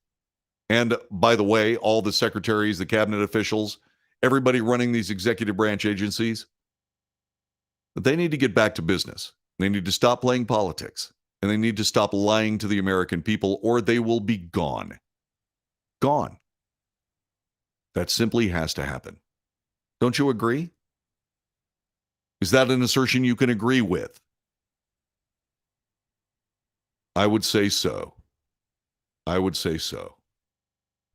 And by the way, all the secretaries, the cabinet officials, everybody running these executive branch agencies, that they need to get back to business. They need to stop playing politics, and they need to stop lying to the American people, or they will be gone. Gone. That simply has to happen. Don't you agree? Is that an assertion you can agree with? I would say so. I would say so.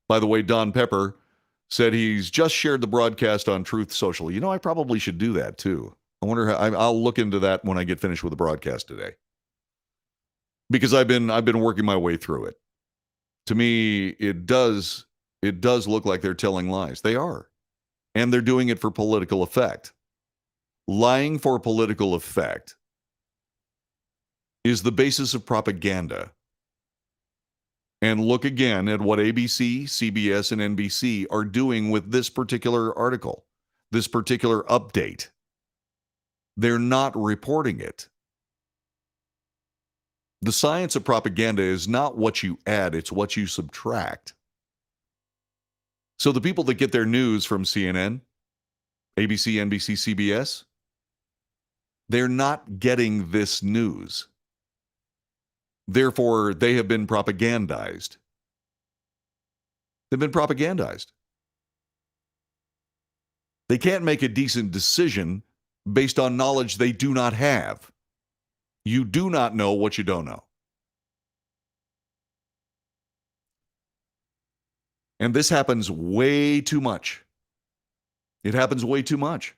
By the way, Don Pepper said he's just shared the broadcast on Truth Social. You know, I probably should do that too. I wonder how I'll look into that when I get finished with the broadcast today. Because I've been working my way through it. To me, it does look like they're telling lies. They are. And they're doing it for political effect. Lying for political effect is the basis of propaganda. And look again at what ABC, CBS, and NBC are doing with this particular article, this particular update. They're not reporting it. The science of propaganda is not what you add, it's what you subtract. So the people that get their news from CNN, ABC, NBC, CBS, they're not getting this news. Therefore, they have been propagandized. They've been propagandized. They can't make a decent decision based on knowledge they do not have. You do not know what you don't know. And this happens way too much. It happens way too much.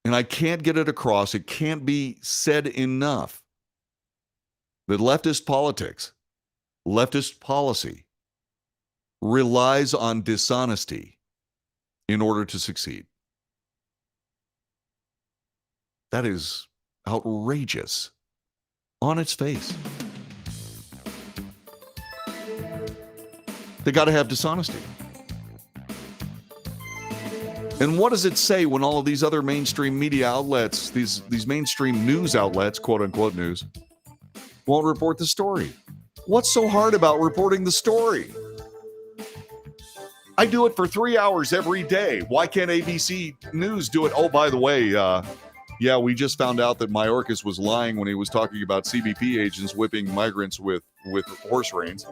And I can't get it across. It can't be said enough that leftist politics, leftist policy relies on dishonesty in order to succeed. That is outrageous on its face. They got to have dishonesty. And what does it say when all of these other mainstream media outlets, these mainstream news outlets, quote unquote news, won't report the story? What's so hard about reporting the story? I do it for 3 hours every day. Why can't ABC News do it? Oh, by the way, yeah, we just found out that Mayorkas was lying when he was talking about CBP agents whipping migrants with horse reins.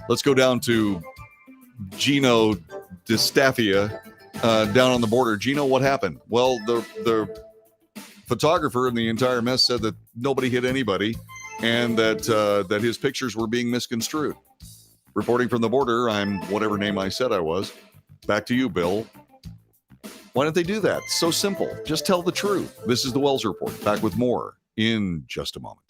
Let's go down to Gino DiStafia down on the border. Gino, what happened? Well, the photographer in the entire mess said that nobody hit anybody and that his pictures were being misconstrued. Reporting from the border, I'm whatever name I said I was. Back to you, Bill. Why don't they do that? So simple. Just tell the truth. This is the Wells Report. Back with more in just a moment.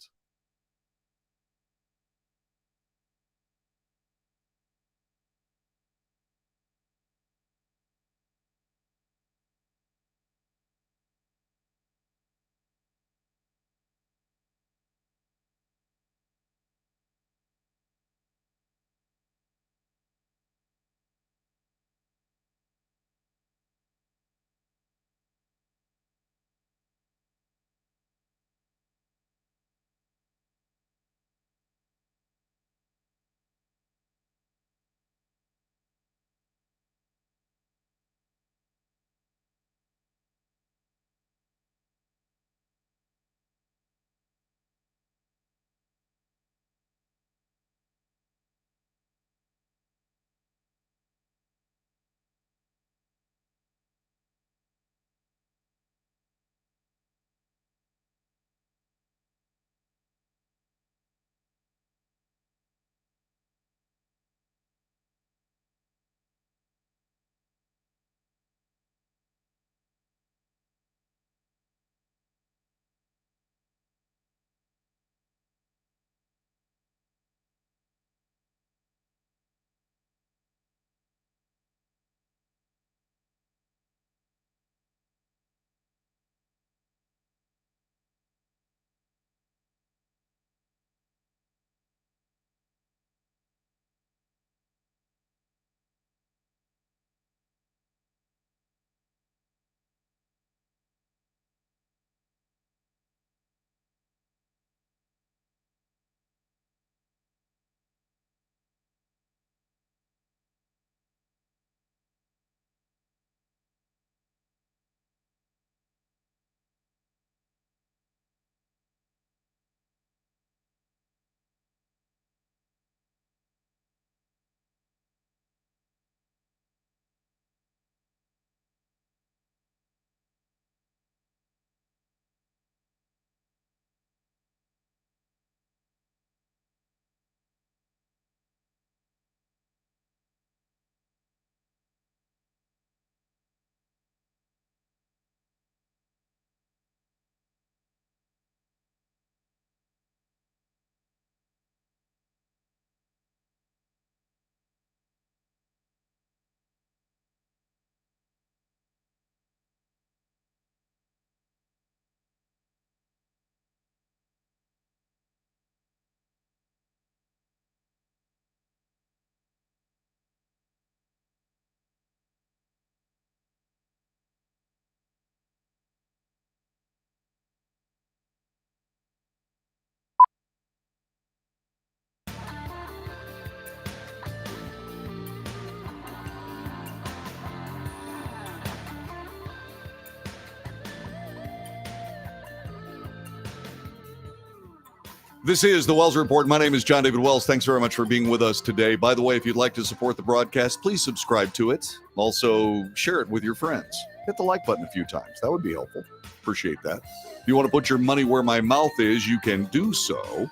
This is the Wells Report. My name is John David Wells. Thanks very much for being with us today. By the way, if you'd like to support the broadcast, please subscribe to it. Also, share it with your friends. Hit the like button a few times. That would be helpful. Appreciate that. If you want to put your money where my mouth is, you can do so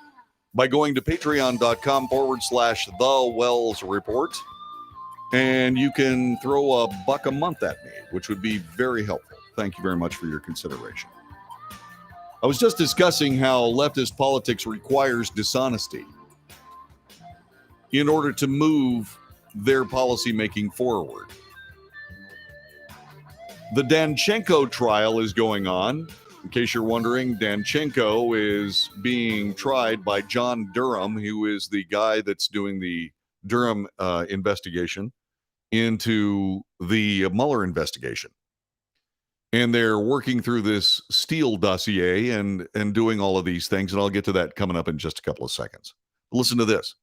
by going to patreon.com/The Wells Report. And you can throw $1 a month at me, which would be very helpful. Thank you very much for your consideration. I was just discussing how leftist politics requires dishonesty in order to move their policymaking forward. The Danchenko trial is going on. In case you're wondering, Danchenko is being tried by John Durham, who is the guy that's doing the Durham investigation. into the Mueller investigation. And they're working through this Steele dossier and doing all of these things. And I'll get to that coming up in just a couple of seconds. Listen to this.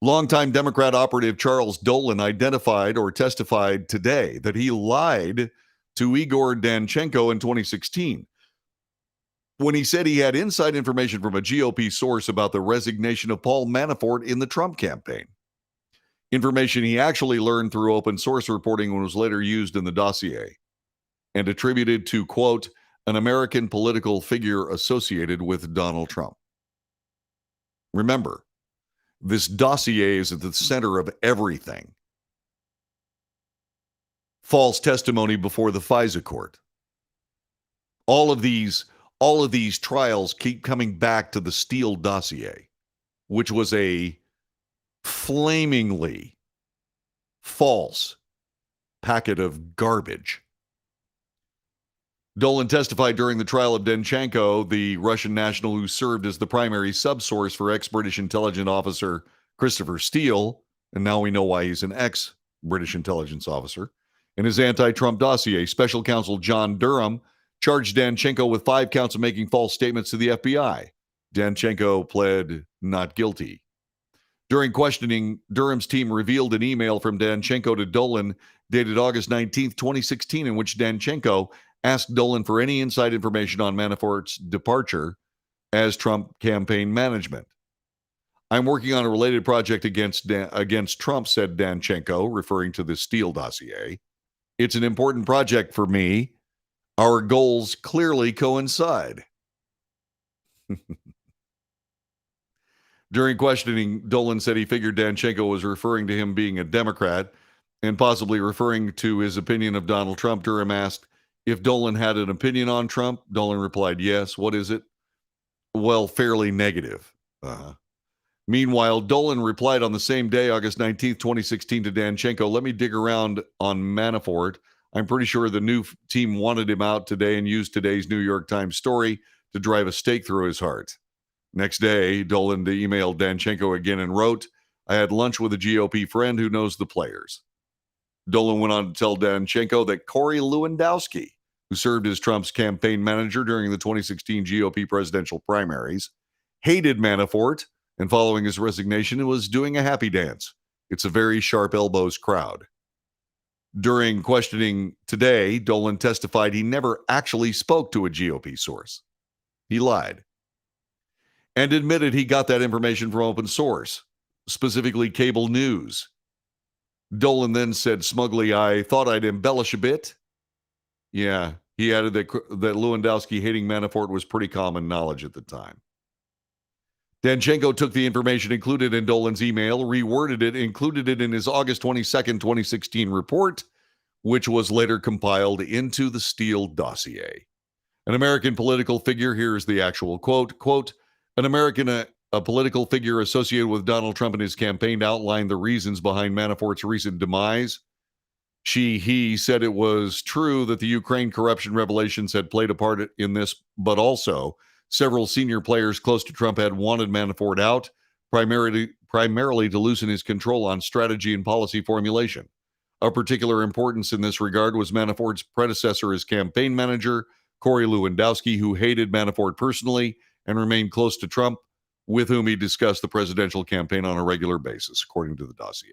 Longtime Democrat operative Charles Dolan identified or testified today that he lied to Igor Danchenko in 2016 when he said he had inside information from a GOP source about the resignation of Paul Manafort in the Trump campaign. Information he actually learned through open source reporting and was later used in the dossier and attributed to, quote, an American political figure associated with Donald Trump. Remember, this dossier is at the center of everything. False testimony before the FISA court. All of these trials keep coming back to the Steele dossier, which was a flamingly false packet of garbage. Dolan testified during the trial of Danchenko, the Russian national who served as the primary subsource for ex-British intelligence officer Christopher Steele, and now we know why he's an ex-British intelligence officer. In his anti-Trump dossier, special counsel John Durham charged Danchenko with 5 counts of making false statements to the FBI. Danchenko pled not guilty. During questioning, Durham's team revealed an email from Danchenko to Dolan dated August 19, 2016, in which Danchenko asked Dolan for any inside information on Manafort's departure as Trump campaign management. I'm working on a related project against Trump, said Danchenko, referring to the Steele dossier. It's an important project for me. Our goals clearly coincide. During questioning, Dolan said he figured Danchenko was referring to him being a Democrat and possibly referring to his opinion of Donald Trump. Durham asked if Dolan had an opinion on Trump. Dolan replied, yes. What is it? Well, fairly negative. Meanwhile, Dolan replied on the same day, August 19th, 2016, to Danchenko, let me dig around on Manafort. I'm pretty sure the new team wanted him out today and used today's New York Times story to drive a stake through his heart. Next day, Dolan emailed Danchenko again and wrote, I had lunch with a GOP friend who knows the players. Dolan went on to tell Danchenko that Corey Lewandowski, who served as Trump's campaign manager during the 2016 GOP presidential primaries, hated Manafort and following his resignation was doing a happy dance. It's a very sharp elbows crowd. During questioning today, Dolan testified he never actually spoke to a GOP source. He lied and admitted he got that information from open source, specifically cable news. Dolan then said smugly, I thought I'd embellish a bit. Yeah, he added that Lewandowski hating Manafort was pretty common knowledge at the time. Danchenko took the information included in Dolan's email, reworded it, included it in his August 22nd, 2016 report, which was later compiled into the Steele dossier. An American political figure, here's the actual quote, an American, a political figure associated with Donald Trump and his campaign outlined the reasons behind Manafort's recent demise. He said it was true that the Ukraine corruption revelations had played a part in this, but also several senior players close to Trump had wanted Manafort out, primarily to loosen his control on strategy and policy formulation. Of particular importance in this regard was Manafort's predecessor as campaign manager, Corey Lewandowski, who hated Manafort personally and remained close to Trump, with whom he discussed the presidential campaign on a regular basis, according to the dossier.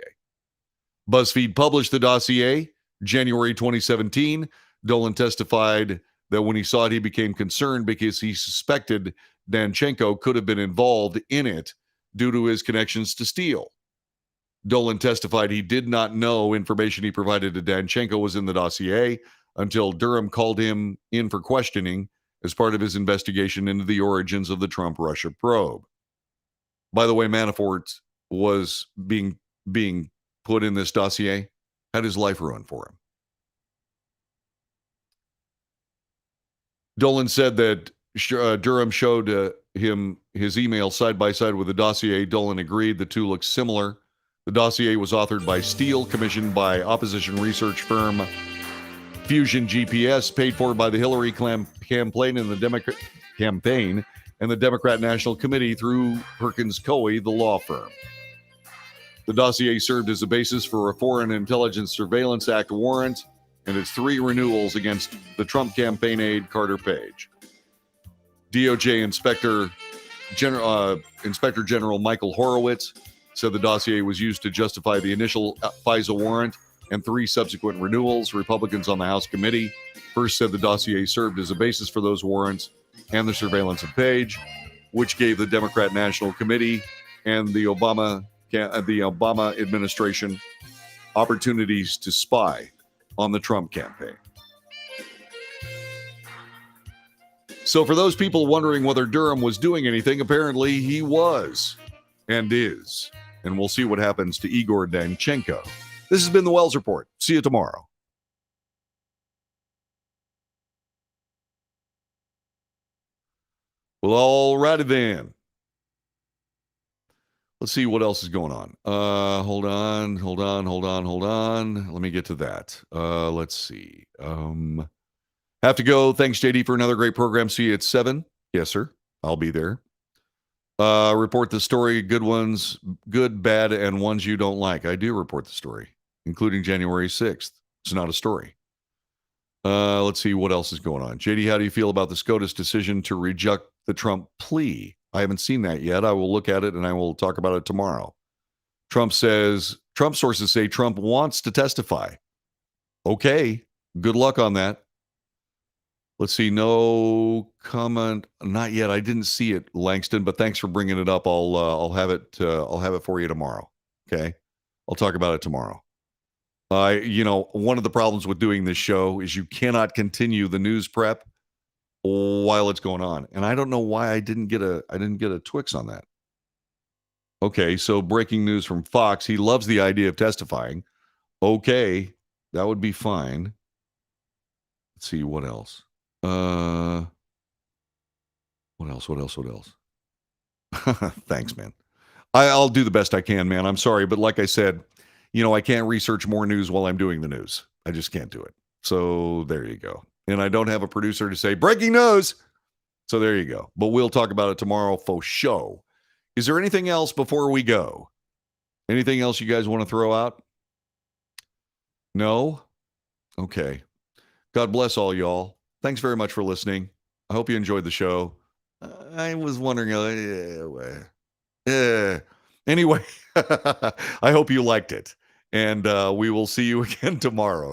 BuzzFeed published the dossier January 2017. Dolan testified that when he saw it, he became concerned because he suspected Danchenko could have been involved in it due to his connections to Steele. Dolan testified he did not know information he provided to Danchenko was in the dossier until Durham called him in for questioning as part of his investigation into the origins of the Trump-Russia probe. By the way, Manafort was being put in this dossier, had his life ruined for him. Dolan said that Durham showed him his email side by side with the dossier. Dolan agreed the two looked similar. The dossier was authored by Steele, commissioned by opposition research firm Fusion GPS, paid for by the Hillary campaign and the Democrat National Committee through Perkins Coie, the law firm. The dossier served as a basis for a Foreign Intelligence Surveillance Act warrant and its 3 renewals against the Trump campaign aide Carter Page. DOJ Inspector General Michael Horowitz said the dossier was used to justify the initial FISA warrant and 3 subsequent renewals. Republicans on the House committee first said the dossier served as a basis for those warrants and the surveillance of Page, which gave the Democrat National Committee and the Obama administration opportunities to spy on the Trump campaign. So for those people wondering whether Durham was doing anything, apparently he was and is. And we'll see what happens to Igor Danchenko. This has been the Wells Report. See you tomorrow. Well, all righty then. Let's see what else is going on. Hold on. Let me get to that. Let's see. Have to go. Thanks, JD, for another great program. See you at 7. Yes, sir. I'll be there. Report the story. Good ones, good, bad, and ones you don't like. I do report the story, including January 6th. It's not a story. Let's see what else is going on. JD, how do you feel about the SCOTUS decision to reject the Trump plea? I haven't seen that yet. I will look at it and I will talk about it tomorrow. Trump sources say Trump wants to testify. Okay, good luck on that. Let's see, no comment, not yet. I didn't see it, Langston, but thanks for bringing it up. I'll have it for you tomorrow. Okay, I'll talk about it tomorrow. One of the problems with doing this show is you cannot continue the news prep while it's going on, and I don't know why I didn't get a Twix on that. Okay, so breaking news from Fox: he loves the idea of testifying. Okay, that would be fine. Let's see what else. What else? Thanks, man. I'll do the best I can, man. I'm sorry, but like I said, I can't research more news while I'm doing the news. I just can't do it. So there you go. And I don't have a producer to say breaking news. So there you go. But we'll talk about it tomorrow for show. Is there anything else before we go? Anything else you guys want to throw out? No? Okay. God bless all y'all. Thanks very much for listening. I hope you enjoyed the show. I was wondering. Anyway, I hope you liked it. And we will see you again tomorrow.